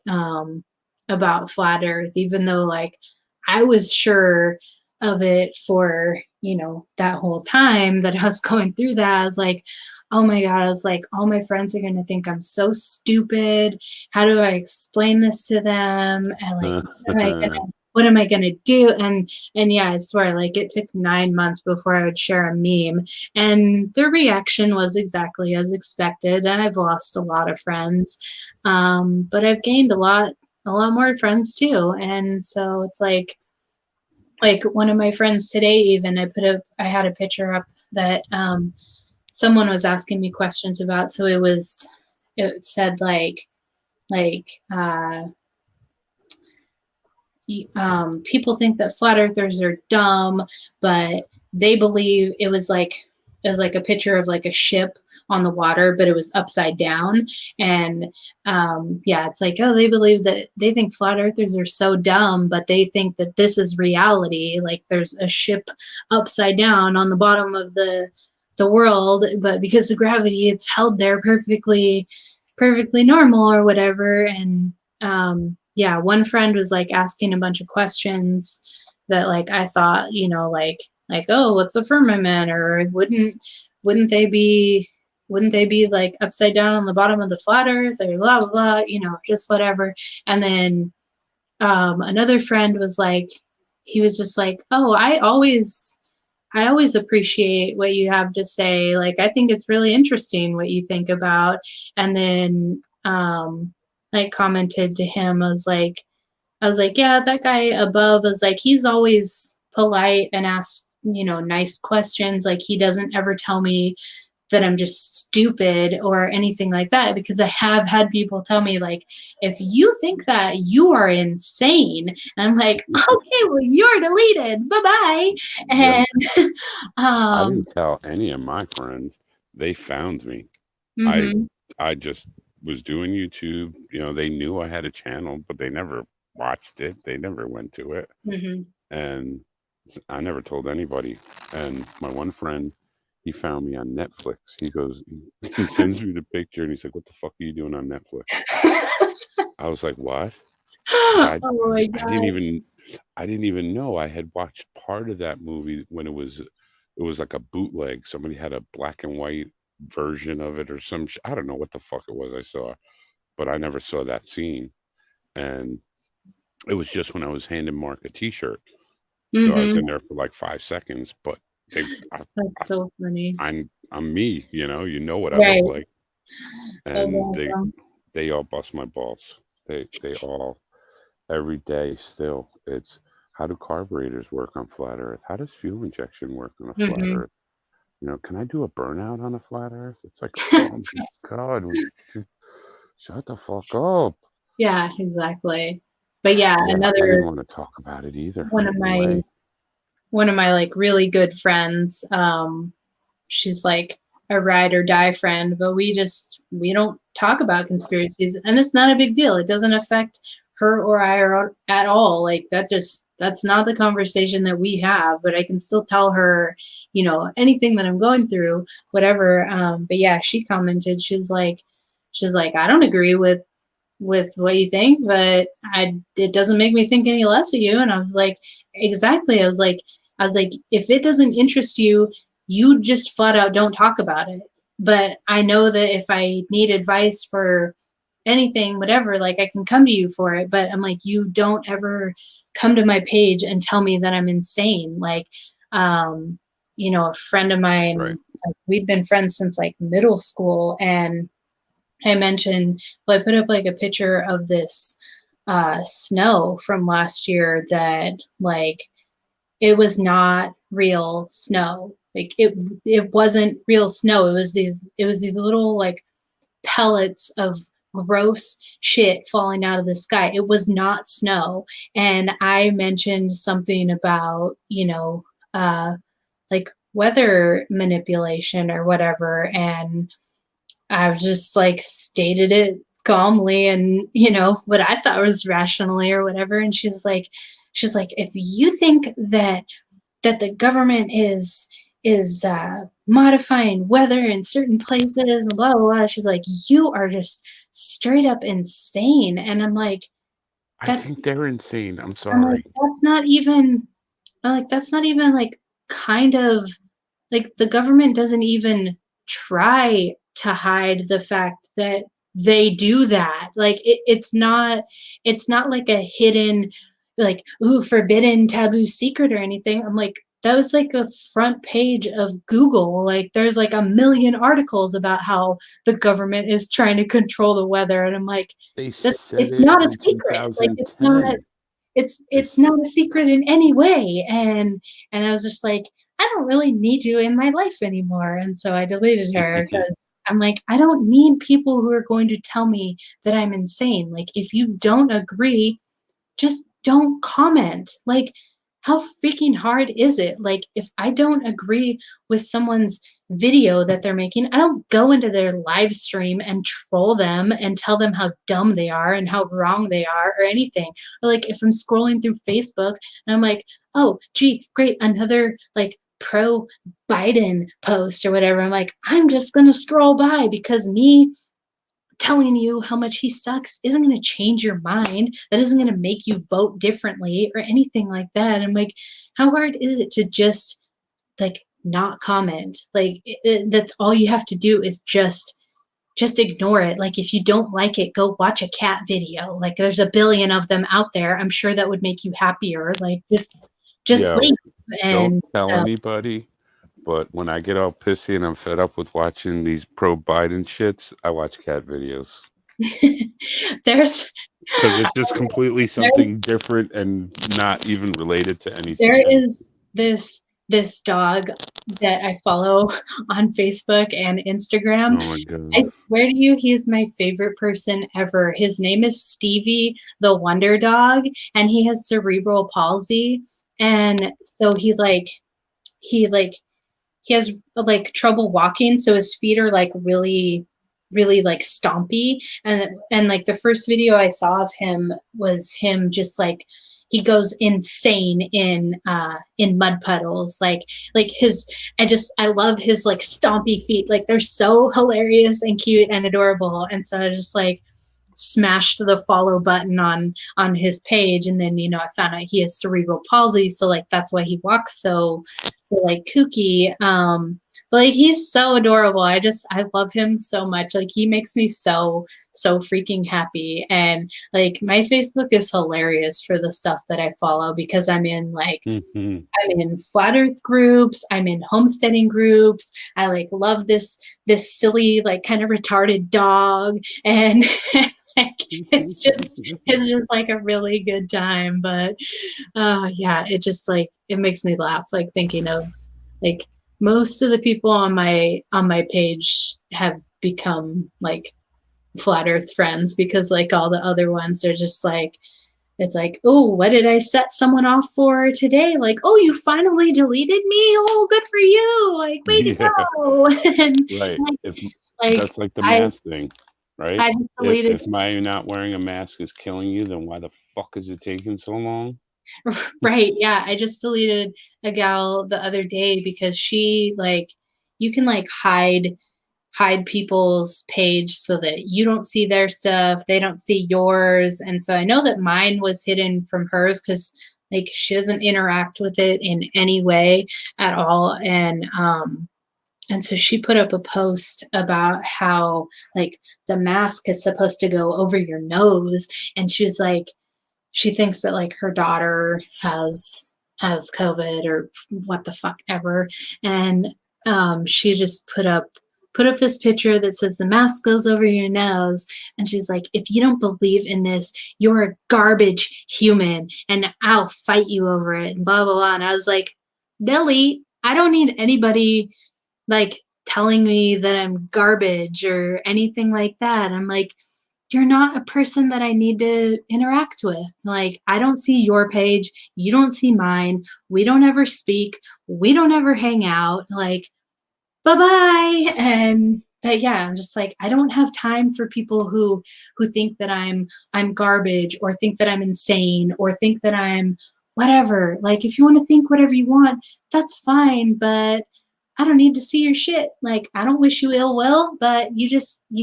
flat earth, even though like I was sure of it for that whole time that I was going through that. I was like, oh my God, I was like, all my friends are going to think I'm so stupid. How do I explain this to them? And like, what am I going to do? And yeah, I swear, like it took 9 months before I would share a meme, and the reaction was exactly as expected. And I've lost a lot of friends. But I've gained a lot more friends too. And so it's like one of my friends today, even I had a picture up that someone was asking me questions about. So it said like people think that flat earthers are dumb, but they believe it was like a picture of like a ship on the water, but it was upside down. And yeah, it's like, oh, they think flat earthers are so dumb, but they think that this is reality. Like there's a ship upside down on the bottom of the world, but because of gravity, it's held there perfectly normal or whatever. And yeah, one friend was like asking a bunch of questions that like I thought, like oh, what's the firmament, or wouldn't they be like upside down on the bottom of the flat earth, or blah blah blah, just whatever. And then another friend was like, he was just like, oh, I always appreciate what you have to say. Like, I think it's really interesting what you think about. And then I commented to him, I was like, yeah, that guy above is like, he's always polite and asks, nice questions. Like, he doesn't ever tell me that I'm just stupid or anything like that, because I have had people tell me, like, if you think that, you are insane. And I'm like, okay, well, you're deleted. Bye-bye.
Yep.
And
I
um
didn't tell any of my friends. They found me. I
mhm,
I just was doing YouTube. You know, they knew I had a channel, but they never watched it. They never went to it.
mhm.
And I never told anybody. And my one friend, he found me on Netflix. He goes, he sends me the picture and he's like, "What the fuck are you doing on Netflix?" I was like, "What?" I
Oh my
I didn't
God.
even I didn't even know I had watched part of that movie when it was like a bootleg. Somebody had a black and white version of it or I don't know what the fuck it was I saw, but I never saw that scene. And it was just when I was handing Mark a T-shirt, so I was
Mhm.
in there for like 5 seconds. But they,
That's so funny.
I'm me, you know what I look
Right.
like,
That's
and
awesome.
they all bust my balls. They all every day still. It's how do carburetors work on flat Earth? How does fuel injection work on a flat
Mhm.
Earth? Can I do a burnout on a flat Earth? It's like, oh my God, shut the fuck up.
Yeah, exactly. But yeah,
Yeah, I
another
didn't want to talk about it either.
one of
No
my
way.
one of my like really good friends, she's like a ride or die friend, but we don't talk about conspiracies, and it's not a big deal. It doesn't affect her or I or at all. Like that's not the conversation that we have, but I can still tell her, anything that I'm going through, whatever. But yeah, she commented, she's like, I don't agree with what you think, but it doesn't make me think any less of you. And I was like, exactly. I was like, if it doesn't interest you, you just flat out don't talk about it. But I know that if I need advice for anything, whatever, like I can come to you for it. But I'm like, you don't ever come to my page and tell me that I'm insane. Like, um, a friend of
Right.
mine, like, we've been friends since like middle school, and I mentioned, well, I put up like a picture of this snow from last year that, like, it was not real snow. Like it wasn't real snow. It was these little like pellets of gross shit falling out of the sky. It was not snow. And I mentioned something about, like weather manipulation or whatever, and I've just like stated it calmly and, what I thought was rationally or whatever. And she's like, if you think that the government is modifying weather in certain places, blah, blah, blah. She's like, you are just straight up insane. And
I
that
think they're insane. I'm
I'm like,
sorry.
that's not even like kind of like the government doesn't even try to hide the fact that they do that. Like it's not like a hidden, like, ooh, forbidden taboo secret or anything. I'm like, that was like a front page of Google. Like there's like a million articles about how the government is trying to control the weather. And I'm like,
They
that
said
it's
it
not a
in
secret. Like it's not
2010.
it's
It's
not a secret in any way. And I was just like, I don't really need you in my life anymore. And so I deleted her because I'm like, I don't need people who are going to tell me that I'm insane. Like if you don't agree, just don't comment. Like, how freaking hard is it? Like, if I don't agree with someone's video that they're making, I don't go into their live stream and troll them and tell them how dumb they are and how wrong they are or anything. Or like, if I'm scrolling through Facebook and I'm like, oh, gee, great, another like pro Biden post or whatever, I'm like, I'm just going to scroll by because me telling you how much he sucks isn't going to change your mind. That isn't going to make you vote differently or anything like that. I'm like, how hard is it to just like not comment? Like that's all you have to do is just ignore it. Like if you don't like it, go watch a cat video. Like there's a billion of them out there. I'm sure that would make you happier. Like just
Yo,
leave.
don't
And
tell anybody. But when I get all pissy and I'm fed up with watching these pro Biden shits, I watch cat videos
there's
because it's just completely
there's
something different and not even related to
there
anything. And
is this this dog that I follow on Facebook and Instagram.
Oh my God.
I swear to you, he is my favorite person ever. His name is Stevie the Wonder Dog, and he has cerebral palsy. And so he like he has like trouble walking, so his feet are like really like stompy. And like the first video I saw of him was him just like he goes insane in mud puddles, like his I love his like stompy feet, like they're so hilarious and cute and adorable. And so I just like smashed the follow button on his page, and then I found out he has cerebral palsy, so like that's why he walks so like kooky. But like he's so adorable. I love him so much. Like he makes me so freaking happy. And like my Facebook is hilarious for the stuff that I follow, because I'm in like I'm in flat earth groups, I'm in homesteading groups. I like love this silly like kind of retarded dog, and like it's just like a really good time. But yeah, it just like it makes me laugh, like thinking of like most of the people on my page have become like flat earth friends, because like all the other ones are just like, it's like, oh, what did I set someone off for today? Like, oh, you finally deleted me. Oh, good for you. Like, way to go. And
right.
like
That's like the mask thing, right?
I just deleted.
If my not wearing a mask is killing you, then why the fuck is it taking so long?
Right. Yeah. I just deleted a gal the other day because she like, you can like hide people's page so that you don't see their stuff, they don't see yours. And so I know that mine was hidden from hers, because like she doesn't interact with it in any way at all. And so she put up a post about how like the mask is supposed to go over your nose, and she's like, she thinks that like her daughter has COVID or what the fuck ever. And she just put up this picture that says the mask goes over your nose. And she's like, if you don't believe in this, you're a garbage human and I'll fight you over it, and blah, blah, blah. And I was like, Billy, I don't need anybody like telling me that I'm garbage or anything like that. I'm like, you're not a person that I need to interact with. Like, I don't see your page. You don't see mine. We don't ever speak. We don't ever hang out. Like, bye-bye. But yeah, I'm just like, I don't have time for people who think that I'm garbage, or think that I'm insane, or think that I'm whatever. Like, if you want to think whatever you want, that's fine, but I don't need to see your shit. Like, I don't wish you ill will, but you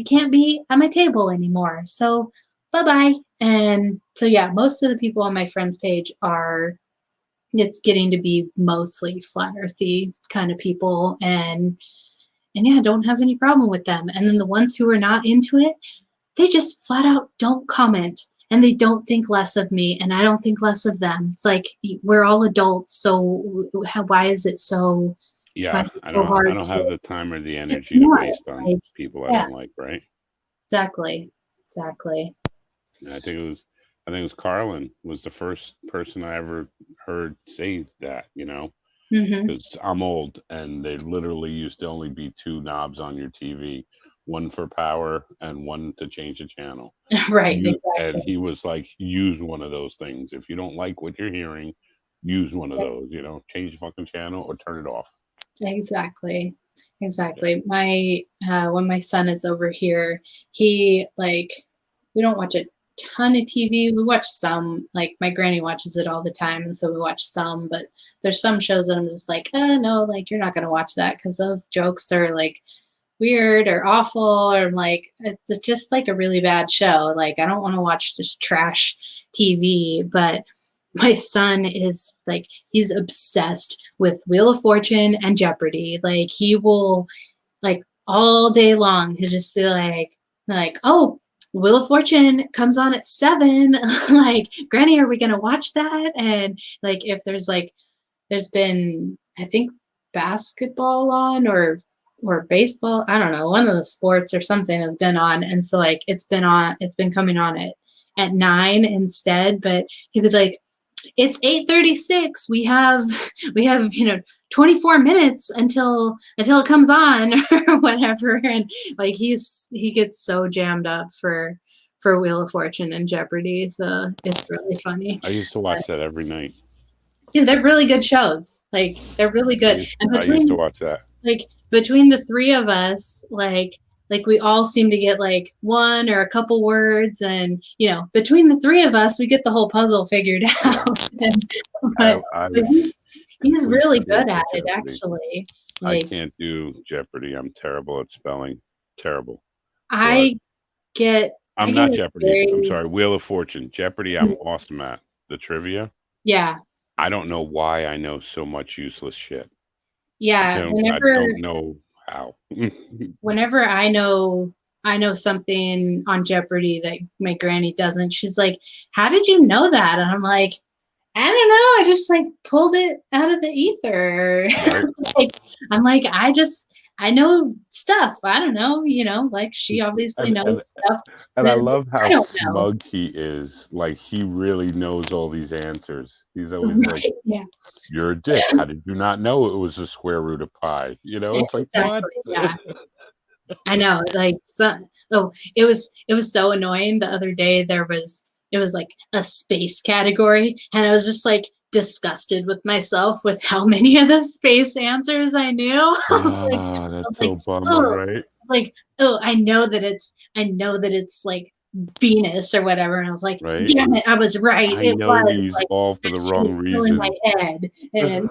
can't be at my table anymore. So bye-bye. And so yeah, most of the people on my friends page it's getting to be mostly flat earthy kind of people. And yeah, I don't have any problem with them. And then the ones who are not into it, they just flat out don't comment, and they don't think less of me, and I don't think less of them. It's like, we're all adults, so why is it so?
Yeah, I don't have the time or the energy to waste on like, people I don't like, right?
Exactly.
And I think it was Carlin was the first person I ever heard say that, because I'm old, and there literally used to only be two knobs on your TV, one for power and one to change the channel.
Right, exactly.
And he was like, use one of those things. If you don't like what you're hearing, use one of those, change the fucking channel or turn it off.
Exactly. My when my son is over here, he like, we don't watch a ton of TV. We watch some, like my granny watches it all the time, and so we watch some, but there's some shows that I'm just like, no, like you're not gonna watch that because those jokes are like weird or awful, or I'm like, it's just like a really bad show. Like, I don't want to watch this trash TV. But my son is like, he's obsessed with Wheel of Fortune and Jeopardy. Like, he will, like, all day long, he'll just be like, oh, Wheel of Fortune comes on at 7. Like, Granny, are we gonna watch that? And like, if there's been, I think, basketball on or baseball, I don't know, one of the sports or something has been on, and so like it's been coming on at 9 instead. But he was like, it's 8:36. We have 24 minutes until it comes on or whatever. And like he gets so jammed up for Wheel of Fortune and Jeopardy, so it's really funny.
I used to watch that every night.
Dude, they're really good shows. Like they're really good. And
I used to watch that.
like between the three of us, like we all seem to get like one or a couple words, and between the three of us we get the whole puzzle figured out. but, but he's really good at it, actually.
Like, I can't do Jeopardy. I'm terrible at spelling. Terrible.
I'm
not Jeopardy. I'm sorry, Wheel of Fortune. Jeopardy, I'm awesome at. The trivia.
Yeah.
I don't know why I know so much useless shit.
Yeah.
I don't know how.
Whenever I know something on Jeopardy that my granny doesn't, she's like, "How did you know that?" And I'm like, "I don't know. I just like pulled it out of the ether." Right. I'm like, I know stuff. I don't know, like she obviously knows stuff.
And I love how smug he is. Like he really knows all these answers. He's always like, "Yeah, you're a dick. How did you not know it was the square root of pi?" It's like, exactly. What?
Yeah. I know. Like, it was so annoying. The other day it was like a space category, and I was just like disgusted with myself with how many of the space answers I knew.
That's so bummer, right?
Like, I know that it's like Venus or whatever, and I was like, damn it, I was right.
I know these like, all for the wrong reason.
In my head, and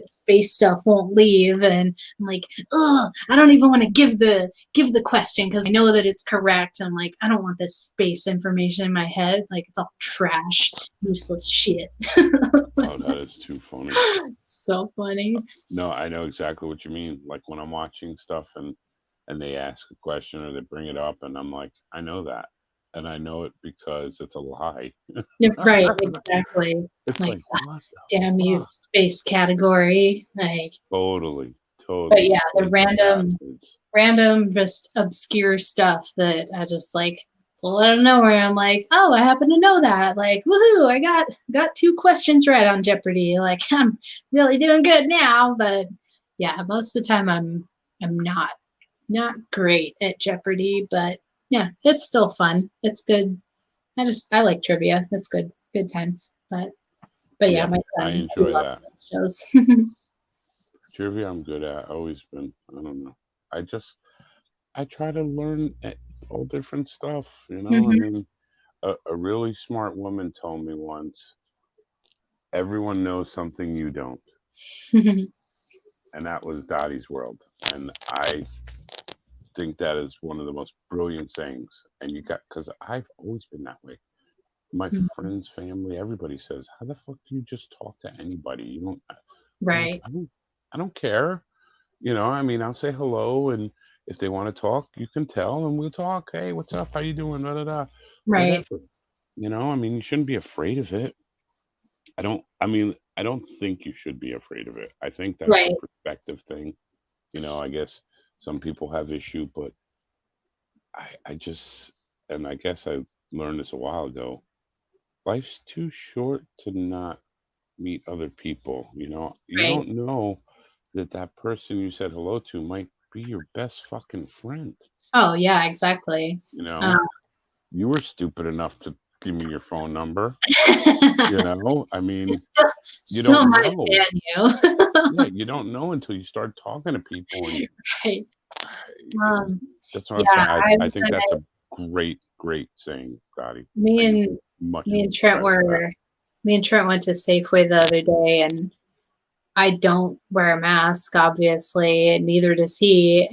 space stuff won't leave, and I'm like, I don't even want to give the question because I know that it's correct. And I'm like, I don't want this space information in my head. Like it's all trash, useless shit.
Oh, that is too funny.
So funny.
No, I know exactly what you mean. Like when I'm watching stuff and they ask a question or they bring it up, and I'm like, I know that. And I know it because it's a lie.
Right, exactly.
It's like
damn you, space category. Like
totally.
But yeah, the random, just obscure stuff that I just like pull out of nowhere. I'm like, oh, I happen to know that. Like, woohoo! I got 2 questions right on Jeopardy. Like, I'm really doing good now. But yeah, most of the time I'm not great at Jeopardy, but yeah, it's still fun. It's good. I like trivia. It's good times. But yeah, my son,
I enjoy that.
Shows.
Trivia I'm good at. Always been. I don't know. I try to learn all different stuff, Mm-hmm. I mean, a really smart woman told me once, everyone knows something you don't. And that was Dottie's World. And I think that is one of the most brilliant sayings. And because I've always been that way. My friends, family, everybody says, how the fuck do you just talk to anybody? You don't.
Right.
I don't care. I mean, I'll say hello, and if they want to talk, you can tell, and we'll talk. Hey, what's up? How you doing? Da, da, da.
Right.
Whatever. I mean, you shouldn't be afraid of it. I don't think you should be afraid of it. I think that's a perspective thing. I guess some people have issue, but I just, and I guess I learned this a while ago, life's too short to not meet other people. You don't know that person you said hello to might be your best fucking friend.
Oh yeah, exactly.
You were stupid enough to give me your phone number. I mean, you don't know. Yeah, you don't know until you start talking to people. And,
right.
That's what I'm saying. I think that's a great saying, Dottie.
Me and Trent went to Safeway the other day, and I don't wear a mask, obviously, and neither does he.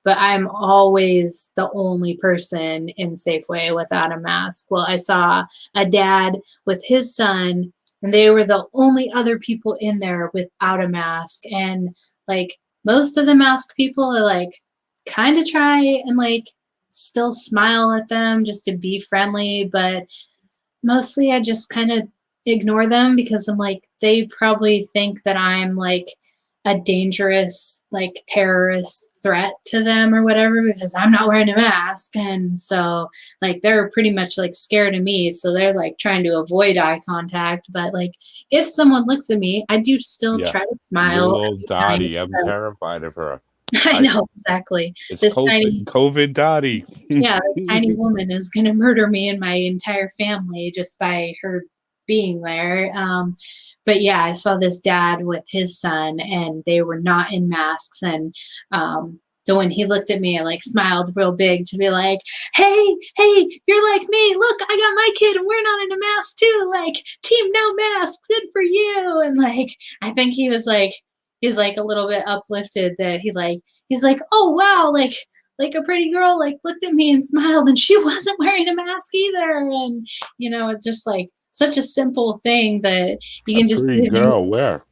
But I'm always the only person in Safeway without a mask. Well, I saw a dad with his son, and they were the only other people in there without a mask. And like most of the masked people are like kind of try and like still smile at them just to be friendly, but mostly I just kind of ignore them because I'm like, they probably think that I'm like a dangerous like terrorist threat to them or whatever because I'm not wearing a mask. And so like they're pretty much like scared of me, so they're like trying to avoid eye contact. But like if someone looks at me, I do still
Yeah.
try to
Little
smile.
old Dottie. I'm terrified of her.
I know exactly.
It's
This tiny
COVID Dottie.
Yeah, this tiny woman is going to murder me and my entire family just by her being there. But yeah, I saw this dad with his son, and they were not in masks. And so when he looked at me, I like smiled real big to be like, "Hey, hey, you're like me. Look, I got my kid, and we're not in a mask too. Like, team no masks, good for you." And like, I think he's like a little bit uplifted that he's like, "Oh wow, like a pretty girl like looked at me and smiled and she wasn't wearing a mask either." And it's just like such a simple thing that you
A
can just
pretty
see that
girl. Where?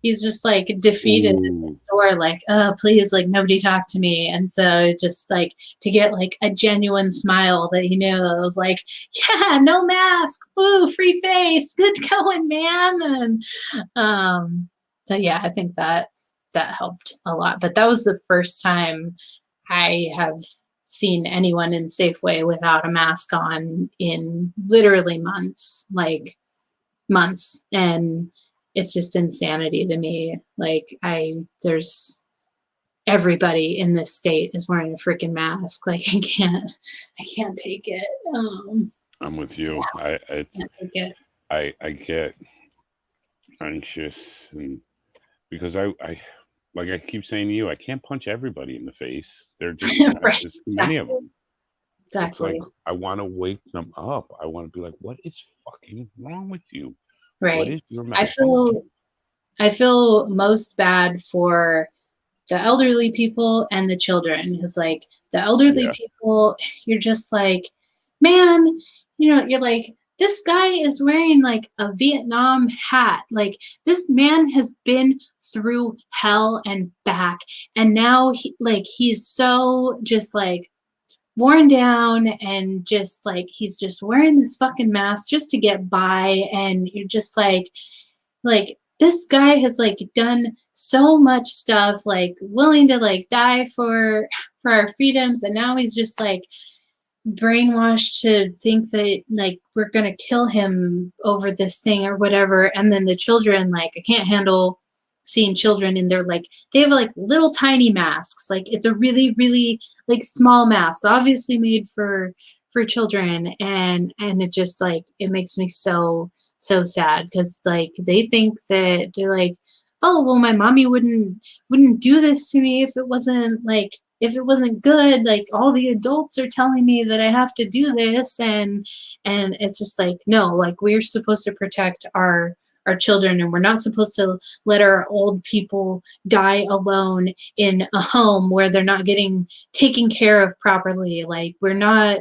he's just like defeated at the
Ooh.
store, like, please, like nobody talk to me. And so just like to get like a genuine smile that he knew that was like, yeah, no mask, woo, free face, good going, man. And so yeah, I think that helped a lot. But that was the first time I have seen anyone in Safeway without a mask on in literally months, like months. And it's just insanity to me. Like there's everybody in this state is wearing a freaking mask. Like I can't take it.
I'm with you.
I can't take it.
I get anxious, and because I like I keep saying to you, I can't punch everybody in the face. They're just
Right,
there's too many of them.
exactly.
It's like I want to wake them up. I want to be like, what is fucking wrong with you? What
Right.
is your
I
malfunction?
feel most bad for the elderly people and the children, because like the elderly
Yeah.
people, you're just like, man, you're like, this guy is wearing like a Vietnam hat. Like this man has been through hell and back, and now he's so just like worn down, and just like he's just wearing this fucking mask just to get by. And you're just like this guy has like done so much stuff, like willing to like die for our freedoms, and now he's just like brainwashed to think that like we're gonna kill him over this thing or whatever. And then the children, like I can't handle seeing children in their like they have like little tiny masks, like it's a really really like small mask obviously made for children. And it just like it makes me so sad, because like they think that they're like, oh well, my mommy wouldn't do this to me if it wasn't good. Like all the adults are telling me that I have to do this. And it's just like, no, like we're supposed to protect our children, and we're not supposed to let our old people die alone in a home where they're not getting taken care of properly. Like we're not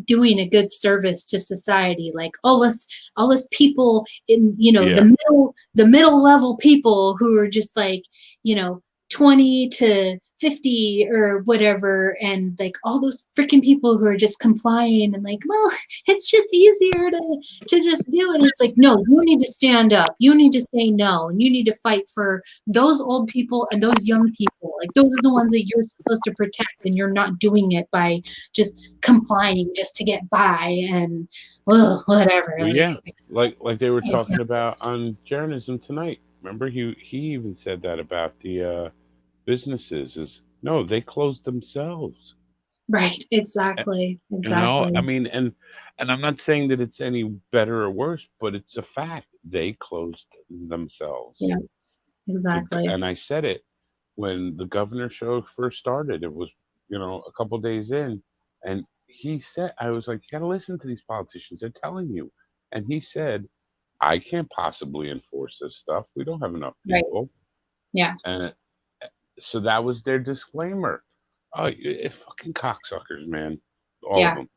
doing a good service to society. Like all us people in
Yeah.
the middle level people who are just like 20 to 50 or whatever, and like all those freaking people who are just complying and like, well, it's just easier to just do it. It's like, no, you need to stand up, you need to say no, and you need to fight for those old people and those young people. Like those are the ones that you're supposed to protect, and you're not doing it by just complying just to get by. And whatever.
Well, yeah. Like they were talking about on journalism tonight. Remember, he even said that about the businesses. Is no, they closed themselves.
Right, exactly,
I
exactly.
mean, and I'm not saying that it's any better or worse, but it's a fact. They closed themselves.
Yeah, exactly.
And I said it when the governor show first started. It was, a couple days in, and he said, I was like, you got to listen to these politicians. They're telling you. And he said, I can't possibly enforce this stuff. We don't have enough
Right.
people.
Yeah.
And so that was their disclaimer. Oh, fucking cocksuckers, man. All of
Yeah.
them.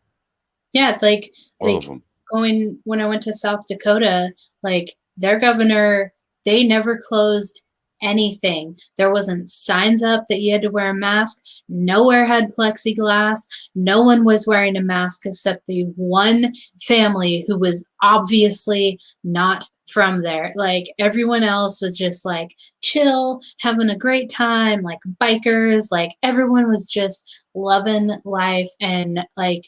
Yeah, it's
All of them.
going when I went to South Dakota, like their governor, they never closed anything. There wasn't signs up that you had to wear a mask. Nowhere had plexiglass. No one was wearing a mask except the one family who was obviously not from there. Like everyone else was just like chill, having a great time, like bikers, like everyone was just loving life. And like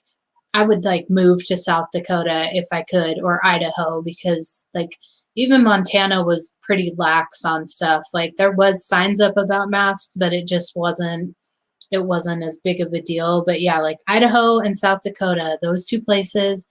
I would like move to South Dakota if I could, or Idaho, because like even Montana was pretty lax on stuff. Like there was signs up about masks, but it wasn't as big of a deal. But yeah, like Idaho and South Dakota, those two places,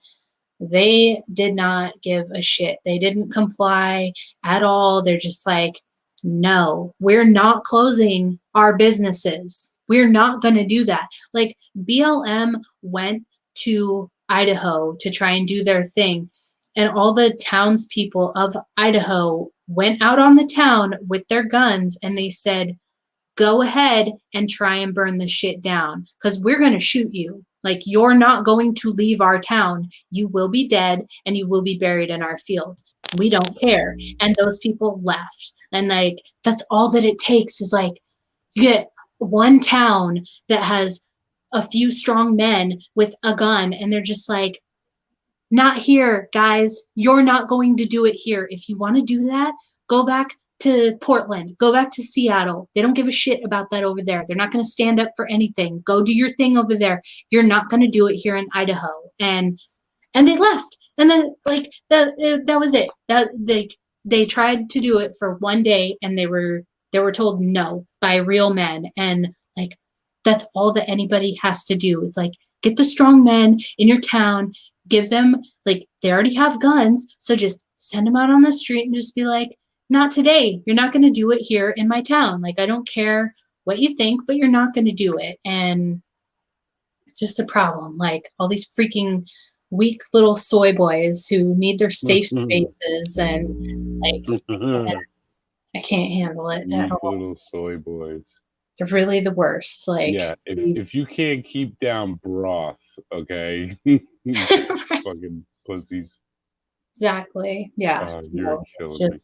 they did not give a shit. They didn't comply at all. They're just like, no, we're not closing our businesses. We're not going to do that. Like BLM went to Idaho to try and do their thing. And all the townspeople of Idaho went out on the town with their guns and they said, go ahead and try and burn the shit down because we're going to shoot you. Like, you're not going to leave our town. You will be dead and you will be buried in our field. We don't care. And those people left. And like, that's all that it takes is like, you get one town that has a few strong men with a gun and they're just like, not here, guys. You're not going to do it here. If you want to do that, go back to Portland. Go back to Seattle. They don't give a shit about that over there. They're not going to stand up for anything. Go do your thing over there. You're not going to do it here in Idaho. And they left. And then like that was it. That they tried to do it for one day and they were told no by real men. And like that's all that anybody has to do. It's like get the strong men in your town, give them, like, they already have guns, so just send them out on the street and just be like, not today. You're not going to do it here in my town. Like, I don't care what you think, but you're not going to do it. And it's just a problem. Like, all these freaking weak little soy boys who need their safe spaces and, like, I can't handle it at all.
Little soy boys.
They're really the worst. Like,
yeah, if you can't keep down broth, okay, fucking pussies.
Exactly. Yeah.
You're killing me.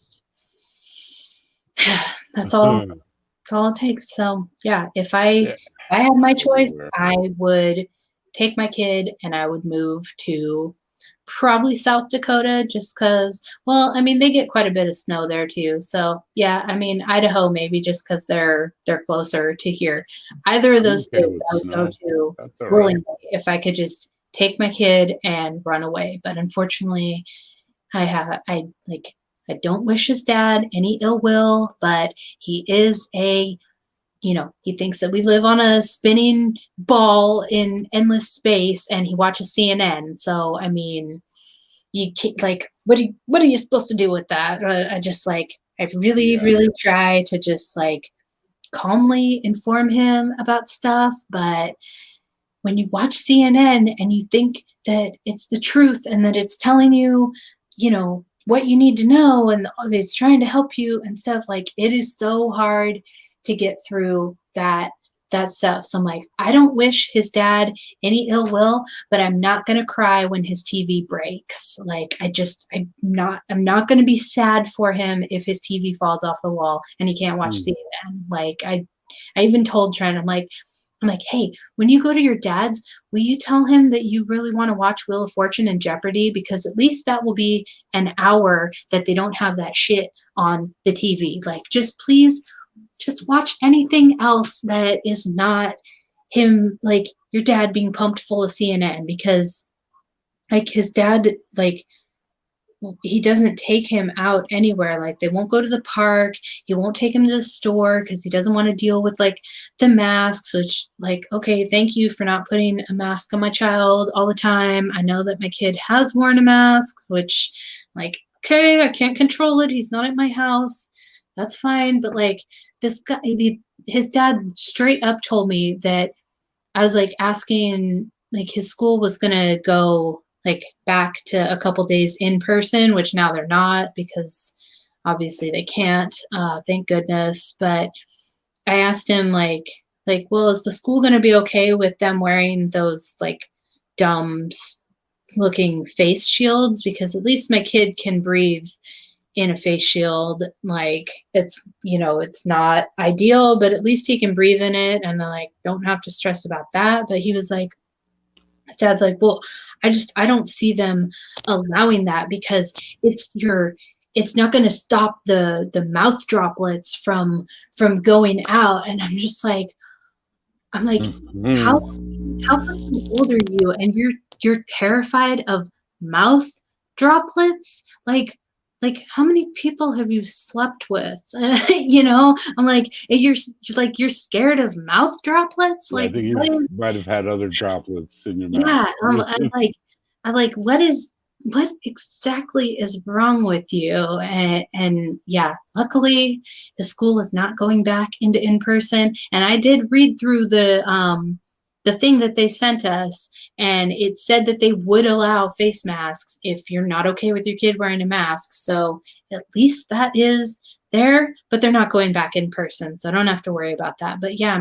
That's all. That's all it takes. So yeah, if I had my choice, I would take my kid and I would move to probably South Dakota just because, well, I mean, they get quite a bit of snow there too. So yeah, I mean, Idaho maybe just because they're closer to here. Either of those states I would go to willingly if I could just take my kid and run away. But unfortunately, I don't wish his dad any ill will, but he is he thinks that we live on a spinning ball in endless space and he watches CNN. So, I mean, you can't, like, what are you supposed to do with that? I really try to just like calmly inform him about stuff. But when you watch CNN and you think that it's the truth and that it's telling you, what you need to know and it's trying to help you and stuff, like, it is so hard to get through that stuff. So I'm like, I don't wish his dad any ill will, but I'm not going to cry when his TV breaks. Like, I'm not going to be sad for him if his TV falls off the wall and he can't watch CNN. Like, I even told Trent, I'm like, hey, when you go to your dad's, will you tell him that you really want to watch Wheel of Fortune and Jeopardy? Because at least that will be an hour that they don't have that shit on the TV. Like, please watch anything else that is not him, like your dad being pumped full of CNN, because like his dad, like, he doesn't take him out anywhere. Like, they won't go to the park. He won't take him to the store because he doesn't want to deal with like the masks, which, like, okay, thank you for not putting a mask on my child all the time. I know that my kid has worn a mask, which, like, okay, I can't control it. He's not at my house. That's fine. But like, this guy, his dad straight up told me that I was like asking, like, his school was going to go like back to a couple days in person, which now they're not because obviously they can't, thank goodness. But I asked him like, well, is the school going to be okay with them wearing those like dumb looking face shields? Because at least my kid can breathe in a face shield. Like it's, it's not ideal, but at least he can breathe in it and like don't have to stress about that. But he was like, his dad's like, well, I don't see them allowing that because it's not going to stop the mouth droplets from going out. And I'm like, how fucking old are you? And you're terrified of mouth droplets? How many people have you slept with? I'm like, you're scared of mouth droplets?
Yeah, I think you might have had other droplets in your mouth.
Yeah, what exactly is wrong with you? And yeah, luckily the school is not going back into in person. And I did read through the thing that they sent us, and it said that they would allow face masks if you're not okay with your kid wearing a mask. So at least that is there, but they're not going back in person, so I don't have to worry about that. But yeah, I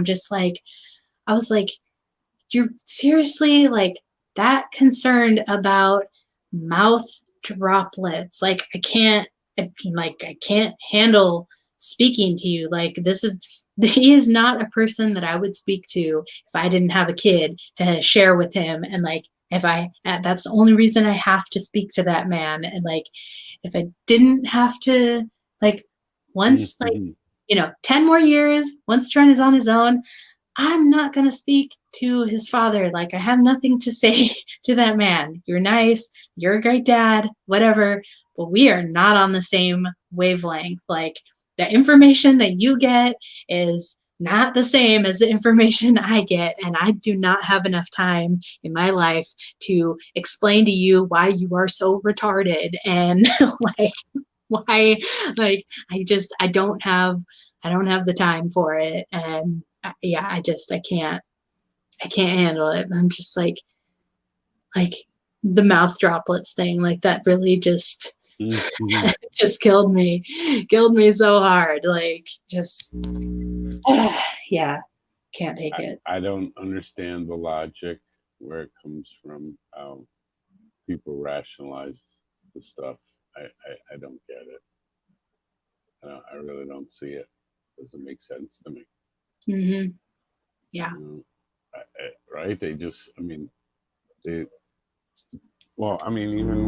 was like, you're seriously like that concerned about mouth droplets? Like I can't handle speaking to you. Like he is not a person that I would speak to if I didn't have a kid to share with him. And like that's the only reason I have to speak to that man. And like if I didn't have to, like once 10 more years, once Trent is on his own, I'm not going to speak to his father. Like, I have nothing to say to that man. You're nice. You're a great dad, whatever. But we are not on the same wavelength. Like, the information that you get is not the same as the information I get. And I do not have enough time in my life to explain to you why you are so retarded. And why, I don't have the time for it. And yeah, I can't handle it. I'm just like the mouth droplets thing, like that really just just killed me so hard. Like just yeah, can't take it.
I don't understand the logic where it comes from, how people rationalize the stuff. I don't get it. I really don't see it. Doesn't make sense to me.
Mm-hmm. Yeah.
Right? Even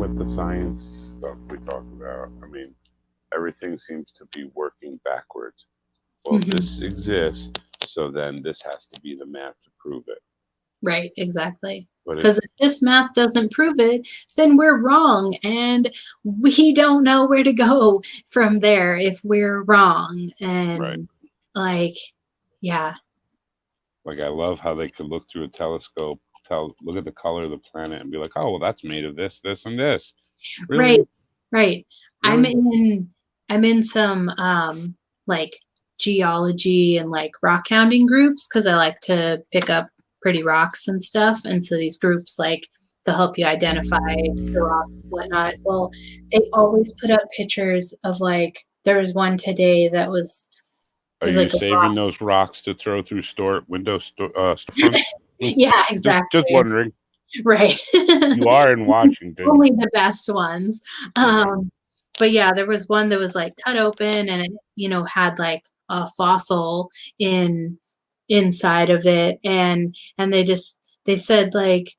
with the science stuff we talk about, everything seems to be working backwards. Well, this exists, so then this has to be the math to prove it.
Right, exactly. Because if this math doesn't prove it, then we're wrong, and we don't know where to go from there if we're wrong. And yeah.
Like, I love how they could look through a telescope, look at the color of the planet, and be like, "Oh, well, that's made of this, this, and this." Really?
Right. Really? I'm in some like geology and like rock hounding groups because I like to pick up pretty rocks and stuff. And so these groups, like, they'll help you identify the rocks, whatnot. Well, they always put up pictures of, like, there was one today that was.
Are you saving those rocks to throw through storefronts?
Yeah, exactly.
Just wondering.
Right.
You are in Washington.
Only the best ones. But yeah, there was one that was like cut open and it, had like a fossil inside of it. And they said like,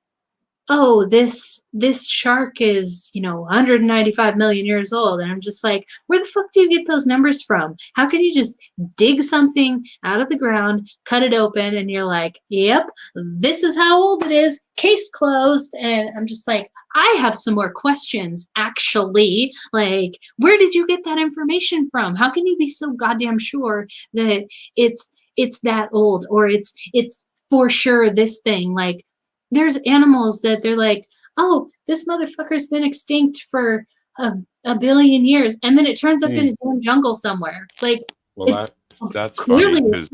oh, this shark is, 195 million years old. And I'm just like, where the fuck do you get those numbers from? How can you just dig something out of the ground, cut it open, and you're like, yep, this is how old it is, case closed. And I'm just like, I have some more questions, actually. Like, where did you get that information from? How can you be so goddamn sure that it's that old, or it's for sure this thing? Like, there's animals that they're like, oh, this motherfucker's been extinct for a billion years, and then it turns up in a damn jungle somewhere. Like,
well, that's funny, because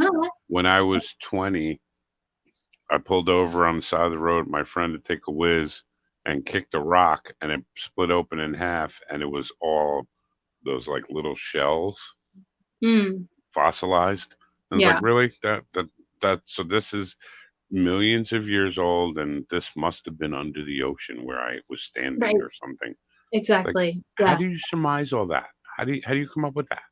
when I was 20, I pulled over on the side of the road, my friend to take a whiz, and kicked a rock, and it split open in half, and it was all those like little shells, fossilized. I was like, really? So this is millions of years old, and this must have been under the ocean where I was standing, or something.
Exactly.
Like, how do you surmise all that? how do you come up with that?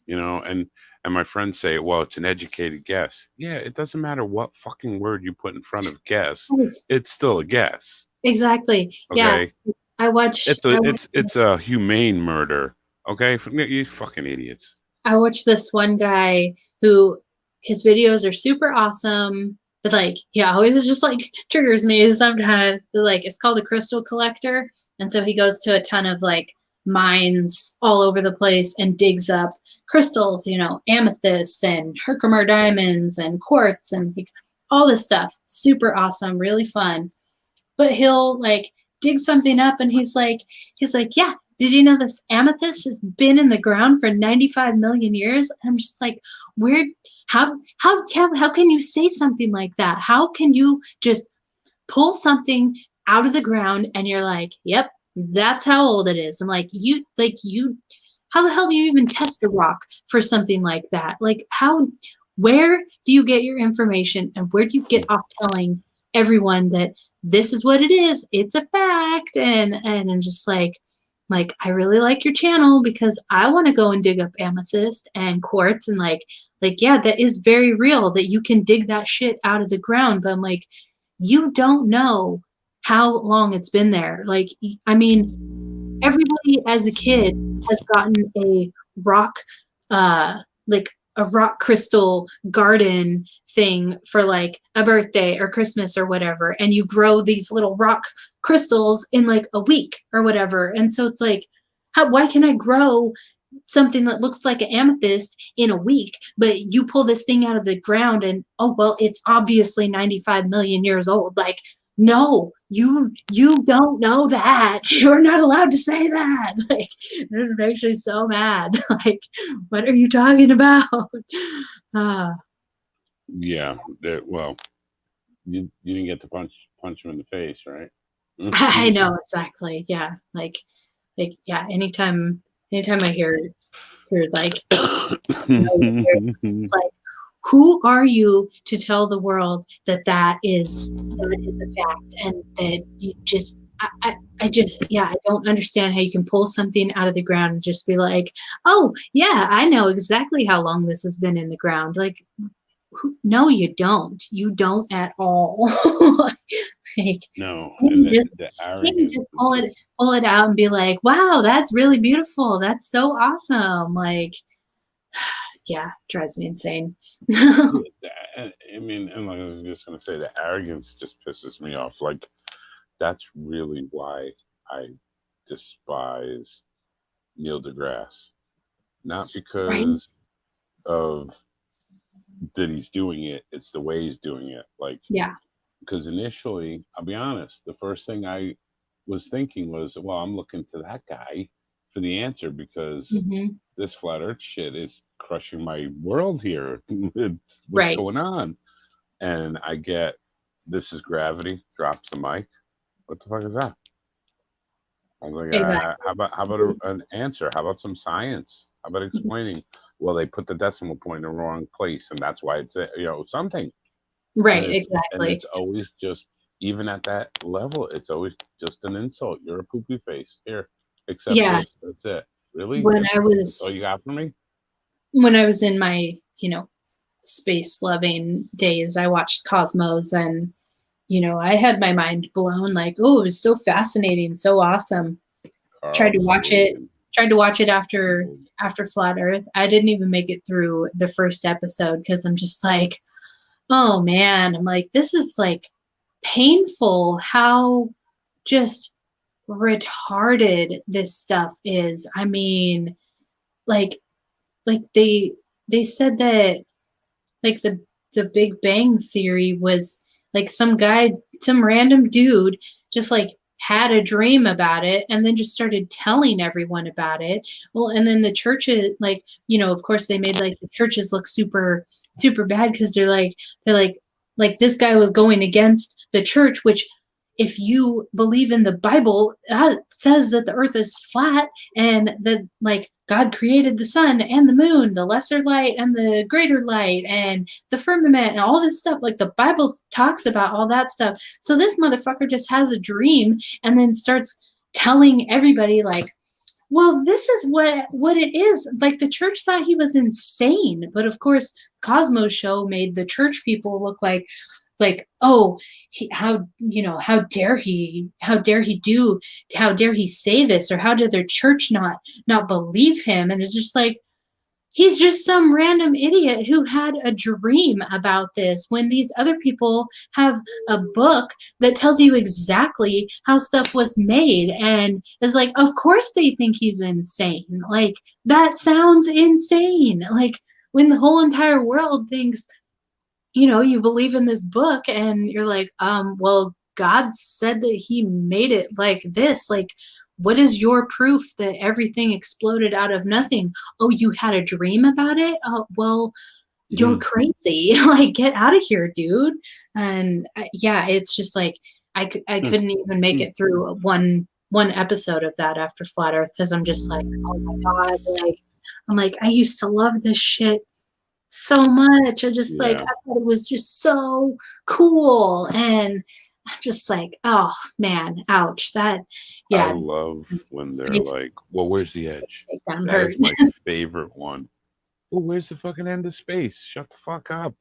You know, and my friends say, well, it's an educated guess. Yeah, it doesn't matter what fucking word you put in front of guess, it's still a guess.
Exactly. Yeah.
Okay,
I watched
it's a humane murder. Okay, you fucking idiots.
I watched this one guy who his videos are super awesome, but like he always just like triggers me sometimes. But like it's called the Crystal Collector, and so he goes to a ton of like mines all over the place and digs up crystals, you know, amethysts and Herkimer diamonds and quartz and like, all this stuff. Super awesome, really fun. But he'll like dig something up and he's like, yeah, did you know this amethyst has been in the ground for 95 million years? And I'm just like, where, how can you say something like that? How can you just pull something out of the ground and you're like, yep, that's how old it is? I'm like, how the hell do you even test a rock for something like that? Like, where do you get your information and where do you get off telling everyone that this is what it is? It's a fact. And I'm just like, I really like your channel because I want to go and dig up amethyst and quartz and yeah, that is very real that you can dig that shit out of the ground. But I'm like, you don't know how long it's been there. Like, I mean, everybody as a kid has gotten a rock, like a rock crystal garden thing for like a birthday or Christmas or whatever. And you grow these little rock crystals in like a week or whatever. And so it's like, why can I grow something that looks like an amethyst in a week, but you pull this thing out of the ground and, oh, well, it's obviously 95 million years old. Like, no, you don't know that. You're not allowed to say that. Like, it makes me so mad. Like, what are you talking about?
Yeah, well, you didn't get to punch him in the face, right?
I know exactly. Yeah, yeah. Anytime I hear like, it's like, who are you to tell the world that is a fact and that you just I just, yeah, I don't understand how you can pull something out of the ground and just be like, oh yeah, I know exactly how long this has been in the ground. Like, no, you don't at all. Like,
no,
you
and the arrogance,
just pull it out and be like, wow, that's really beautiful, that's so awesome. Like, yeah, drives me insane.
I mean, and like I was just gonna say, the arrogance just pisses me off. Like, that's really why I despise Neil deGrasse. Not
Right?
because of that he's doing it; it's the way he's doing it. Like,
Yeah.
because initially, I'll be honest, the first thing I was thinking was, well, I'm looking to that guy for the answer because
Mm-hmm.
this flat Earth shit is crushing my world here. What's
Right.
going on? And I get, this is gravity. Drops the mic. What the fuck is that? I was like,
Exactly.
how about an answer? How about some science? How about explaining? Well, they put the decimal point in the wrong place, and that's why it's something.
Right.
And
Exactly.
it's always just, even at that level, it's always just an insult. You're a poopy face. Here, accept
Yeah.
this. That's it. Really?
When
That's all you got for me?
when I was in my, space loving days, I watched Cosmos and, I had my mind blown like, oh, it was so fascinating, so awesome. Tried
Carl
to watch it,
Sagan.
after Flat Earth. I didn't even make it through the first episode because I'm just like, oh man, I'm like, this is like painful how just retarded this stuff is. I mean, like they said that like the Big Bang theory was like some random dude just like had a dream about it and then just started telling everyone about it. Well, and then the churches, like, of course they made like the churches look super super bad because they're like this guy was going against the church, which if you believe in the Bible, it says that the earth is flat and that like God created the sun and the moon, the lesser light and the greater light and the firmament and all this stuff. Like the Bible talks about all that stuff. So this motherfucker just has a dream and then starts telling everybody like, well, this is what it is. Like the church thought he was insane, but of course, Cosmo's show made the church people look like oh how how dare he say this, or how did their church not believe him? And it's just like he's just some random idiot who had a dream about this when these other people have a book that tells you exactly how stuff was made. And it's like, of course they think he's insane. Like, that sounds insane. Like, when the whole entire world thinks, you believe in this book and you're like, well, God said that he made it like this. Like, what is your proof that everything exploded out of nothing? Oh, you had a dream about it? Oh, well, you're crazy. Like, get out of here, dude. And yeah, it's just like, I couldn't even make it through one episode of that after Flat Earth, because I'm just like, oh my God, like, I'm like, I used to love this shit so much. I just like, I thought it was just so cool. And I'm just like, oh man, ouch. That,
I
yeah.
love when they're like, well, where's the edge? That
hurt.
is my favorite one. Well, where's the fucking end of space? Shut the fuck up.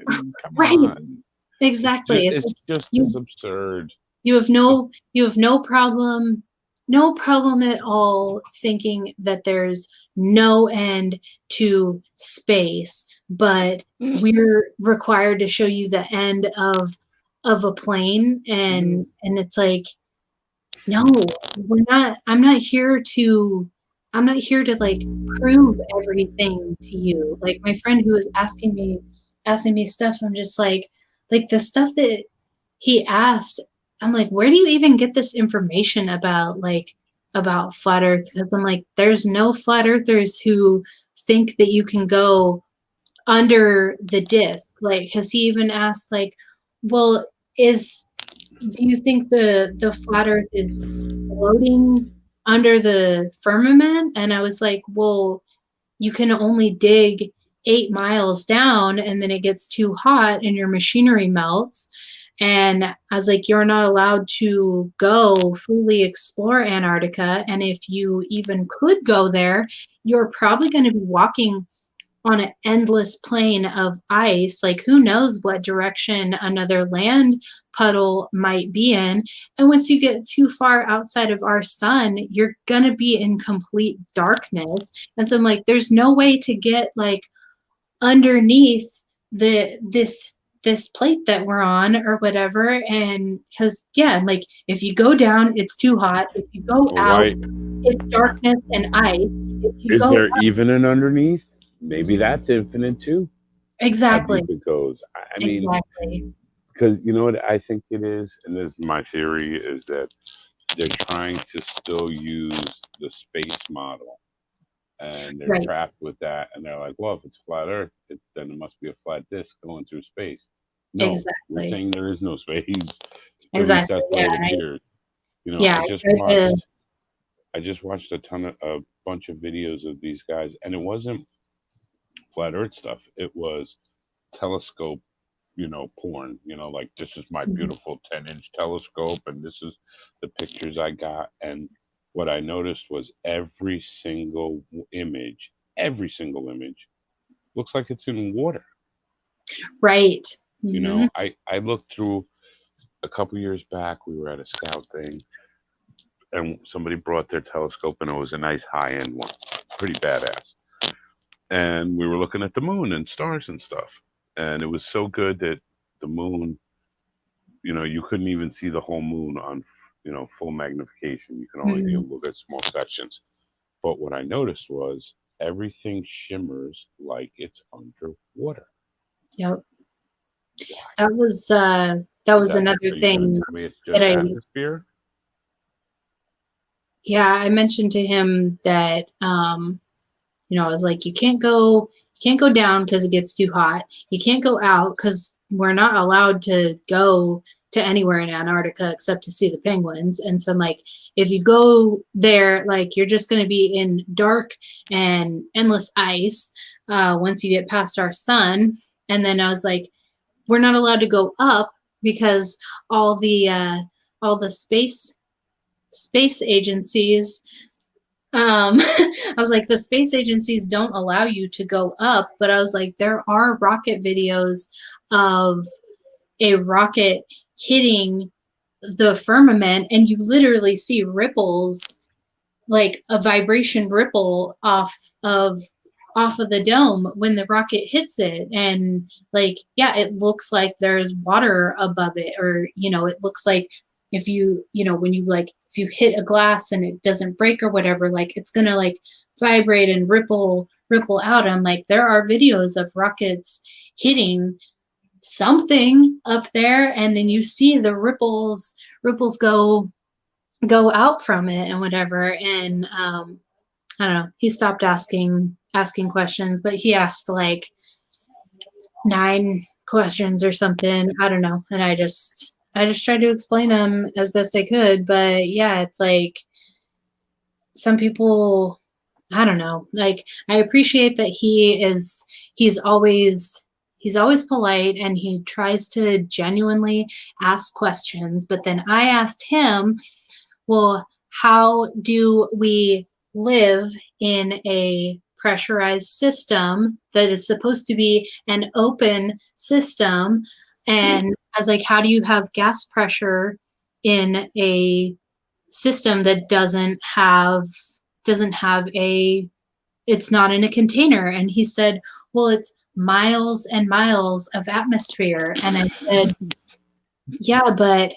Come
Right.
on.
Exactly.
It's just as absurd.
You have no problem at all thinking that there's no end to space, but we're required to show you the end of a plane, and it's like, no, I'm not here to like prove everything to you. Like my friend who was asking me stuff, I'm just like the stuff that he asked, I'm like, where do you even get this information about flat earth? Because I'm like, there's no flat earthers who think that you can go under the disc. Like, has he even asked, like, well, do you think the flat earth is floating under the firmament? And I was like, well, you can only dig 8 miles down and then it gets too hot and your machinery melts. And I was like, you're not allowed to go fully explore Antarctica. And if you even could go there, you're probably going to be walking on an endless plain of ice. Like, who knows what direction another land puddle might be in. And once you get too far outside of our sun, you're going to be in complete darkness. And so I'm like, there's no way to get like underneath this plate that we're on or whatever. And because like, if you go down, it's too hot. If you go out, it's darkness and ice. If you
Is
go
there
up,
even an underneath? Maybe that's infinite too.
exactly.
How deep it goes. I mean,
Exactly.
because you know what I think it is, and this is my theory, is that they're trying to still use the space model, and they're
Right.
trapped with that, and they're like, well, if it's flat Earth, then it must be a flat disk going through space. No, we're
Exactly.
saying there is no space. At
Exactly.
least that's the way it appears.
Yeah,
I just watched a bunch of videos of these guys, and it wasn't flat Earth stuff. It was telescope, porn. Like, this is my beautiful 10-inch telescope, and this is the pictures I got. And what I noticed was every single image looks like it's in water.
Right.
I looked through a couple years back. We were at a scout thing, and somebody brought their telescope, and it was a nice high-end one, pretty badass. And we were looking at the moon and stars and stuff, and it was so good that the moon, you couldn't even see the whole moon on full magnification. You can only look at small sections. But what I noticed was everything shimmers like it's underwater.
Yep. That was another thing that
atmosphere.
Yeah, I mentioned to him that I was like, you can't go down because it gets too hot. You can't go out because we're not allowed to go to anywhere in Antarctica except to see the penguins. And so I'm like, if you go there, like, you're just going to be in dark and endless ice once you get past our sun. And then I was like, we're not allowed to go up because all the space agencies I was like, the space agencies don't allow you to go up, but I was like, there are rocket videos of a rocket hitting the firmament, and you literally see ripples, like a vibration ripple of off of the dome when the rocket hits it. And like, yeah, it looks like there's water above it, or it looks like if when you like, if you hit a glass and it doesn't break or whatever, like it's gonna like vibrate and ripple out. I'm like, there are videos of rockets hitting something up there, and then you see the ripples go out from it and whatever. And I don't know, he stopped asking questions, but he asked like 9 questions or something, I don't know. And I just tried to explain them as best I could. But yeah, it's like some people, I don't know, like I appreciate that he's always polite, and he tries to genuinely ask questions. But then I asked him, well, how do we live in a pressurized system that is supposed to be an open system? And I was like, how do you have gas pressure in a system that doesn't have it's not in a container? And he said, well, it's miles and miles of atmosphere. And I said, yeah, but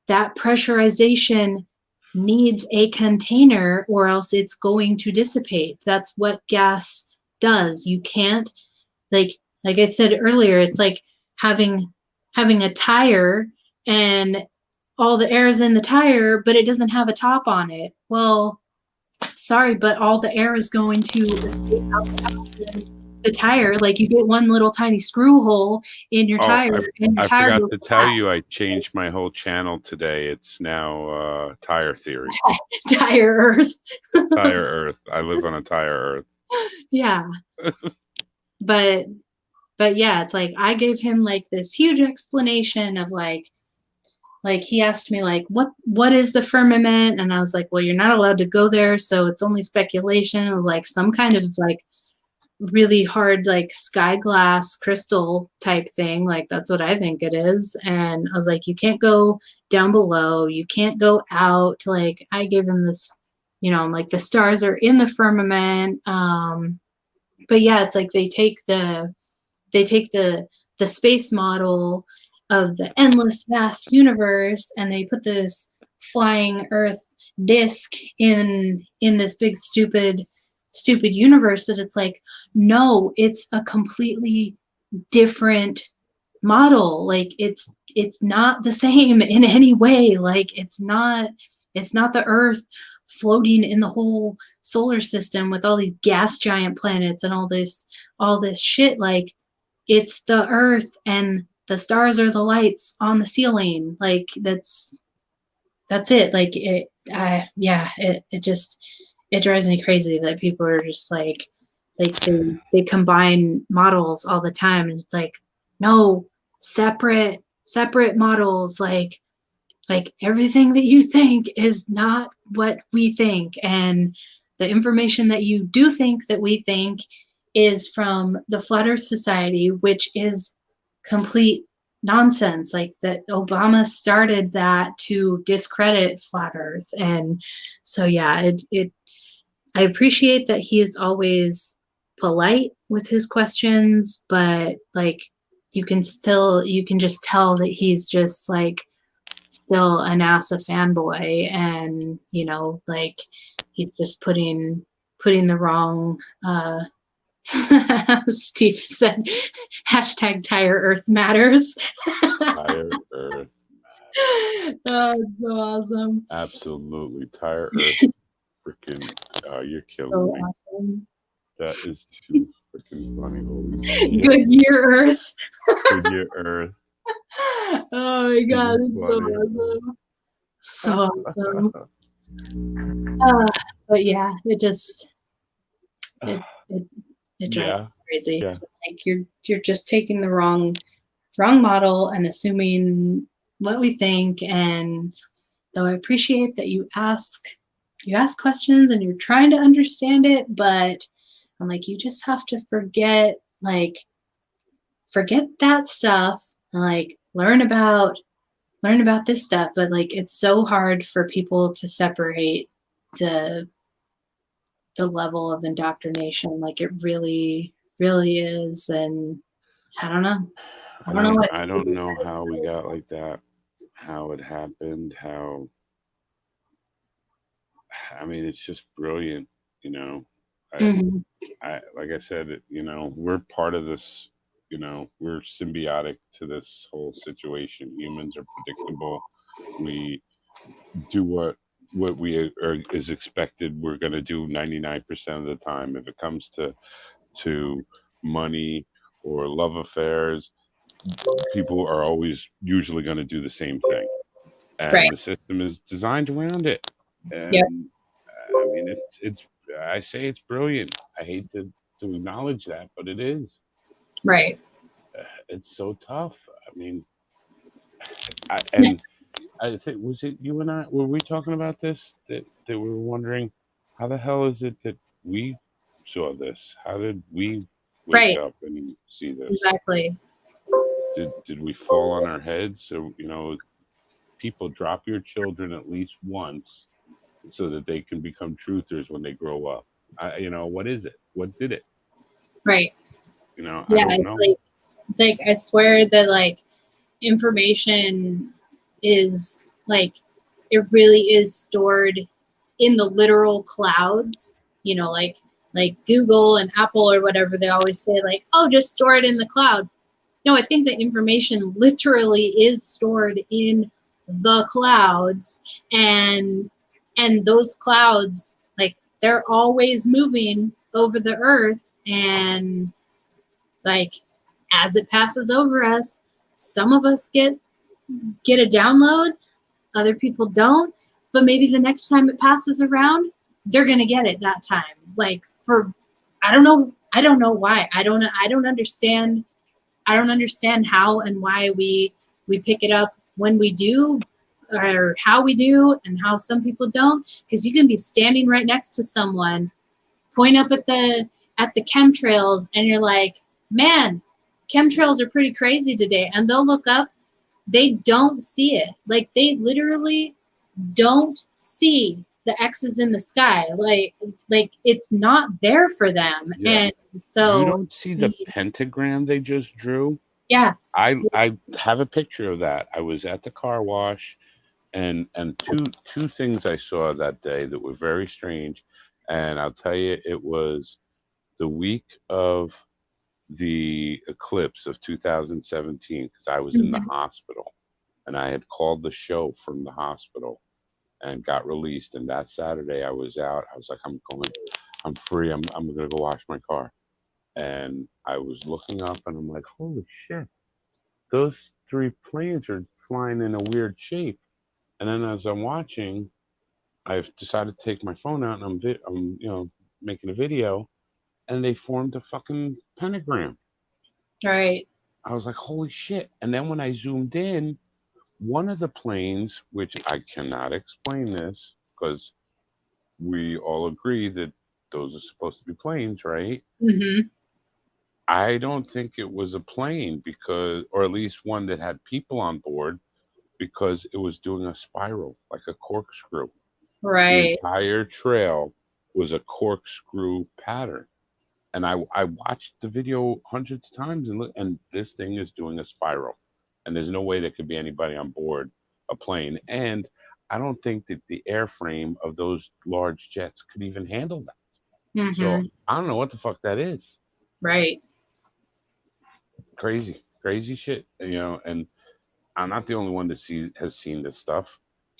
that pressurization needs a container, or else it's going to dissipate. That's what gas does. You can't, like I said earlier, it's like having a tire, and all the air is in the tire, but it doesn't have a top on it. Well, sorry, but all the air is going to escape out the tire. Like, you get one little tiny screw hole in your tire, and your
I
tire
forgot
goes
to tell
flat.
you, I changed my whole channel today. It's now Tire Theory.
Tire Earth.
Tire Earth. I live on a Tire Earth.
Yeah. But yeah, it's like I gave him like this huge explanation of like he asked me like, what is the firmament? And I was like, well, you're not allowed to go there, so it's only speculation. It was like some kind of like really hard like sky glass crystal type thing, like that's what I think it is. And I was like, you can't go down below, you can't go out. Like, I gave him this, like the stars are in the firmament. But yeah, it's like they take the space model of the endless vast universe, and they put this flying earth disk in this big stupid universe. But it's like, no, it's a completely different model. Like, it's not the same in any way. Like, it's not the earth floating in the whole solar system with all these gas giant planets and all this shit. Like, it's the earth, and the stars are the lights on the ceiling. Like, that's it. Like, it just, it drives me crazy that people are just like they combine models all the time, and it's like, no, separate models. Like everything that you think is not what we think, and the information that you do think that we think is from the Flat Earth Society, which is complete nonsense. Like, that Obama started that to discredit Flat Earth. And so yeah, I appreciate that he is always polite with his questions, but like, you can just tell that he's just like still a NASA fanboy, and like, he's just putting the wrong Steve said hashtag Tire Earth matters.
Tire Earth.
Oh, it's so awesome.
Absolutely. Tire Earth. Freaking, you're killing
So
me.
awesome.
That is too freaking funny. Holy shit.
Goodyear Earth.
Goodyear Earth.
Oh my god, it's so awesome. But yeah, it just it drives me crazy.
Yeah.
So, like, you're just taking the wrong model and assuming what we think. And though I appreciate that you ask you ask questions and you're trying to understand it, but I'm like, you just have to forget that stuff and like learn about this stuff. But like, it's so hard for people to separate the the level of indoctrination. Like it really, really is. And I don't know. I don't know what
I don't know how we got like that, how it happened, how I mean, it's just brilliant, you know. I,
Mhm.
like I said, we're part of this. We're symbiotic to this whole situation. Humans are predictable. We do what we are is expected. We're going to do 99% of the time. If it comes to money or love affairs, people are always usually going to do the same thing,
Right.
and the system is designed around it.
Yep.
And I mean, it's I say it's brilliant. I hate to acknowledge that, but it is.
Right.
It's so tough. I mean, and I think, was it you and I, were we talking about this, that we were wondering how the hell is it that we saw this? How did we wake
Right.
up and see this?
Exactly.
Did we fall on our heads? So, people, drop your children at least once so that they can become truthers when they grow up. What is it? What did it?
Right.
I
Yeah.
don't know.
It's like I swear that like information is like it really is stored in the literal clouds. Like Google and Apple or whatever, they always say like, oh, just store it in the cloud. No, I think the information literally is stored in the clouds, and those clouds, like, they're always moving over the earth, and like as it passes over us, some of us get a download, other people don't, but maybe the next time it passes around, they're going to get it that time. Like for I don't know why. I don't understand. I don't understand how and why we pick it up when we do, or how we do and how some people don't, because you can be standing right next to someone, point up at the chemtrails, and you're like, man, chemtrails are pretty crazy today, and they'll look up, they don't see it. Like they literally don't see the X's in the sky. Like it's not there for them.
Yeah.
And
You
so
don't see the pentagram they just drew?
yeah.
I have a picture of that. I was at the car wash, and two things I saw that day that were very strange, and I'll tell you, it was the week of the eclipse of 2017, because I was in the
Mhm.
hospital and I had called the show from the hospital and got released. And that Saturday I was out. I was like, I'm free. I'm gonna go wash my car. And I was looking up and I'm like, holy shit, those three planes are flying in a weird shape. And then as I'm watching, I've decided to take my phone out and I'm making a video, and they formed a fucking pentagram.
Right.
I was like, holy shit. And then when I zoomed in, one of the planes, which I cannot explain this because we all agree that those are supposed to be planes, right?
Hmm.
I don't think it was a plane, because, or at least one that had people on board, because it was doing a spiral, like a corkscrew. The
Right.
entire trail was a corkscrew pattern. And I watched the video hundreds of times, and this thing is doing a spiral, and there's no way there could be anybody on board a plane, and I don't think that the airframe of those large jets could even handle that. So
Hmm.
I don't know what the fuck that is.
Right.
Crazy shit, and I'm not the only one that has seen this stuff.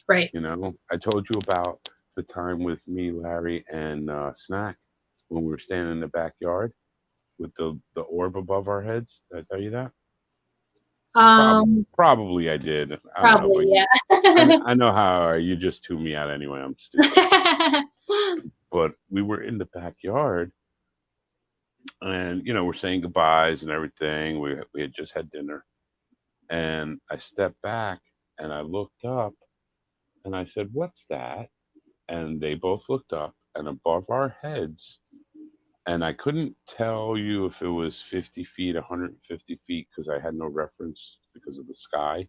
Right.
I told you about the time with me, Larry, and Snack, when we were standing in the backyard with the orb above our heads. Did I tell you that?
Um,
Probably I did. I don't know, but
Probably,
I,
yeah.
I know how you just tune me out anyway. I'm stupid. But we were in the backyard, and we're saying goodbyes and everything. We had just had dinner, and I stepped back and I looked up and I said, "What's that?" and they both looked up, and above our heads, and I couldn't tell you if it was 50 feet, 150 feet, because I had no reference because of the sky.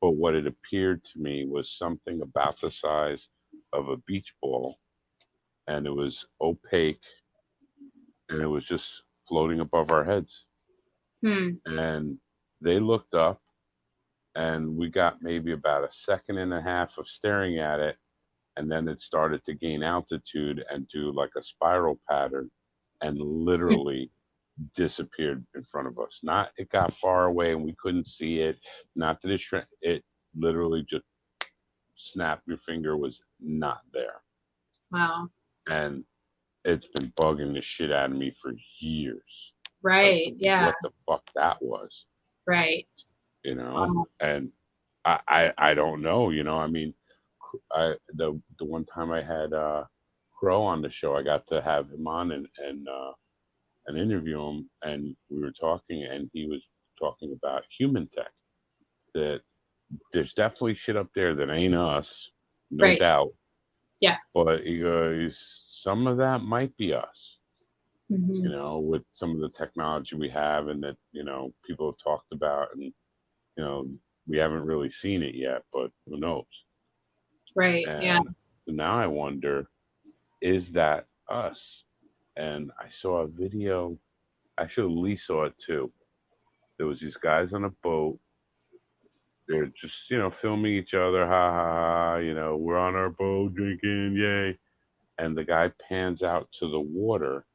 But what it appeared to me was something about the size of a beach ball, and it was opaque, and it was just floating above our heads.
Hmm.
And they looked up, and we got maybe about a second and a half of staring at it, and then it started to gain altitude and do like a spiral pattern and literally disappeared in front of us. Not it got far away and we couldn't see it. Not that it shrank. It literally just snapped your finger was not there.
Wow.
And it's been bugging the shit out of me for years as
Right.
to
Yeah.
what the fuck that was.
Right.
You know,
Wow.
and I don't know. You know, I mean, the one time I had Crow on the show, I got to have him on and interview him, and we were talking, and he was talking about human tech. That there's definitely shit up there that ain't us, no
Right.
doubt.
Yeah.
But he goes, some of that might be us.
Mm-hmm.
You know, with some of the technology we have, and that people have talked about, and we haven't really seen it yet, but who knows?
Right. Yeah.
And now I wonder, is that us? And I saw a video. Actually, Lee saw it too. There was these guys on a boat. They're just filming each other. Ha ha ha! We're on our boat drinking, yay! And the guy pans out to the water,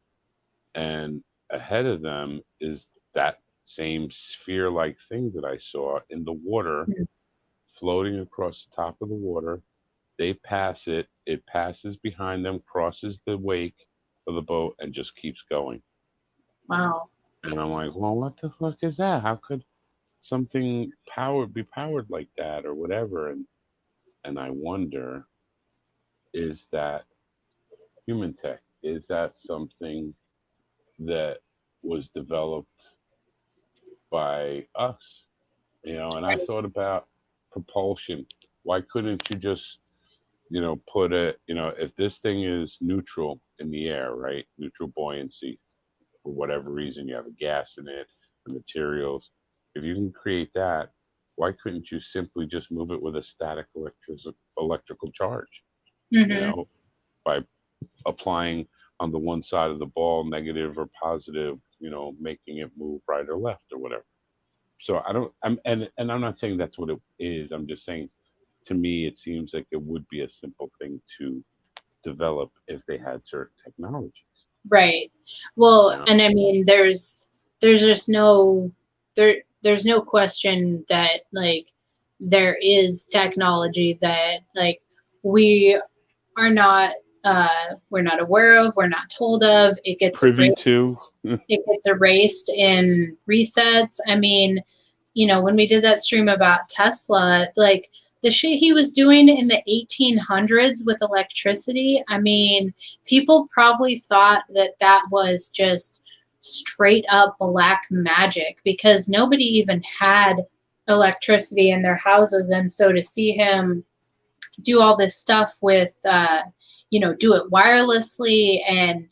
and ahead of them is that same sphere-like thing that I saw in the water,
Mm.
floating across the top of the water. They pass it. It passes behind them, crosses the wake of the boat, and just keeps going.
Wow.
And I'm like, well, what the fuck is that? How could something be powered like that or whatever? And I wonder, is that human tech? Is that something that was developed by us? And I
Right.
thought about propulsion. Why couldn't you just put if this thing is neutral in the air, right? Neutral buoyancy, for whatever reason, you have a gas in it, the materials. If you can create that, why couldn't you simply just move it with a static electrical charge? You
Mm-hmm.
know, by applying on the one side of the ball, negative or positive, making it move right or left or whatever. So I don't. And I'm not saying that's what it is. I'm just saying, to me, it seems like it would be a simple thing to develop if they had certain technologies.
Right.
You
Well,
know,
and I mean, there's just there's no question that like there is technology that like we are not we're not aware of, we're not told of.
privy to.
It gets erased in resets. I mean, when we did that stream about Tesla, like the shit he was doing in the 1800s with electricity, I mean, people probably thought that that was just straight up black magic because nobody even had electricity in their houses. And so to see him do all this stuff with, do it wirelessly and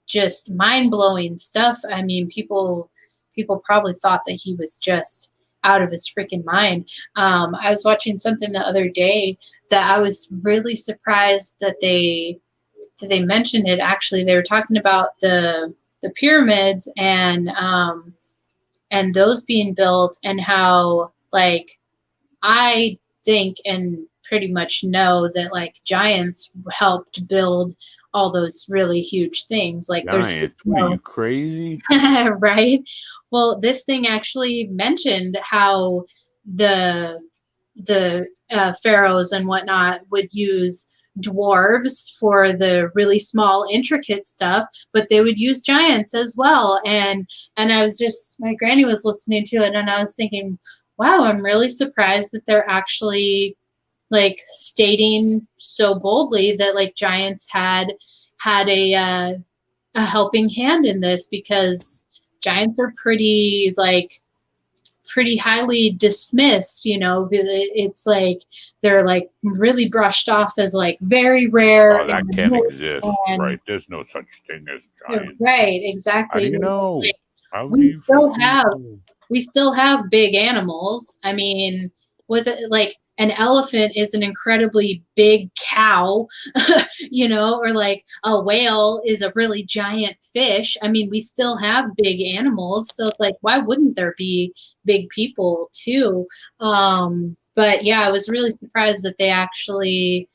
just mind blowing stuff. I mean, people probably thought that he was just out of his freaking mind. I was watching something the other day that I was really surprised that they mentioned it. Actually, they were talking about the pyramids and those being built and how like I think and pretty much know that like giants helped build all those really huge things. Like there's
Giant? What are you, crazy?
right. Well, this thing actually mentioned how the pharaohs and whatnot would use dwarves for the really small intricate stuff, but they would use giants as well. And I was just, my granny was listening to it and I was thinking, wow, I'm really surprised that they're actually like stating so boldly that like giants had a helping hand in this because giants are pretty like pretty highly dismissed, you know. It's like they're like really brushed off as like very rare
Oh, that can't exist, right? There's no such thing as giants.
right,
How do
exactly.
you know?
Like,
How do
we
you
still
freaking
have
know?
we still have big animals. I mean, with like an elephant is an incredibly big cow, you know, or like a whale is a really giant fish. I mean, we still have big animals, so like, why wouldn't there be big people too? But yeah, I was really surprised that they actually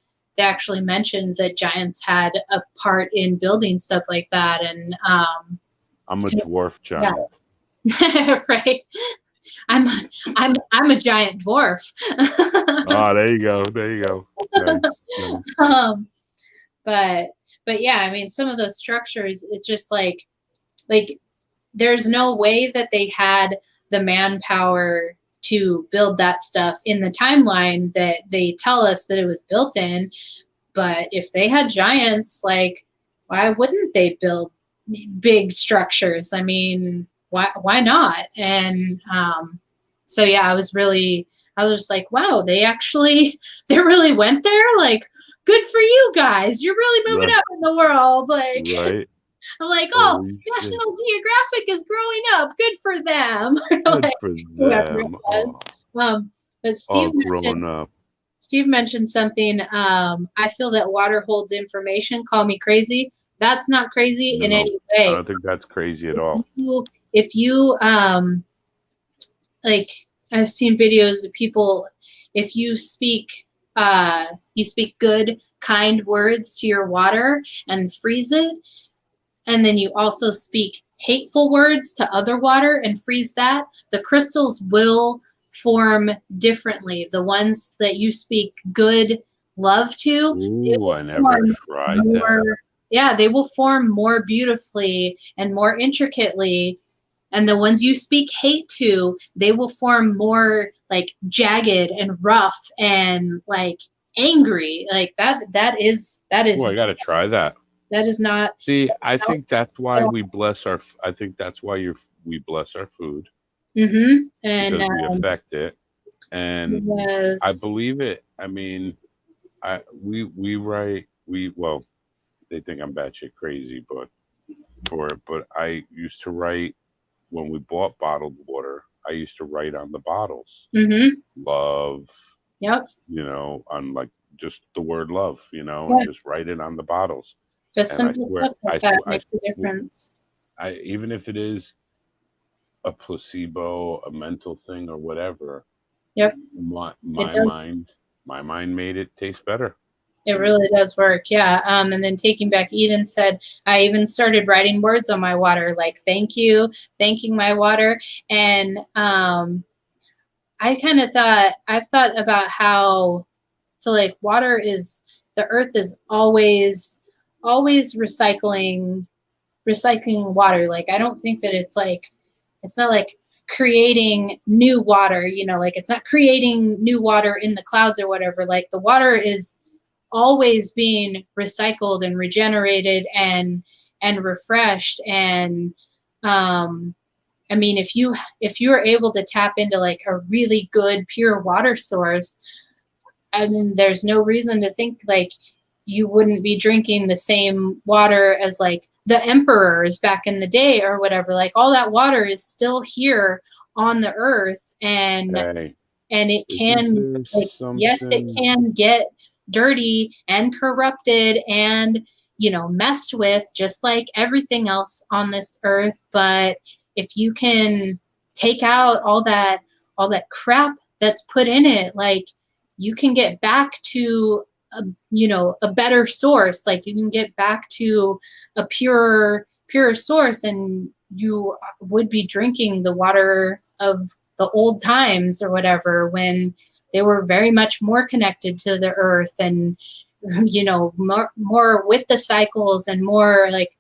mentioned that giants had a part in building stuff like that, and
I'm a dwarf
yeah.
giant.
Right. I'm I'm a giant dwarf.
Ah, there you go. There you go. Nice, nice.
um, but yeah, I mean, some of those structures, it's just like there's no way that they had the manpower to build that stuff in the timeline that they tell us that it was built in. But if they had giants, like, why wouldn't they build big structures? I mean, why not? And so yeah, I was just like, wow, they really went there. Like, good for you guys. You're really moving
Right,
up in the world. Like,
right.
I'm like, oh,
Holy shit.
National Geographic is growing up. Good for them.
Good
Like,
for
whoever it
them.
was.
Oh,
But
all grown up.
Steve mentioned something. I feel that water holds information. Call me crazy. That's not crazy in
No,
any
I
way.
don't think that's crazy at all.
If you like, I've seen videos of people, if you speak good, kind words to your water and freeze it, and then you also speak hateful words to other water and freeze that, the crystals will form differently. The ones that you speak good love to, they
Ooh,
will
I never
form
tried that.
more, yeah, they will form more beautifully and more intricately. And the ones you speak hate to, they will form more like jagged and rough and like angry. Like
Oh, I gotta try that.
that is not
See, I
how.
think that's why we bless our. I think that's why we bless our food
Mm-hmm. And
because we affect it, and I
was
believe it. I mean, we write well. They think I'm batshit crazy, but I used to write when we bought bottled water. I used to write on the bottles,
mm-hmm.
love,
Yep.
on like just the word love, and
Yeah.
just write it on the bottles.
Just
And I
simple
swear,
stuff like that makes a difference.
even if it is a placebo, a mental thing, or whatever,
Yep.
my
It
my
does.
mind, my mind made it taste better.
It really does work. Yeah. And then Taking Back Eden said, I even started writing words on my water, like thank you, thanking my water. And I've thought about how, so like the earth is always recycling water. Like, I don't think that it's not like creating new water, like it's not creating new water in the clouds or whatever. Like, the water is always being recycled and regenerated and refreshed. And I mean, if you are able to tap into like a really good pure water source, I mean, there's no reason to think like you wouldn't be drinking the same water as like the emperors back in the day or whatever. Like, all that water is still here on the earth, and
Hey,
it
isn't
can,
there
like, yes, it
something?
can get dirty and corrupted and messed with, just like everything else on this earth. But if you can take out all that crap that's put in it, like, you can get back to a better source. Like, you can get back to a pure source, and you would be drinking the water of the old times or whatever, when they were very much more connected to the earth, and more with the cycles, and more like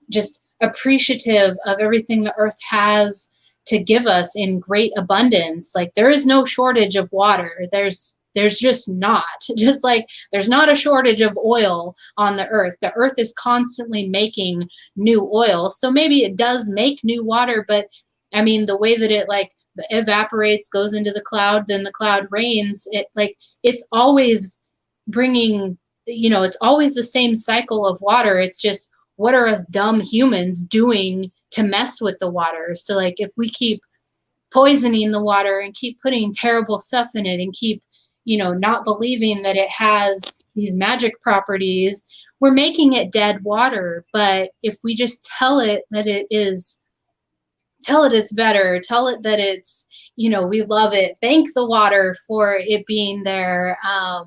just appreciative of everything the earth has to give us in great abundance. Like, there is no shortage of water. There's just not. Just like there's not a shortage of oil on the earth. The earth is constantly making new oil. So maybe it does make new water, but I mean, the way that it like evaporates, goes into the cloud, then the cloud rains. It's always bringing, it's always the same cycle of water. It's just, what are us dumb humans doing to mess with the water? So like, if we keep poisoning the water and keep putting terrible stuff in it and keep, not believing that it has these magic properties, we're making it dead water. But if we just tell it it's better, tell it that it's, we love it, thank the water for it being there, I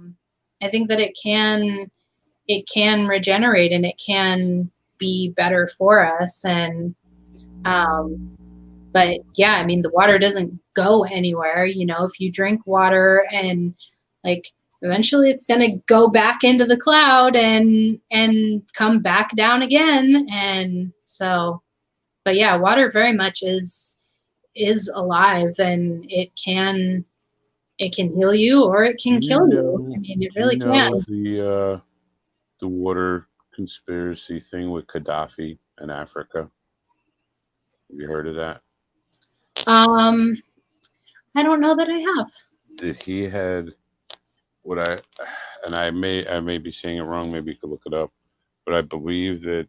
think that it can regenerate and it can be better for us. And but yeah, I mean, the water doesn't go anywhere. If you drink water, and like eventually it's going to go back into the cloud and come back down again. And so, but yeah, water very much is alive, and it can heal you or it can kill you. I mean, it really can.
The water conspiracy thing with Gaddafi in Africa. Have you heard of that?
I don't know that I have.
That he had I may be saying it wrong. Maybe you could look it up, but I believe that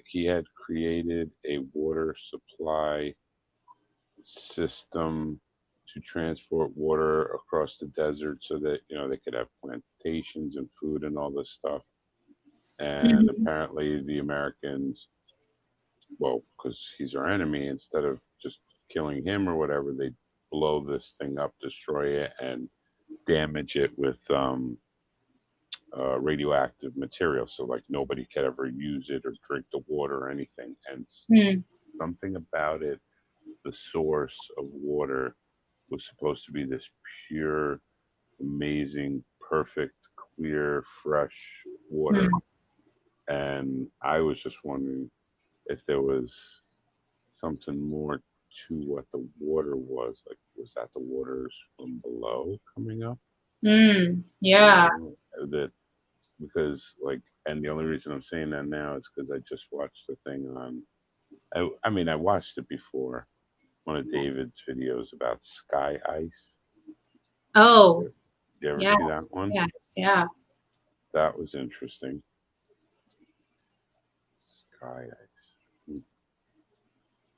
he had created a water supply system to transport water across the desert so that they could have plantations and food and all this stuff. And apparently the Americans, well, because he's our enemy, instead of just killing him or whatever, they blow this thing up, destroy it, and damage it with radioactive material. So like nobody could ever use it or drink the water or anything. And something about it, the source of water was supposed to be this pure, amazing, perfect, clear, fresh water. And I was just wondering if there was something more to what the water was. Like, was that the waters from below coming up?
Yeah.
That because like, and the only reason I'm saying that now is because I just watched the thing on. I mean, I watched it before. One of David's videos about sky ice.
Oh.
You ever see that one?
Yes. Yeah.
That was interesting. Sky ice.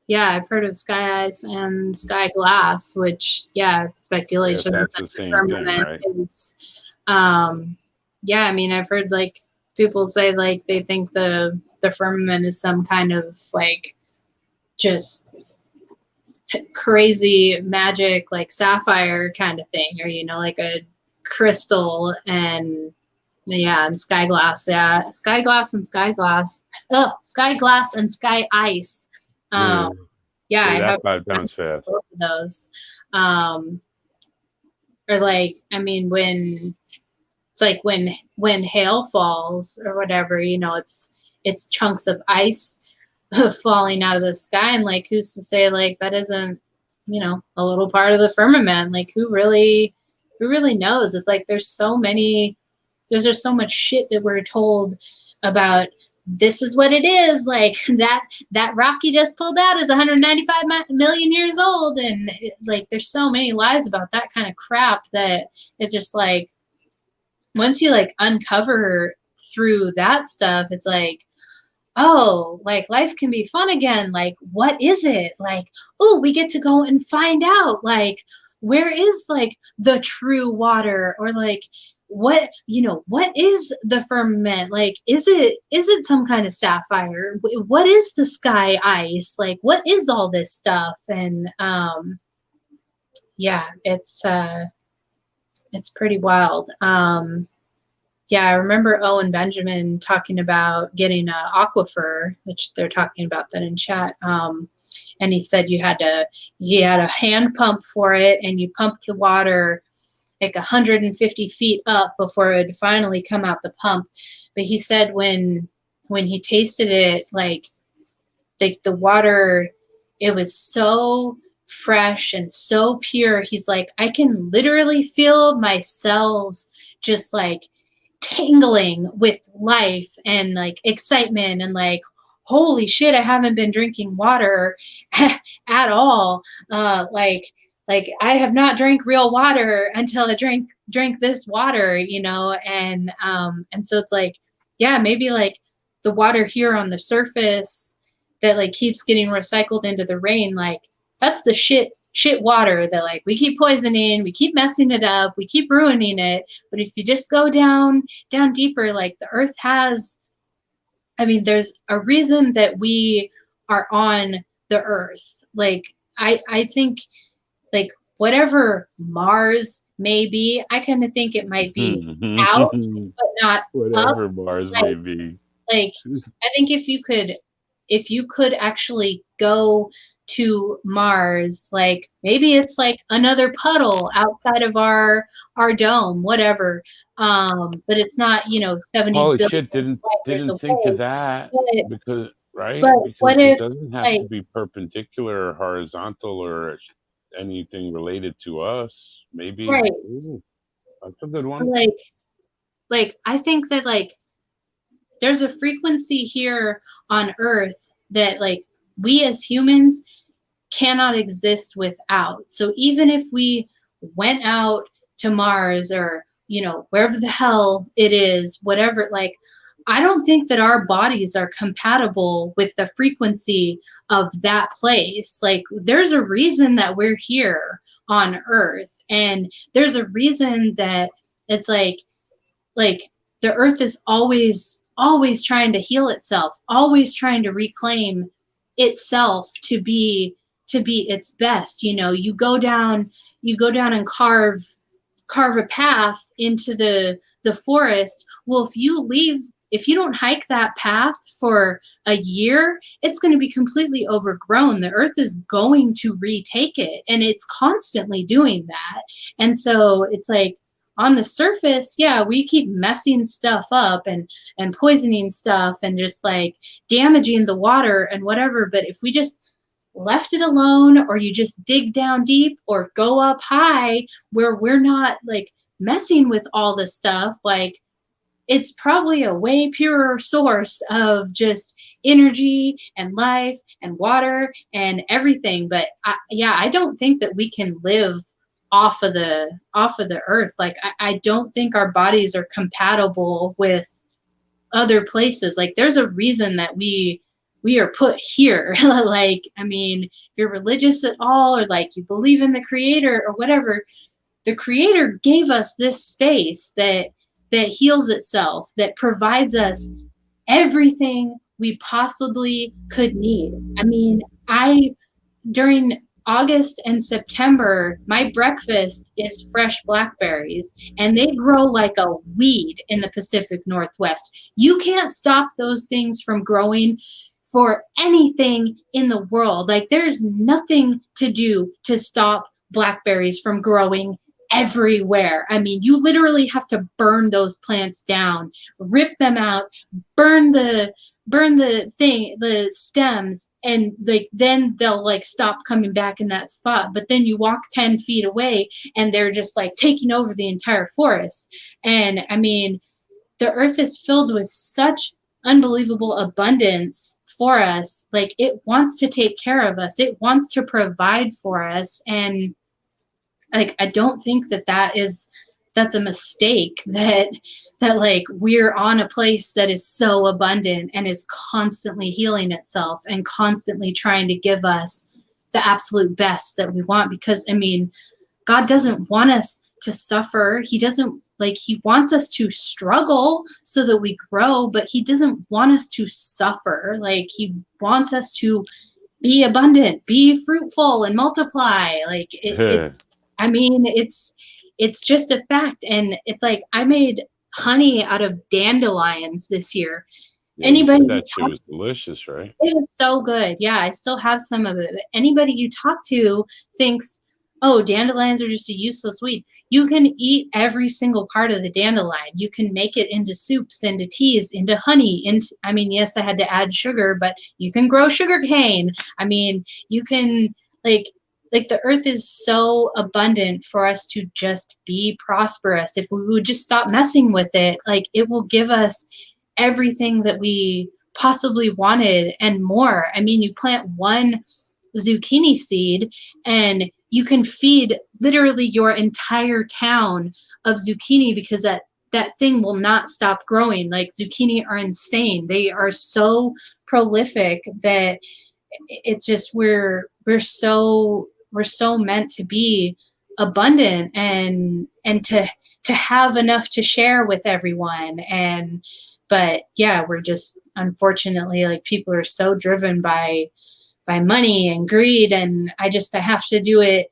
Yeah, I've heard of sky ice and sky glass, which speculation
that's the same thing, right?
is. Yeah, I mean, I've heard like people say like they think the firmament is some kind of like just crazy magic like sapphire kind of thing, or like a crystal, and and sky glass and sky ice. I have
5 pounds fast.
Both of those. Or like, I mean, when it's like when hail falls or whatever, it's chunks of ice falling out of the sky, and like, who's to say like that isn't a little part of the firmament? Like, who really knows? It's like there's just so much shit that we're told about. This is what it is. Like that rock you just pulled out is 195 million years old, and like there's so many lies about that kind of crap that it's just like, once you like uncover through that stuff, it's like, oh, like life can be fun again. Like, what is it? Like, oh, we get to go and find out, like, where is like the true water, or like what is the firmament? Like, is it some kind of sapphire? What is the sky ice? Like, what is all this stuff? And it's pretty wild. I remember Owen Benjamin talking about getting an aquifer, which they're talking about that in chat. And he said he had a hand pump for it, and you pumped the water like 150 feet up before it would finally come out the pump. But he said when he tasted it, like the water, it was so fresh and so pure. He's like, I can literally feel my cells just like tingling with life and like excitement and like, holy shit, I haven't been drinking water at all. Like I have not drank real water until I drank this water, you know, and so it's like, yeah, maybe like the water here on the surface that like keeps getting recycled into the rain, like that's the shit water that like we keep poisoning, we keep messing it up, we keep ruining it. But if you just go down deeper, like the earth has, I mean, there's a reason that we are on the earth. Like I think like whatever Mars may be, I kind of think it might be out but not up.
Whatever Mars
Like
may be.
like I think if you could actually go to Mars, like maybe it's like another puddle outside of our dome, whatever. But it's not, you know, 70
Holy
billion
shit!
light years
Didn't think of
away.
that
But
because right
but
because
what
it
if
doesn't have
like
to be perpendicular or horizontal or anything related to us. Maybe.
right,
Ooh, that's a good one.
like I think that like there's a frequency here on Earth that like we as humans cannot exist without. So even if we went out to Mars or, you know, wherever the hell it is, whatever, like, I don't think that our bodies are compatible with the frequency of that place. Like, there's a reason that we're here on Earth, and there's a reason that it's like the earth is always trying to heal itself, always trying to reclaim itself to be its best. You know, you go down and carve a path into the forest. Well, if you don't hike that path for a year, it's going to be completely overgrown. The earth is going to retake it, and it's constantly doing that. And so it's like on the surface, yeah, we keep messing stuff up and poisoning stuff and just like damaging the water and whatever. But if we just left it alone, or you just dig down deep or go up high where we're not like messing with all the stuff, like it's probably a way purer source of just energy and life and water and everything. But yeah, I don't think that we can live off of the earth. Like I don't think our bodies are compatible with other places. Like there's a reason that we are put here. Like, I mean, if you're religious at all, or like you believe in the creator or whatever, the creator gave us this space that heals itself, that provides us everything we possibly could need. I mean, I during August and September, my breakfast is fresh blackberries, and they grow like a weed in the Pacific Northwest. You can't stop those things from growing for anything in the world. Like, there's nothing to do to stop blackberries from growing everywhere. I mean, you literally have to burn those plants down, rip them out, burn the the stems, and like then they'll like stop coming back in that spot. But then you walk 10 feet away and they're just like taking over the entire forest. And I mean, the earth is filled with such unbelievable abundance for us. Like, it wants to take care of us, it wants to provide for us. And like, I don't think that that's a mistake, that like we're on a place that is so abundant and is constantly healing itself and constantly trying to give us the absolute best that we want. Because I mean, God doesn't want us to suffer. He doesn't, like, he wants us to struggle so that we grow, but he doesn't want us to suffer. Like, he wants us to be abundant, be fruitful, and multiply. Like it I mean, it's just a fact. And it's like, I made honey out of dandelions this year.
Yeah, you
Anybody
said
you
that shit
talk,
was delicious, right?
it was so good. Yeah, I still have some of it. But anybody you talk to thinks, oh, dandelions are just a useless weed. You can eat every single part of the dandelion. You can make it into soups, into teas, into honey. Into, I mean, yes, I had to add sugar, but you can grow sugar cane. I mean, you can, like, the earth is so abundant for us to just be prosperous. If we would just stop messing with it, like, it will give us everything that we possibly wanted and more. I mean, you plant one zucchini seed and you can feed literally your entire town of zucchini, because that thing will not stop growing. Like, zucchini are insane. They are so prolific that it's just we're so meant to be abundant and to have enough to share with everyone. And but yeah, we're just, unfortunately, like, people are so driven by money and greed, and I have to do it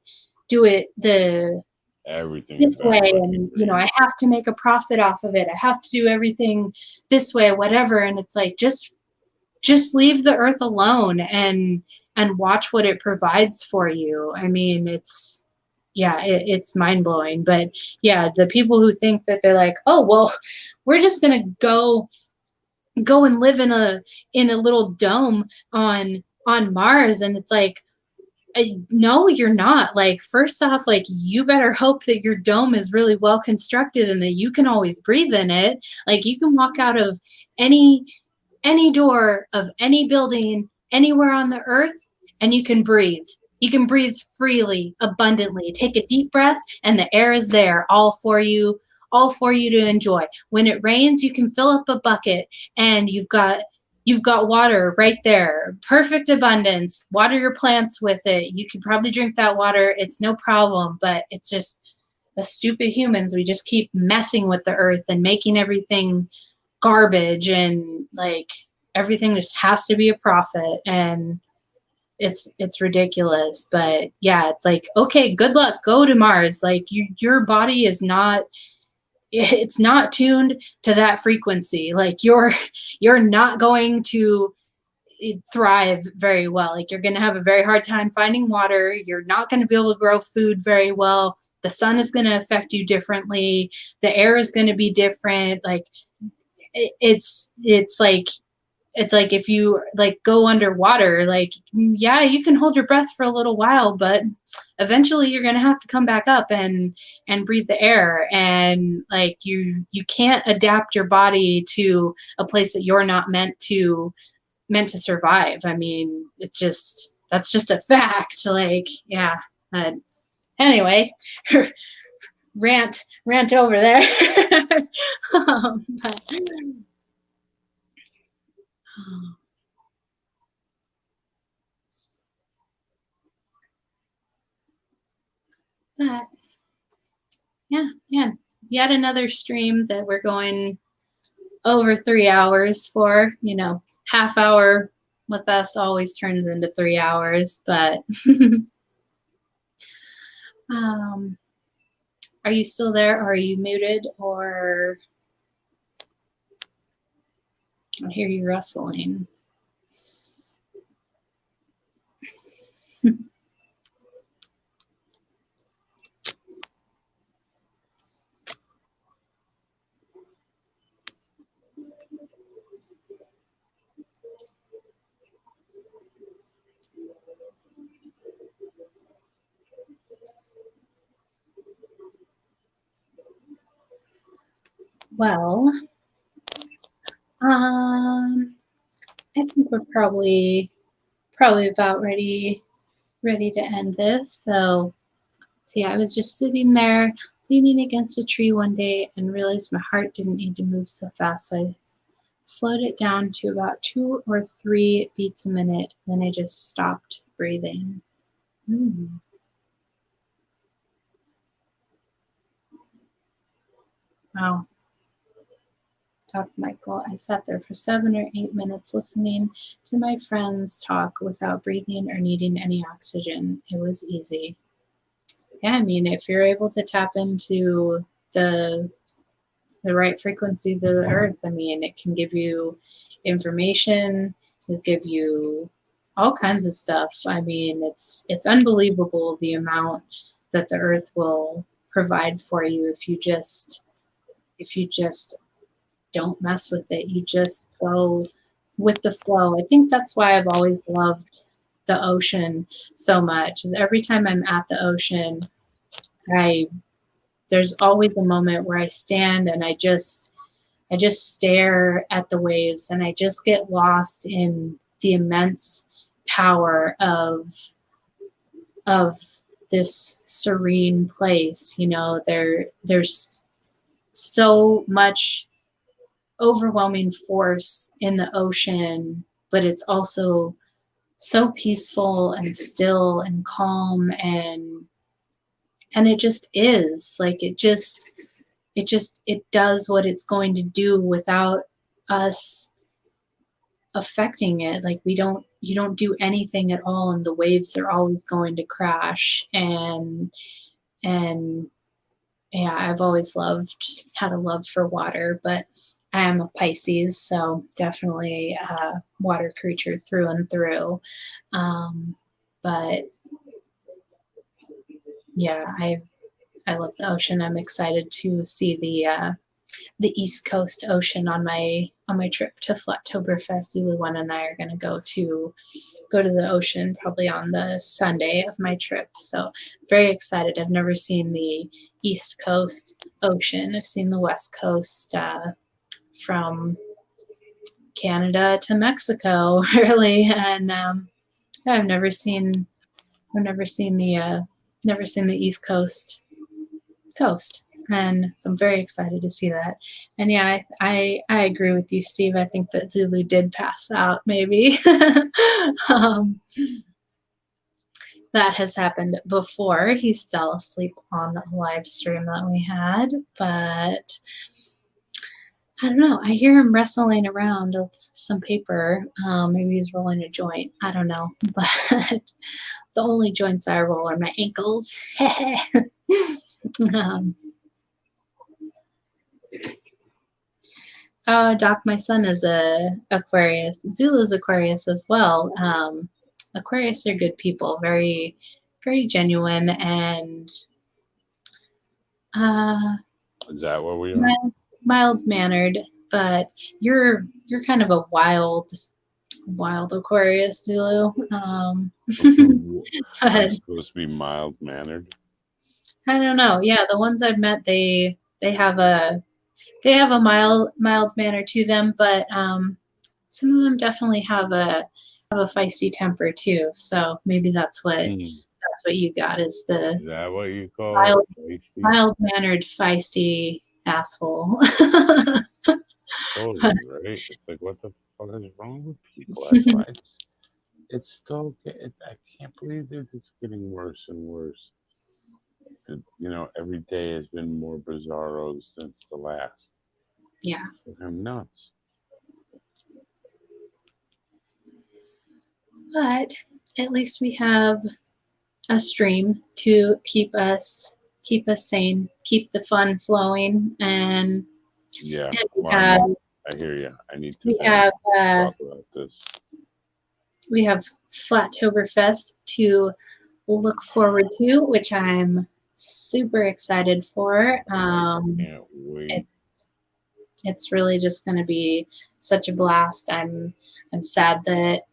Everything
this way,
backwards.
and I have to make a profit off of it. I have to do everything this way, whatever. And it's like, just leave the earth alone and watch what it provides for you. I mean, it's mind-blowing. But yeah, the people who think that they're like, oh well, we're just gonna go and live in a little dome on Mars, and it's like, no, you're not. Like, first off, like, you better hope that your dome is really well constructed and that you can always breathe in it. Like, you can walk out of any door of any building anywhere on the earth and you can breathe. You can breathe freely, abundantly. Take a deep breath and the air is there all for you to enjoy. When it rains, you can fill up a bucket and you've got water right there. Perfect abundance. Water your plants with it. You can probably drink that water. It's no problem. But it's just the stupid humans. We just keep messing with the earth and making everything garbage, and like, everything just has to be a profit, and it's ridiculous. But yeah, it's like, okay, good luck, go to Mars. Like, your body is not, it's not tuned to that frequency. Like, you're not going to thrive very well. Like, you're going to have a very hard time finding water. You're not going to be able to grow food very well. The sun is going to affect you differently. The air is going to be different. Like, it's like if you like go underwater, like, yeah, you can hold your breath for a little while, but eventually you're going to have to come back up and breathe the air. And like, you can't adapt your body to a place that you're not meant to survive. I mean, that's just a fact. Like, yeah. Anyway, rant over there. But yeah, yet another stream that we're going over 3 hours for. Half hour with us always turns into 3 hours. But are you still there? Or are you muted? Or I hear you rustling. Well, I think we're probably about ready to end this. So, see, I was just sitting there leaning against a tree one day and realized my heart didn't need to move so fast. So I slowed it down to about 2 or 3 beats a minute. Then I just stopped breathing. Wow. Talked Michael. I sat there for 7 or 8 minutes listening to my friends talk without breathing or needing any oxygen. It was easy. Yeah, I mean, if you're able to tap into the right frequency of the earth, I mean, it can give you information, it'll give you all kinds of stuff. I mean, it's unbelievable the amount that the earth will provide for you if you just don't mess with it. You just go with the flow. I think that's why I've always loved the ocean so much, is every time I'm at the ocean, there's always a moment where I stand and I just I just stare at the waves and I just get lost in the immense power of this serene place. You know, there's so much overwhelming force in the ocean, but it's also so peaceful and still and calm, and it just is like it does what it's going to do without us affecting it. Like you don't do anything at all, and the waves are always going to crash. And yeah, I've always had a love for water, but I am a Pisces, so definitely a water creature through and through. But yeah, I love the ocean. I'm excited to see the East Coast Ocean on my trip to Flatoberfest. ZULUONE and I are going to go to the ocean probably on the Sunday of my trip. So very excited. I've never seen the East Coast Ocean. I've seen the West Coast from Canada to Mexico, really, and I've never seen the East Coast, and so I'm very excited to see that. And yeah, I agree with you, Steve. I think that Zulu did pass out, maybe. um, that has happened before. He's fell asleep on a live stream that we had, but I don't know. I hear him wrestling around with some paper. Maybe he's rolling a joint. I don't know, but the only joints I roll are my ankles. um, Doc, my son is a Aquarius. Zulu's Aquarius as well. Aquarius are good people, very, very genuine, and uh,
Is that what we are?
mild mannered. But you're kind of a wild Aquarius, Zulu.
I'm
But
supposed to be mild mannered.
I don't know. Yeah, the ones I've met, they have a mild manner to them, but some of them definitely have a feisty temper too. So maybe that's what you got is the
Is that what you call
mild
it? Feisty?
mild mannered feisty asshole.
Totally right. It's like, what the fuck is wrong with people? That's why it's still. I can't believe that it's getting worse and worse. Every day has been more bizarro since the last.
Yeah,
I'm nuts.
but at least we have a stream to keep us sane, keep the fun flowing,
Yeah,
and
I hear you. I need to
we have
talk about this.
we have Flatoberfest to look forward to, which I'm super excited for.
I can't wait.
It's really just going to be such a blast. I'm sad that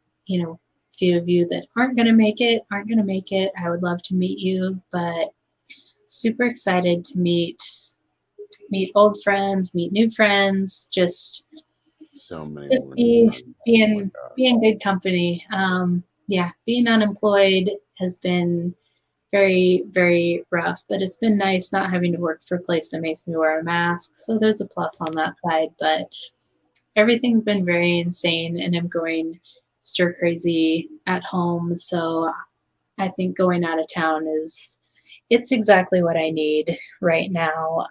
few of you that aren't going to make it. I would love to meet you, but super excited to meet old friends, meet new friends,
So many
just
more
be
friends.
be in good company. Yeah, being unemployed has been very, very rough, but it's been nice not having to work for a place that makes me wear a mask. So there's a plus on that side, but everything's been very insane and I'm going stir crazy at home. So I think going out of town it's exactly what I need right now.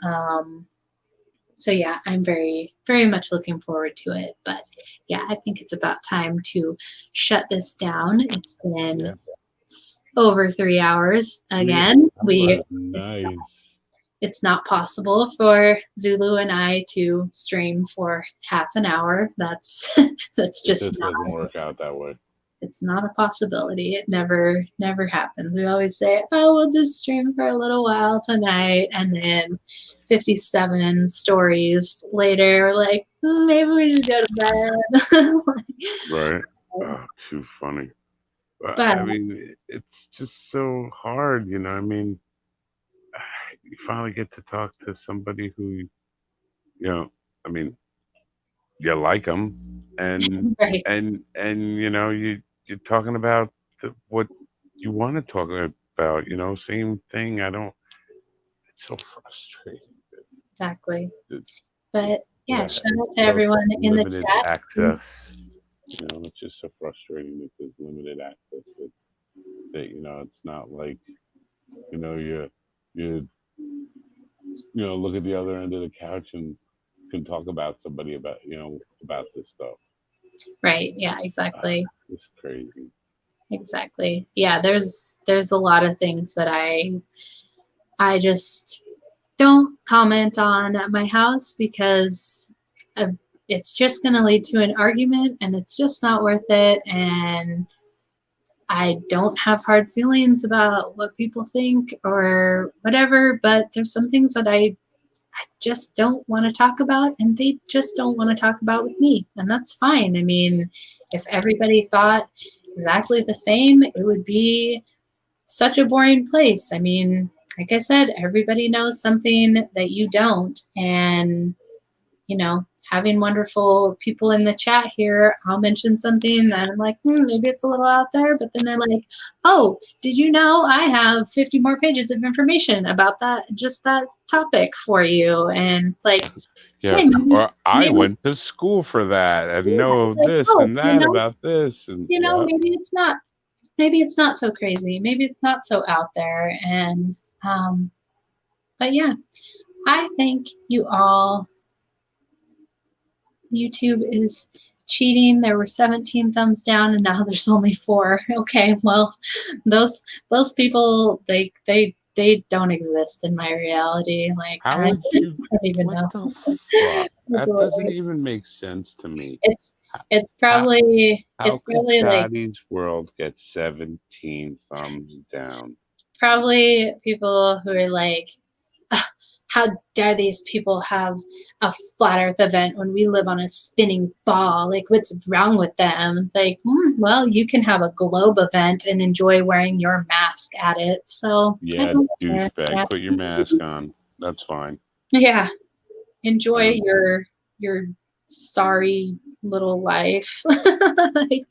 So yeah, I'm very, very much looking forward to it. But yeah, I think it's about time to shut this down. It's been over 3 hours again.
Nice.
It's not possible for Zulu and I to stream for half an hour. That's just not.
Doesn't work out that way.
It's not a possibility. It never happens. We always say, "Oh, we'll just stream for a little while tonight," and then 57 stories later, we're like, maybe we should go to bed.
Right. Oh, too funny.
But
I mean, it's just so hard, I mean, you finally get to talk to somebody who, I mean, you like them, and
Right.
you're talking about what you want to talk about. Same thing. I don't. It's so frustrating.
Exactly.
It's
But yeah,
yeah,
shout out
it's
to
so
everyone in the
limited
chat.
access. It's just so frustrating that there's limited access. That it's not like you look at the other end of the couch and can talk about somebody about this stuff.
Right. Yeah, exactly.
It's crazy.
Exactly. Yeah, there's a lot of things that I just don't comment on at my house because of, it's just going to lead to an argument and it's just not worth it. And I don't have hard feelings about what people think or whatever, but there's some things that I just don't want to talk about and they just don't want to talk about with me. And that's fine. I mean, if everybody thought exactly the same, it would be such a boring place. I mean, like I said, everybody knows something that you don't. And, having wonderful people in the chat here, I'll mention something that I'm like, maybe it's a little out there. But then they're like, oh, did you know I have 50 more pages of information about just that topic for you? And it's like,
Yeah,
hey,
or I
maybe,
went to school for that and
yeah,
know
like,
this
oh,
and that about this, and yeah.
maybe it's not so crazy. Maybe it's not so out there. And, but yeah, I thank you all. YouTube is cheating. There were 17 thumbs down and now there's only 4. Okay, well, those people they don't exist in my reality. Like
How
I
would you?
don't even
What
know.
the fuck?
That's
That doesn't
hilarious.
even make sense to me.
It's it's
How
probably
how
it's
could
probably like
Patty's World get 17 thumbs down?
probably people who are like, "Ugh, how dare these people have a flat earth event when we live on a spinning ball? Like, what's wrong with them?" It's like, well, you can have a globe event and enjoy wearing your mask at it. So I
Yeah,
don't care.
douchebag.
Yeah.
Put your mask on. That's fine.
Yeah.
I
Enjoy
don't.
your sorry little life. Like,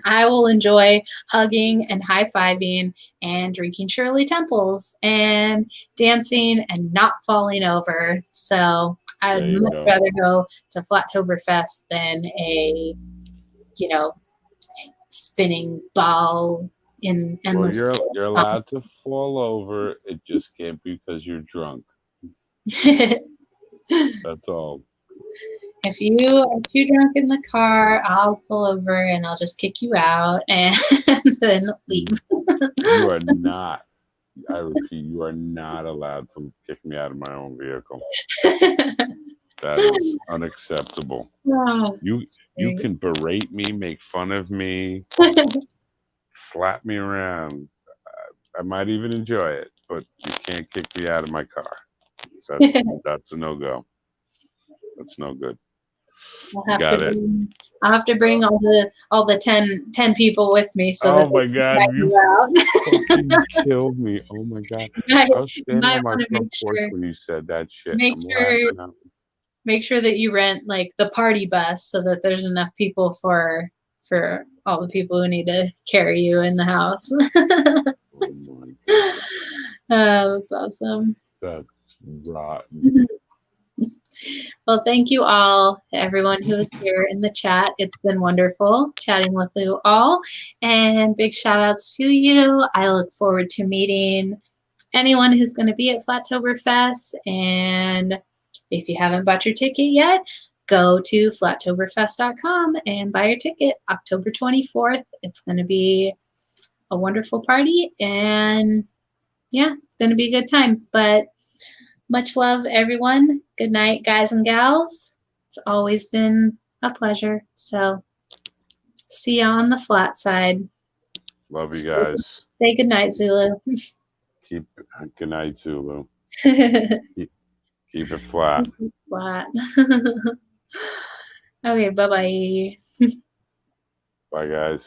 I will enjoy hugging and high-fiving and drinking Shirley Temples and dancing and not falling over. So I
There
would
you
much
go.
rather go to Flatoberfest than a, you know, spinning ball in
Well,
endless.
you're allowed to fall over. It just can't be because you're drunk. That's all.
If you are too drunk in the car, I'll pull over and I'll just kick you out and then leave.
You are not. I repeat, you are not allowed to kick me out of my own vehicle. That is unacceptable.
Oh,
You
that's
you
great.
can berate me, make fun of me, slap me around. I might even enjoy it, but you can't kick me out of my car. That's a no go. That's no good.
I'll
You
have to
got it.
bring I'll have to bring all the 10 people with me so that
Oh
they
my
can
God,
drag
you
you out.
fucking killed me. Oh my God.
You
I was standing
might
on my
want to
front porch when you said that shit.
make
I'm
sure
laughing out.
make sure that you rent like the party bus so that there's enough people for all the people who need to carry you in the house.
Oh my God.
Oh, that's awesome.
That's rotten.
Well, thank you all to everyone who is here in the chat. It's been wonderful chatting with you all. And big shout outs to you. I look forward to meeting anyone who's going to be at Flatoberfest. And if you haven't bought your ticket yet, go to flatoberfest.com and buy your ticket October 24th. It's going to be a wonderful party. And yeah, it's going to be a good time. But much love, everyone. Good night, guys and gals. It's always been a pleasure. So, see you on the flat side.
Love you guys.
Say good night, Zulu.
Keep good night, Zulu.
Flat.
Keep it flat.
Okay, bye bye.
Bye, guys.